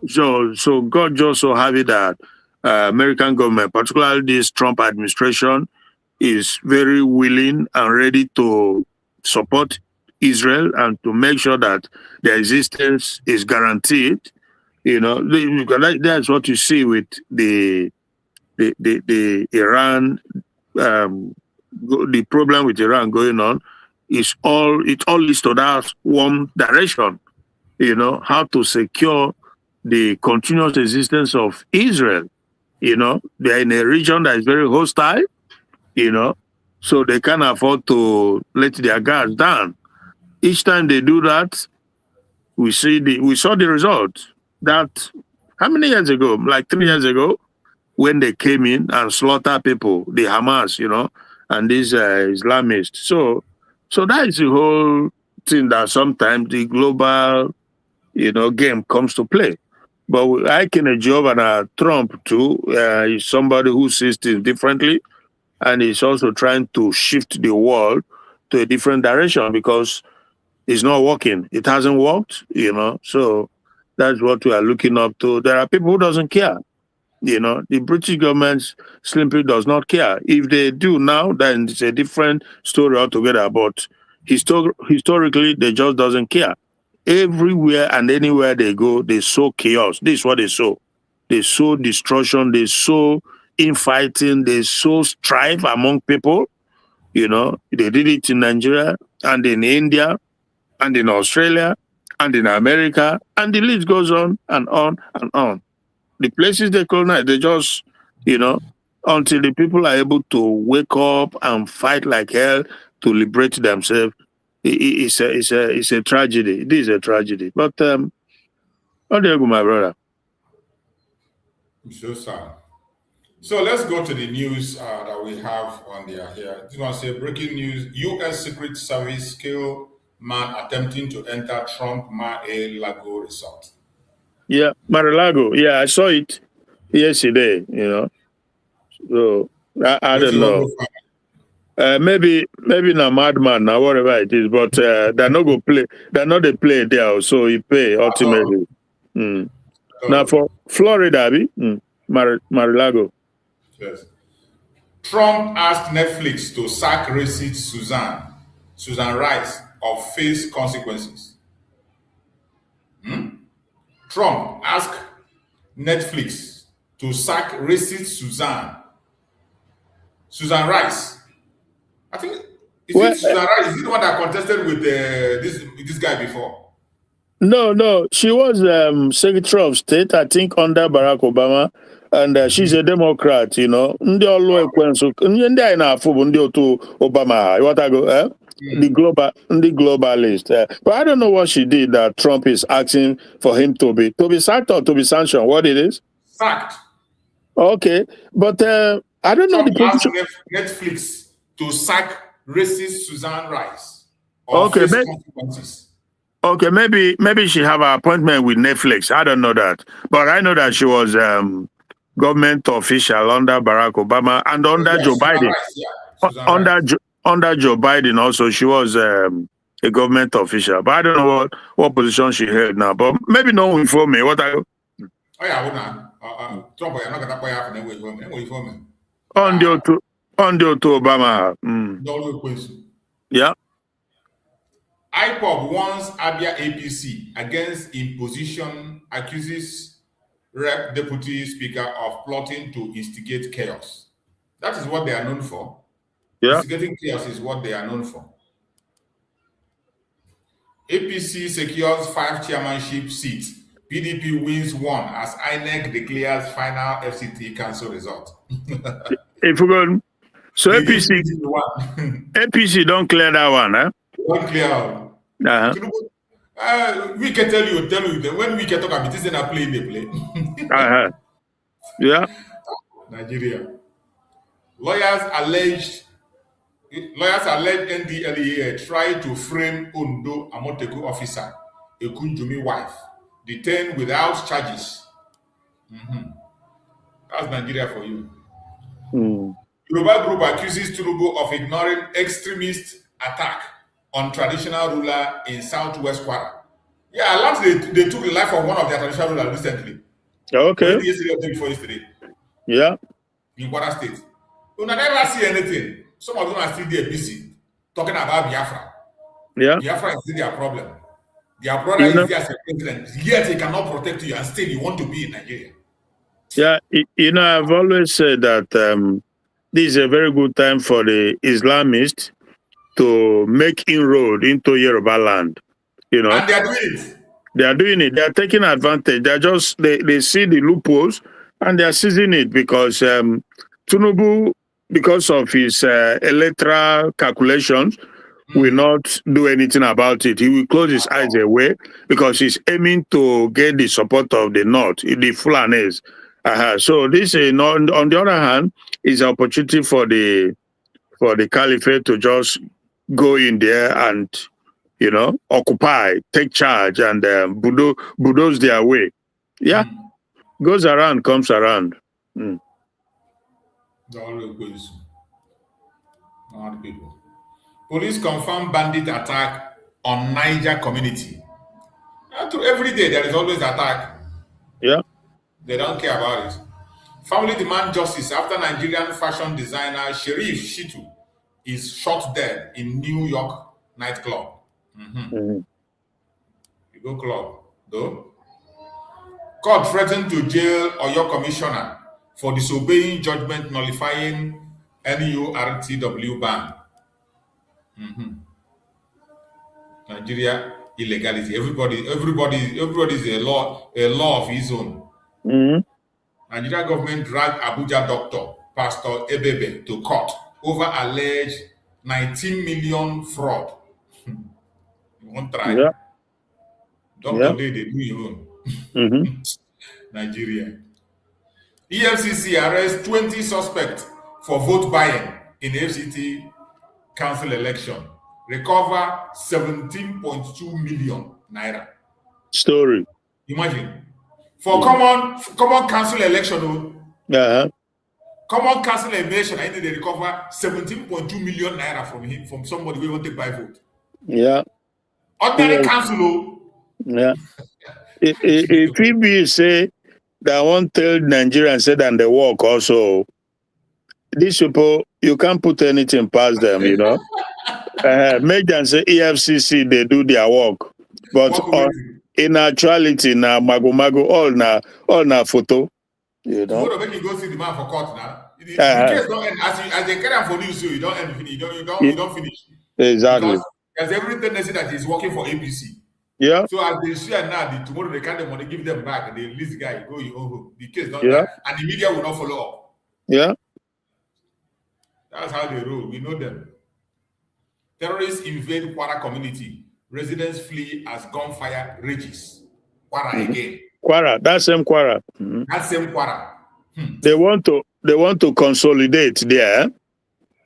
So God just so have it that American government, particularly this Trump administration, is very willing and ready to support Israel and to make sure that their existence is guaranteed. That's what you see with the Iran, the problem with Iran going on. It all leads to that one direction, how to secure the continuous existence of Israel. They're in a region that is very hostile, So they can't afford to let their guards down. Each time they do that, we saw the result. That how many years ago? Like 3 years ago, when they came in and slaughtered people, the Hamas, and these Islamists. So that is the whole thing that sometimes the global, game comes to play. But I can job and Trump too is somebody who sees things differently, and he's also trying to shift the world to a different direction because it's not working. It hasn't worked, So that's what we are looking up to. There are people who doesn't care. The British government simply does not care. If they do now, then it's a different story altogether. But historically, they just doesn't care. Everywhere and anywhere they go, they sow chaos. This is what they sow. They sow destruction. They sow infighting. They sow strife among people. They did it in Nigeria and in India and in Australia and in America, and the list goes on and on and on. The places they colonize, they just, until the people are able to wake up and fight like hell to liberate themselves, it's a tragedy. It is a tragedy. But how do you go, my brother? So sad. So let's go to the news that we have on the here. This one say breaking news: U.S. Secret Service kill man attempting to enter Trump Mar-a-Lago resort. Yeah, Mar-a-Lago. Yeah, I saw it yesterday. So I don't know. Maybe not madman now, whatever it is, but they're not go play. They're not they play there, so you pay ultimately. Now for Florida, Mar-a-Lago. Yes. Trump asked Netflix to sack racist Susan Rice or face consequences. Trump asked Netflix to sack racist Susan Rice. I think Susan Rice? Is it the one that contested with this guy before? No. She was Secretary of State, I think, under Barack Obama, and she's a Democrat. Ndị ọlụ ekwensu, ndị anyị na-afụ bụ ndị otu Obama. The globalist. But I don't know what she did that Trump is asking for him to be sacked or to be sanctioned. What it is? Sacked. Okay, but I don't know the position. Netflix to sack racist Susan Rice or face consequences. Okay, maybe she have an appointment with Netflix. I don't know that, but I know that she was government official under Barack Obama and under Joe Biden. Rice, under Joe Biden also, she was a government official. But I don't know what position she held now. But maybe no one inform me. What I? Oh yeah, Trump, you're not gonna inform me. On the Obama. Yeah. IPOB warns Abia APC against imposition, accuses Rep Deputy Speaker of plotting to instigate chaos. That is what they are known for. Yeah. Instigating chaos is what they are known for. APC secures 5 chairmanship seats. PDP wins 1 as INEC declares final FCT council result. If we go, so APC don't clear that one, huh? Don't clear out. We can tell you that when we can talk about this, they play. Yeah. Nigeria. Lawyers allege NDLEA tried to frame Ondo Amoteku officer, Ekunjumi wife, detained without charges. That's Nigeria for you. Yoruba group accuses Tinubu of ignoring extremist attack on traditional ruler in southwest Kwara. Yeah, last they took the life of one of their traditional rulers recently. Okay. Yesterday. Yeah. In Kwara State. You never see anything. Some of them are still there busy talking about Biafra. Yeah. Biafra is still their problem. Their brother is there as a president. Yet he cannot protect you and still you want to be in Nigeria. Yeah, I've always said that this is a very good time for the Islamists to make inroad into Yoruba land. And they are doing it. They are doing it. They are taking advantage. They see the loopholes and they are seizing it because Tinubu because of his electoral calculations, will not do anything about it. He will close his eyes away because he's aiming to get the support of the North, the Fulanis. So this is on the other hand is an opportunity for the caliphate to just go in there and occupy, take charge, and bulldoze their way. Yeah, goes around, comes around. Not people. Police confirm bandit attack on Niger community. Every day there is always attack. Yeah. They don't care about it. Family demand justice after Nigerian fashion designer Sherif Shitu is shot dead in New York nightclub. You go club, though. Court threatened to jail Oyo commissioner for disobeying judgment nullifying NURTW ban. Nigeria illegality. Everybody is a law of his own. Nigeria government dragged Abuja doctor Pastor Ebebe to court over alleged 19 million fraud. You won't try. Yeah. Doctor they do your own. Nigeria. EFCC arrests 20 suspects for vote buying in FCT council election. Recover 17.2 million naira. Story. Imagine. For common council election, common council election, I think they recover 17.2 million naira from somebody who want to buy vote. Yeah. Ordinary council. Yeah. If people say that one tell Nigerians said and they work also, these people you can't put anything past them, make them say EFCC they do their work, but in actuality now mago all na photo. Tomorrow make you go see the man for court now. The case don't end as they carry him for news, so you don't end finish. You don't finish. Exactly. Because there's every tendency that he's working for APC. Yeah. So as they share now, tomorrow they can't money, give them back, and they release the guy, go you home. The case don't die, and the media will not follow up. Yeah. That's how they roll. We know them. Terrorists invade Kwara community. Residents flee as gunfire rages. Kwara again. Kwara, that same Kwara. That same Kwara. They want to consolidate there.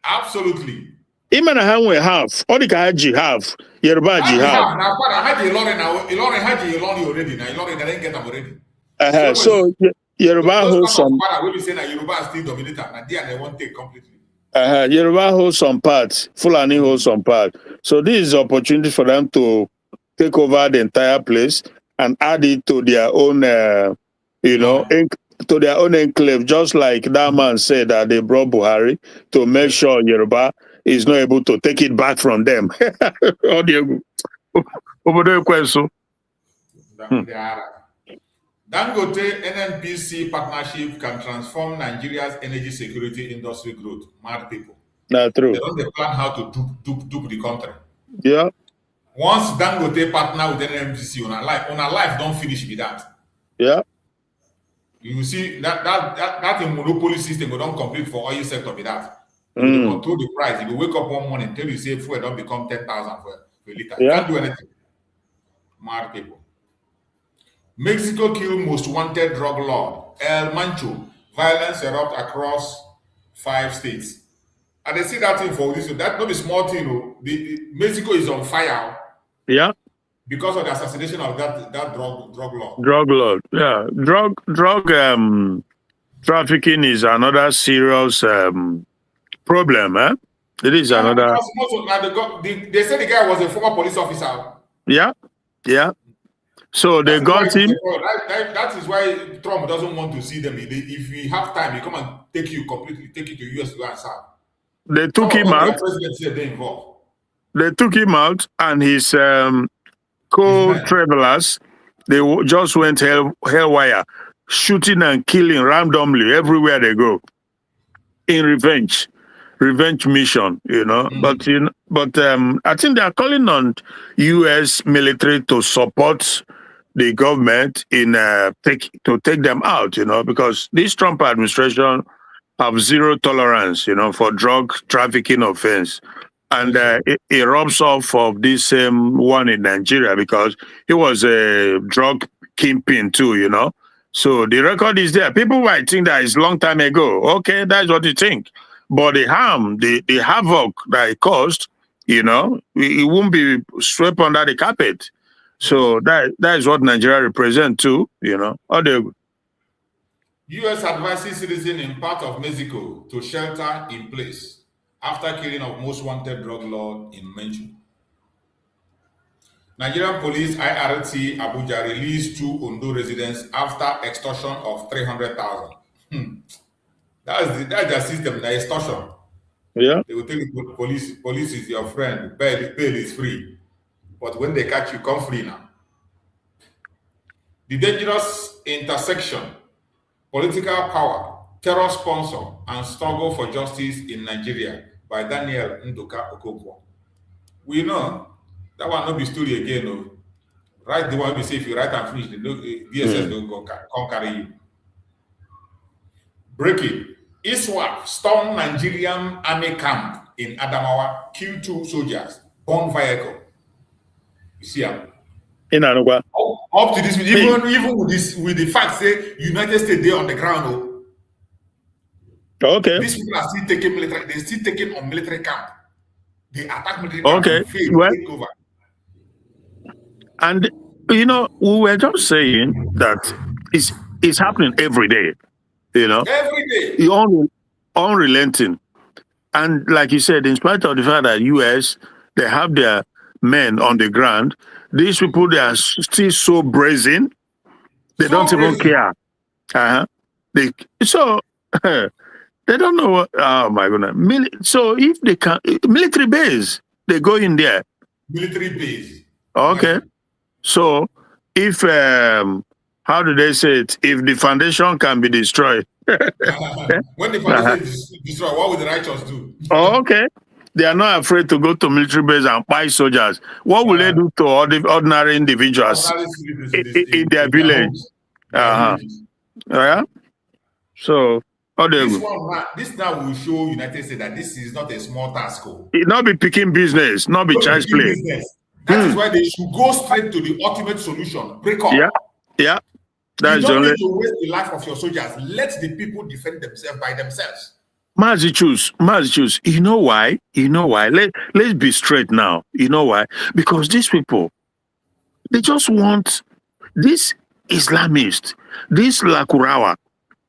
Absolutely. Even we have, all the Haji have, Yoruba Haji have. Now, Haji Ilori Haji already. Now, Ilori they didn't get them already. So Yoruba holds some. When we say that Yoruba is still dominated, now they won't take completely. Yoruba holds some parts, Fulani holds some part. So this is an opportunity for them to take over the entire place and add it to their own, to their own enclave, just like that man said that they brought Buhari to make sure Yoruba is not able to take it back from them. Dangote NNPC partnership can transform Nigeria's energy security industry growth. Mad people. That's true. They don't plan how to dupe the country. Yeah. Once Dangote partner with NNPC, on our life don't finish with that. Yeah. You see that in monopoly system we don't complete for oil sector with that. You control the price. If you wake up one morning until you say fuel don't become 10,000 for a liter. You can't do anything. Mad people. Mexico killed most wanted drug lord El Mancho. Violence erupt across 5 states. And they see that thing for this. That not a small thing. Mexico is on fire. Yeah. Because of the assassination of that drug lord. Drug lord. Yeah. Drug trafficking is another serious problem. It is another. They said the guy was a former police officer. Yeah. Yeah. So they got him. That is why Trump doesn't want to see them. If we have time, he come and take you to US to go and serve. They took him out. President said they involved. They took him out, and his co-travelers, they just went hellwire, shooting and killing randomly everywhere they go, in revenge mission, But I think they are calling on U.S. military to support the government in to take them out, because this Trump administration have zero tolerance, for drug trafficking offense. And he rubs off of this same one in Nigeria because he was a drug kingpin too, So the record is there. People might think that it's a long time ago. Okay, that's what you think. But the harm, the havoc that it caused, it won't be swept under the carpet. So that is what Nigeria represents too, U.S. advises citizens in part of Mexico to shelter in place after killing of most wanted drug lord in Menchu. Nigerian police IRT Abuja released 2 Ondo residents after extortion of 300,000. That's their system, the extortion. Yeah. They will tell you police is your friend, bail is free. But when they catch you, come free now. The dangerous intersection, political power, terror sponsor, and struggle for justice in Nigeria by Daniel Nduka Okonkwo. We know that one not be story again. No. Write the one we say if you write and finish, the DSS don't come carry you. Breaking. ISWAP stormed Nigerian army camp in Adamawa, killed 2 soldiers, burn vehicle. You see them? In Anugwa. Up to this, even with the fact say United States they on the ground. Okay. These people are still taking military. They're still taking on military camp. They attack military camp. Okay. Take over. And we were just saying that it's happening every day. Every day. Unrelenting. And like you said, in spite of the fact that US, they have their men on the ground, these people, they are still so brazen, they don't even care. They don't know what, oh my goodness. So if they can, military base, they go in there. Military base. Okay. So if, how do they say it? If the foundation can be destroyed. When the foundation is destroyed, what will the righteous do? Okay. They are not afraid to go to military base and buy soldiers. What will they do to all the ordinary individuals in their village? Yeah. So, this now will show United States that this is not a small task. It not be picking business, not be child's play. That is why they should go straight to the ultimate solution. Break up. Yeah. That's you don't need to waste the life of your soldiers. Let the people defend themselves by themselves. Mazichus, you know why? Let's be straight now. You know why? Because these people, they just want this Islamist, this Lakurawa,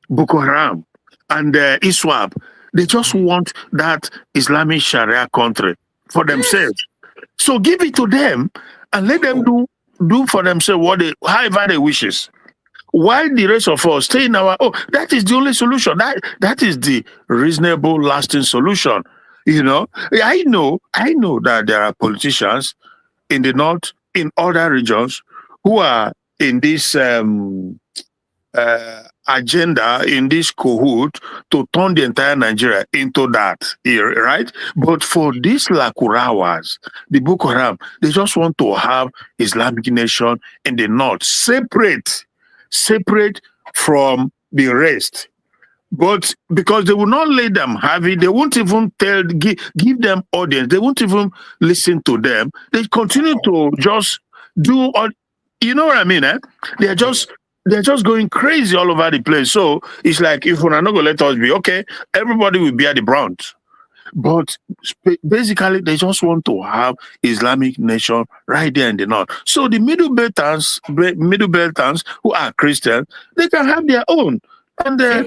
Boko Haram, and ISWAP. They just want that Islamic Sharia country for themselves. So give it to them and let them do for themselves however they wishes. While the rest of us stay in that is the only solution. That is the reasonable, lasting solution. I know that there are politicians in the north, in other regions, who are in this agenda, in this cahoot, to turn the entire Nigeria into that, right? But for these Lakurawas, the Boko Haram, they just want to have Islamic nation in the north, separate from the rest. But because they will not let them have it, they won't even give them audience. They won't even listen to them. They continue to just do all, you know what I mean? They're just going crazy all over the place. So it's like, if we're not going to let us be, okay, everybody will be at the brunt. But basically, they just want to have Islamic nation right there in the north. So the Middle Beltans who are Christians, they can have their own. And that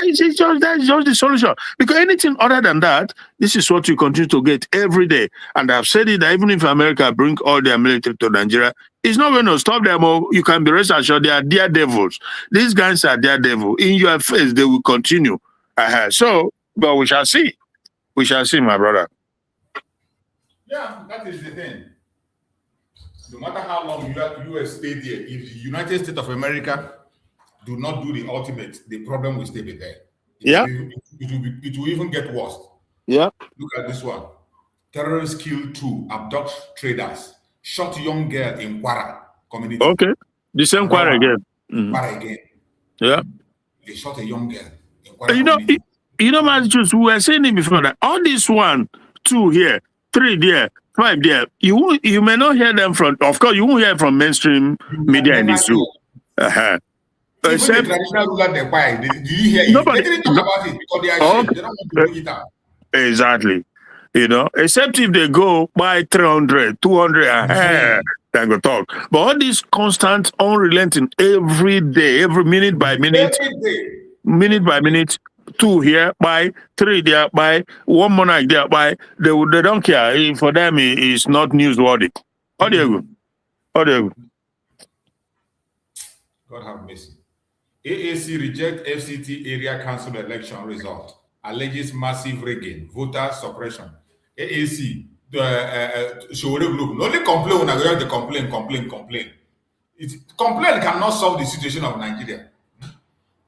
is just the solution. Because anything other than that, this is what you continue to get every day. And I've said it that even if America bring all their military to Nigeria, it's not going to stop them. You can be rest assured they are daredevils. These guys are daredevils. In your face, they will continue. But we shall see. We shall see, my brother. Yeah, that is the thing. No matter how long U.S. stay there, if the United States of America do not do the ultimate, the problem will stay there. It will even get worse. Yeah. Look at this one. Terrorists kill 2, abduct traders, shot young girl in Kwara community. Okay. The same Kwara again. Kwara again. Yeah. They shot a young girl in Kwara community. Massachusetts, we were saying it before that all this 1, 2 here, 3 there, 5 there, you may not hear them from, of course, you won't hear from mainstream media in the zoo. Even the traditional ruler they buy, do you hear it? They didn't talk about it because they are ashamed. They don't want to bring it out. Exactly. Except if they go buy 300, 200, then go talk. But all this constant, unrelenting, every day, every minute by minute, minute by minute, 2 here, buy 3 there, buy 1 monarch there, buy. They don't care. For them, it's not newsworthy. How do you go? God have mercy. AAC reject FCT area council election result. Alleges massive rigging, voter suppression. AAC, the Shore group, only complain when I go to complain. Complaint cannot solve the situation of Nigeria.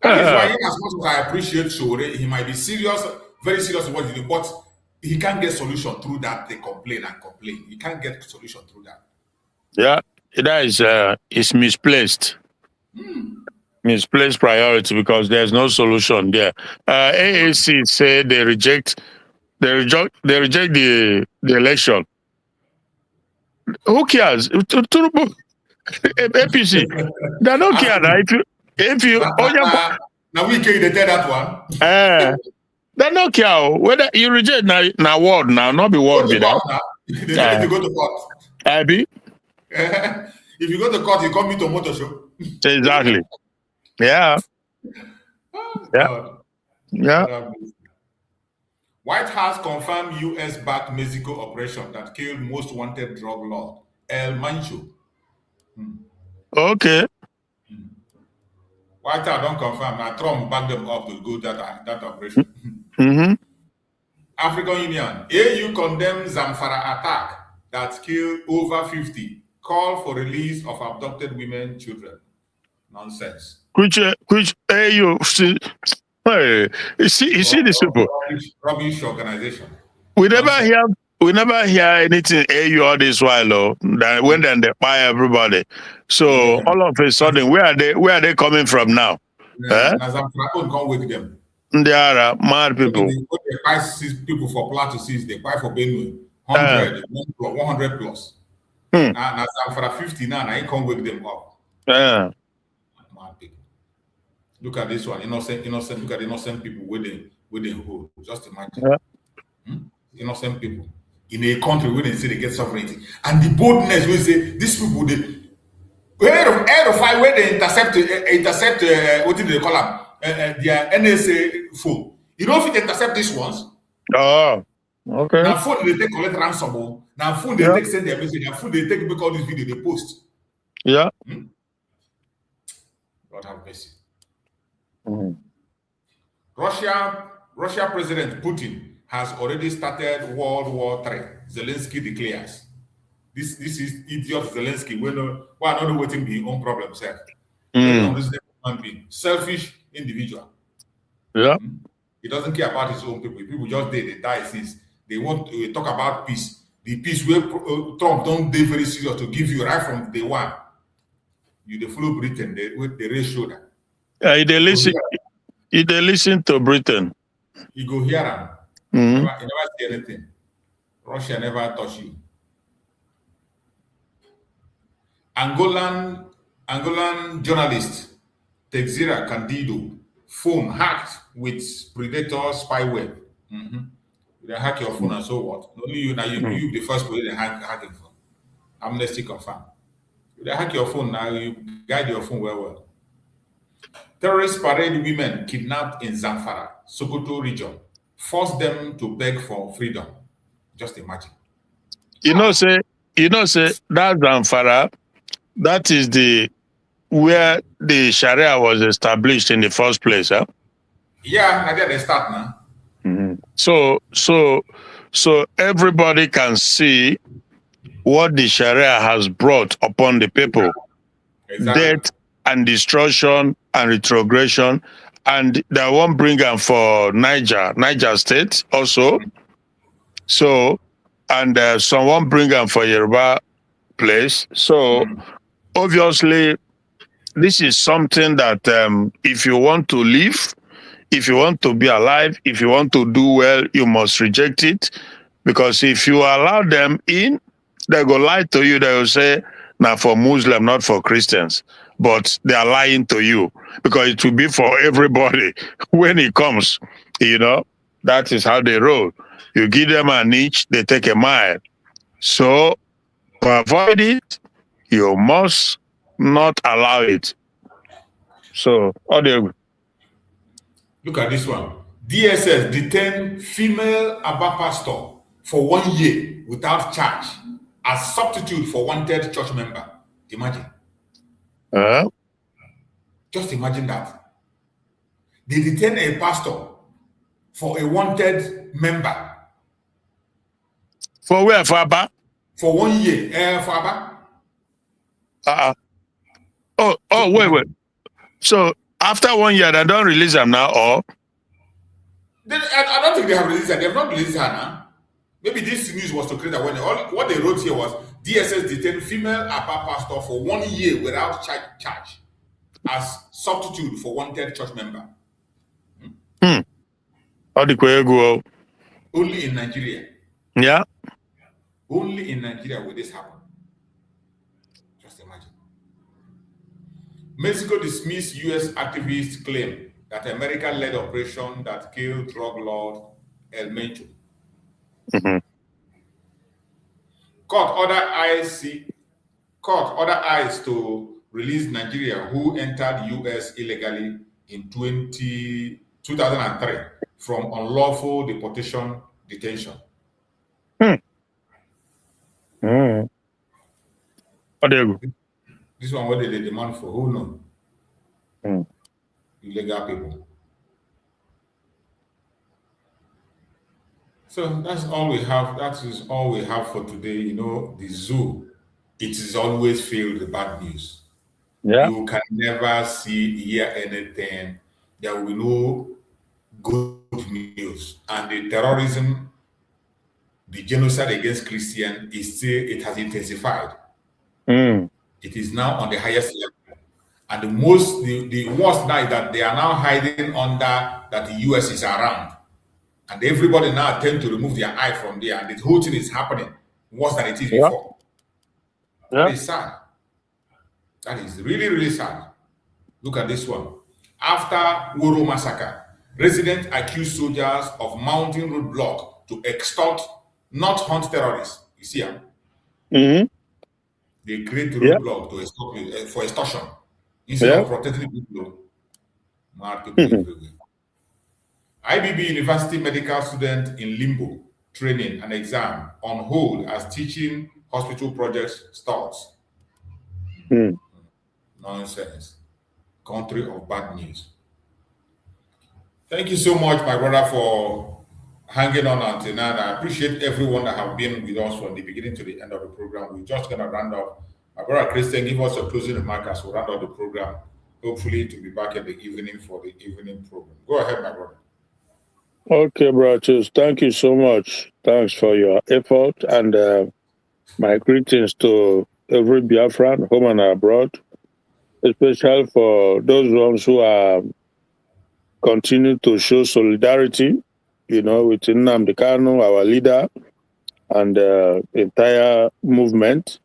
That is why, as much as I appreciate Shore, he might be serious, very serious about what he do, but he can't get solution through that. They complain. He can't get solution through that. Yeah, that is misplaced. Misplaced priority because there's no solution there. AAC said they reject the election. Who cares? APC. They don't care. If you now we can tell that one. They don't care whether you reject now word now, not be word be that. They need to go to court. Abby. If you go to court, you come meet a motor show. Exactly. Yeah. White House confirmed U.S.-backed Mexico operation that killed most wanted drug lord El Mancho. Okay. White House don't confirm. Now Trump backed them up to go that operation. African Union. AU condemns Zamfara attack that killed over 50. Call for release of abducted women, children. Nonsense. Which AU see these people. Rubbish organization. We never hear anything AU all this while though. That when then they buy everybody. So all of a sudden, where are they coming from now? Zamfara can't wake them. They are mad people. They buy 6 people for Plateau 6, they buy for Benue 100, 100 plus. Now Zamfara 50 now, I can't wake them up. Mad people. Look at this one, innocent. Look at the innocent people waiting hold. Just imagine. Innocent people in a country where they say they get sovereignty, and the boldness we say these people they air of fire where they intercept what did they call them? Their NSA phone. You don't fit intercept these ones. Oh, okay. Now phone they take collect ransom. Now phone they take send their message. Now phone they take make all this video they post. Yeah. God have mercy. Russia President Putin has already started World War III. Zelensky declares. This is idiot Zelensky. Why not waiting be his own problem, sir? Selfish individual. Yeah. He doesn't care about his own people. People just they die since they want to talk about peace. The peace where Trump don't be very serious to give you right from day one. You the follow Britain with the raise shoulder. They listen to Britain. You go here and you never see anything. Russia never touch you. Angolan journalist Texira Candido phone hacked with predator spyware. They hack your phone and so what? Only you now you the first person they hacking phone. Amnesty confirmed. They hack your phone now, you guide your phone well. Terrorists parade women kidnapped in Zamfara, Sokoto region, force them to beg for freedom. Just imagine. You know, say that Zamfara, that is where the Sharia was established in the first place, huh? Yeah, I get the start now. So everybody can see what the Sharia has brought upon the people. Exactly. Death and destruction and retrogression, and they won't bring them for Niger State also. So, and someone bring them for Yoruba place. So, obviously, this is something that if you want to live, if you want to be alive, if you want to do well, you must reject it. Because if you allow them in, they go lie to you. They will say, now for Muslim, not for Christians. But they are lying to you because it will be for everybody when it comes. You know, that is how they roll. You give them an inch, they take a mile. So to avoid it, you must not allow it. So, audio. Look at this one. DSS detained female Abba pastor for 1 year without charge as substitute for wanted church member. Imagine. Just imagine that. They detained a pastor for a wanted member. For where, for Abba? For 1 year. For Abba. Wait. So after 1 year, they don't release them now, or? I don't think they have released her. They have not released her now. Maybe this news was to create awareness. What they wrote here was DSS detained female Abba pastor for 1 year without charge as substitute for wanted church member. Only in Nigeria. Yeah. Only in Nigeria will this happen. Just imagine. Mexico dismissed U.S. activists' claim that America-led operation that killed drug lord El Mencho. Court order ICE to release Nigeria who entered U.S. illegally in 2003 from unlawful detention. This one, what did they demand for? Who knows? Illegal people. So that's all we have. That is all we have for today. You know, the zoo, it is always filled with bad news. Yeah. You can never hear anything. There will be no good news. And the terrorism, the genocide against Christians it has intensified. It is now on the highest level. And the worst now is that they are now hiding under that the US is around. And everybody now tend to remove their eye from there. And the whole thing is happening worse than it is before. Yeah. That is sad. That is really, really sad. Look at this one. After Woro massacre, residents accused soldiers of mounting roadblock to extort, not hunt terrorists. You see them? They create roadblock to extort, for extortion. Instead of protecting people, mad people everywhere. IBB University medical student in limbo, training and exam on hold as teaching hospital projects starts. Nonsense. Country of bad news. Thank you so much, my brother, for hanging on until now. I appreciate everyone that have been with us from the beginning to the end of the program. We're just going to round up. My brother Christian, give us a closing remark as we round up the program. Hopefully to be back in the evening for the evening program. Go ahead, my brother. Okay, brothers. Thank you so much. Thanks for your effort, and my greetings to every Biafran, home and abroad, especially for those ones who are continue to show solidarity, with Nnamdi Kanu, our leader, and the entire movement,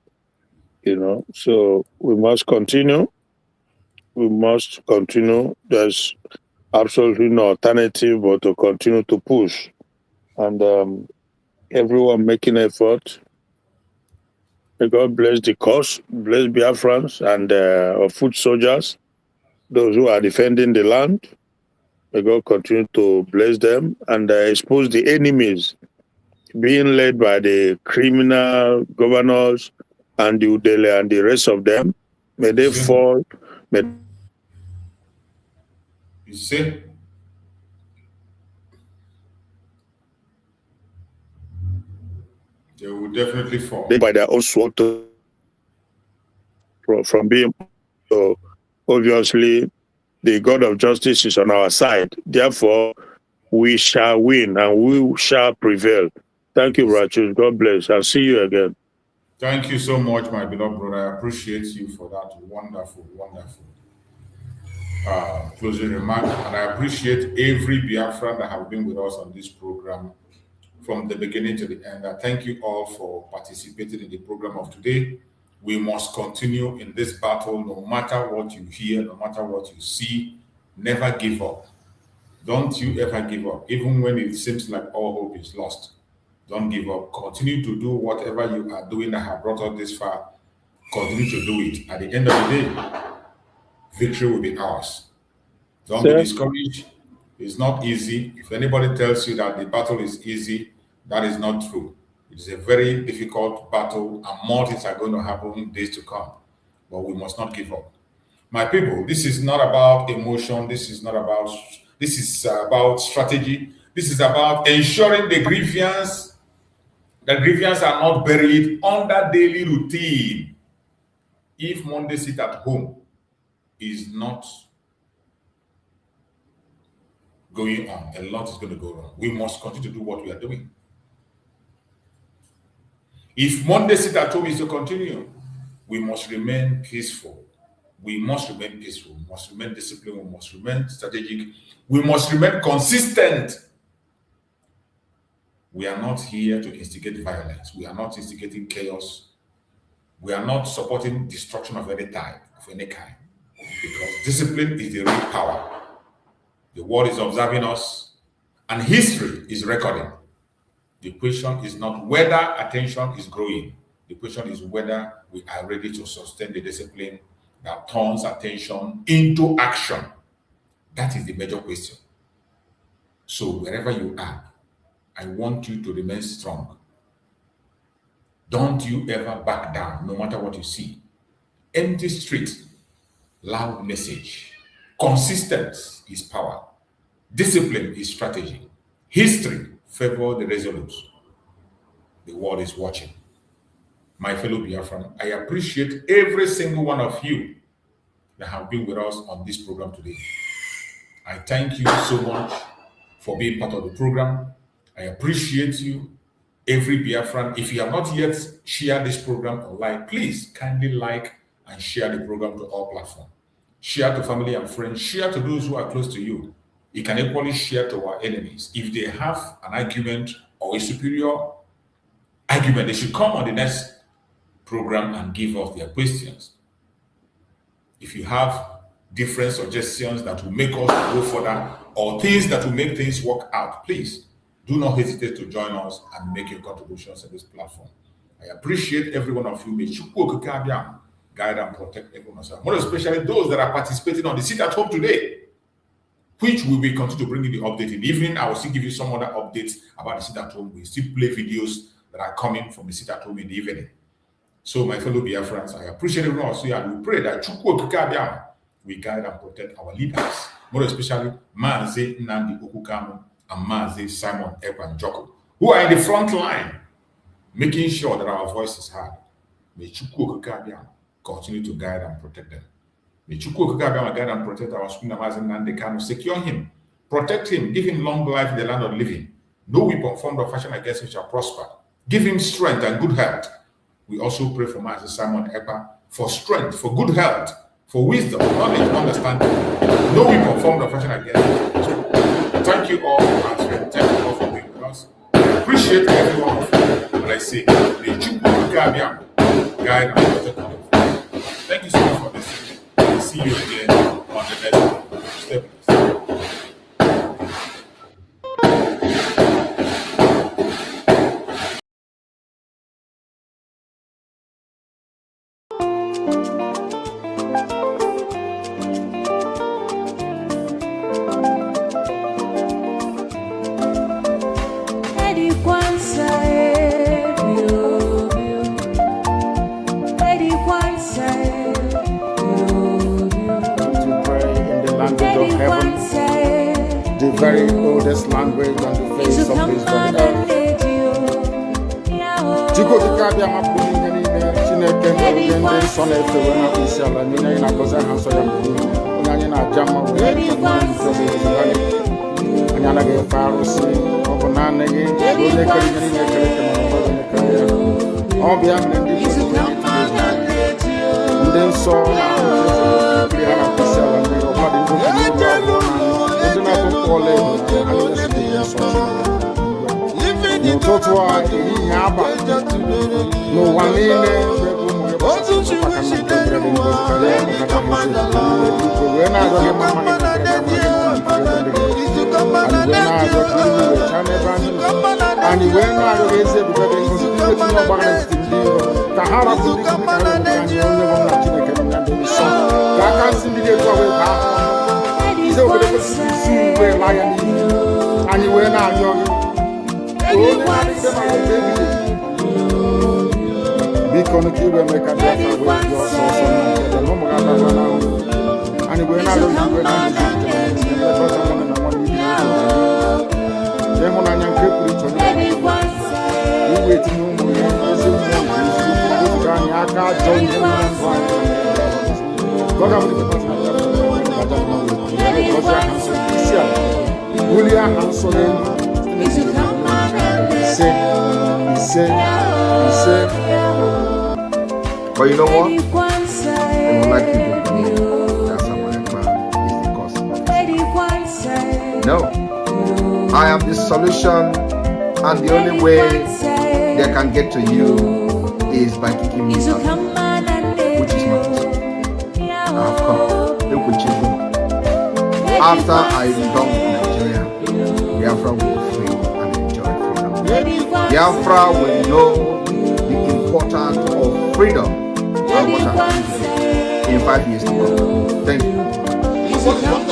So we must continue. There's absolutely no alternative but to continue to push. And everyone making effort. May God bless the cause, bless Biafrans and our foot soldiers, those who are defending the land. May God continue to bless them and expose the enemies being led by the criminal governors and the Udele and the rest of them. May they fall. You see? They will definitely fall. By their own sword from being. So obviously, the God of justice is on our side. Therefore, we shall win and we shall prevail. Thank you, Rachel. God bless. I'll see you again. Thank you so much, my beloved brother. I appreciate you for that. Wonderful, wonderful. closing remark, and I appreciate every Biafran that have been with us on this program from the beginning to the end. I thank you all for participating in the program of today. We must continue in this battle, no matter what you hear, no matter what you see. Never give up. Don't you ever give up, even when it seems like all hope is lost. Don't give up. Continue to do whatever you are doing that have brought us this far. Continue to do it. At the end of the day, victory will be ours. Don't be discouraged. It's not easy. If anybody tells you that the battle is easy, that is not true. It is a very difficult battle, and more things are going to happen in days to come. But we must not give up. My people, this is not about emotion. This is about strategy. This is about ensuring the grievances are not buried under daily routine. If Monday sit at home is not going on, a lot is going to go wrong. We must continue to do what we are doing. If Monday sit at home is to continue, we must remain peaceful. We must remain peaceful. We must remain disciplined. We must remain strategic. We must remain consistent. We are not here to instigate violence. We are not instigating chaos. We are not supporting destruction of any type, of any kind. Because discipline is the real power. The world is observing us, and history is recording. The question is not whether attention is growing. The question is whether we are ready to sustain the discipline that turns attention into action. That is the major question. So wherever you are, I want you to remain strong. Don't you ever back down, no matter what you see. Empty street, loud message. Consistency is power. Discipline is strategy. History favors the resolute. The world is watching. My fellow Biafran, I appreciate every single one of you that have been with us on this program today. I thank you so much for being part of the program. I appreciate you, every Biafran. If you have not yet shared this program online, please kindly like and share the program to all platforms. Share to family and friends. Share to those who are close to you. You can equally share to our enemies. If they have an argument or a superior argument, they should come on the next program and give us their questions. If you have different suggestions that will make us go further or things that will make things work out, please do not hesitate to join us and make your contributions on this platform. I appreciate every one of you. May Chukwu guide and protect everyone else. More especially those that are participating on the sit at home today, which we will continue to bring you the update in the evening. I will still give you some other updates about the sit at home. We still play videos that are coming from the sit at home in the evening. So, my fellow Biafrans, I appreciate everyone else here, and we pray that Chukwu will guide and protect our leaders, more especially Mazi Nnamdi Okukanu and Mazi Simon Ekpa Njoko, who are in the front line, making sure that our voice is heard. May Chukwu continue to guide and protect them. May Chukwu guide and protect our Supreme Mazi Nnamdi Kanu, secure him, protect him, give him long life in the land of the living. No weapon formed or fashioned against him shall prosper. Give him strength and good health. We also pray for Mazi Simon Ekpa for strength, for good health, for wisdom, knowledge, understanding. No weapon formed or fashioned against him. Thank you all for answering. Thank you all for being with us. I appreciate every one of you. And I say, may Chukwu guide and protect all of you. Thank you so much for listening. I'll see you again on the next one. Stay blessed. The very oldest language on the face of this very earth. Chukwu Abia mapụrụ ihe niile Chineke na-enye ndị nsọ na-efe wee na isi ala niile anyị na-agọzi aha nsọ ya mgbe niile. Onye anyị na-aja mma wee anyị anaghị efe arụsị, ọ bụ naanị gị onye kere ihe niile ekere eke ma ọ onye kere ya. Ọ bịa mere ndị nsọ na-ekiri ha na isi ala mmiri ọbụladị ndị ụtụtụ a ehihie abalị n'ụwa niile wee na-arịọ gị mma anyị wee na-arịọ gị eze ebube gị ngozi etinye ọgbara n'etiti ndị iro ka ha rapụ ndị ka anyị onye bụ nna Chineke na ndị nsọ ka aka nsị ndị ga-etu wee baa ise obodo kwesịrị isi wee laa ya n'ihi anyị wee na-arịọ gị onye na-adịgide maka mgbe ebighị biko ka iwe mee ka Biafra wee dị ọsọ ọsọ na nkete na ụmụ ga adakwa na ahụ anyị wee na-arịọ gị wee na-arịọ ịhụnanya nke pụrụ iche onye iwe etinye ụmụ ya ezi mmụọ nke isi anyị aka ajọ ihe mmụọ ndụ anyị isi ala bulie aha nsọ n'elu ise ise ise. But you know what? They would like you to believe that someone is the cause of it. No. I am the solution, and the only way they can get to you is by kicking me out, which is not possible. I have come. Look with you. After I am done with Nigeria, Biafra will be free and enjoy freedom. Biafra will know the importance of freedom and what I in 5 years to come. Thank you.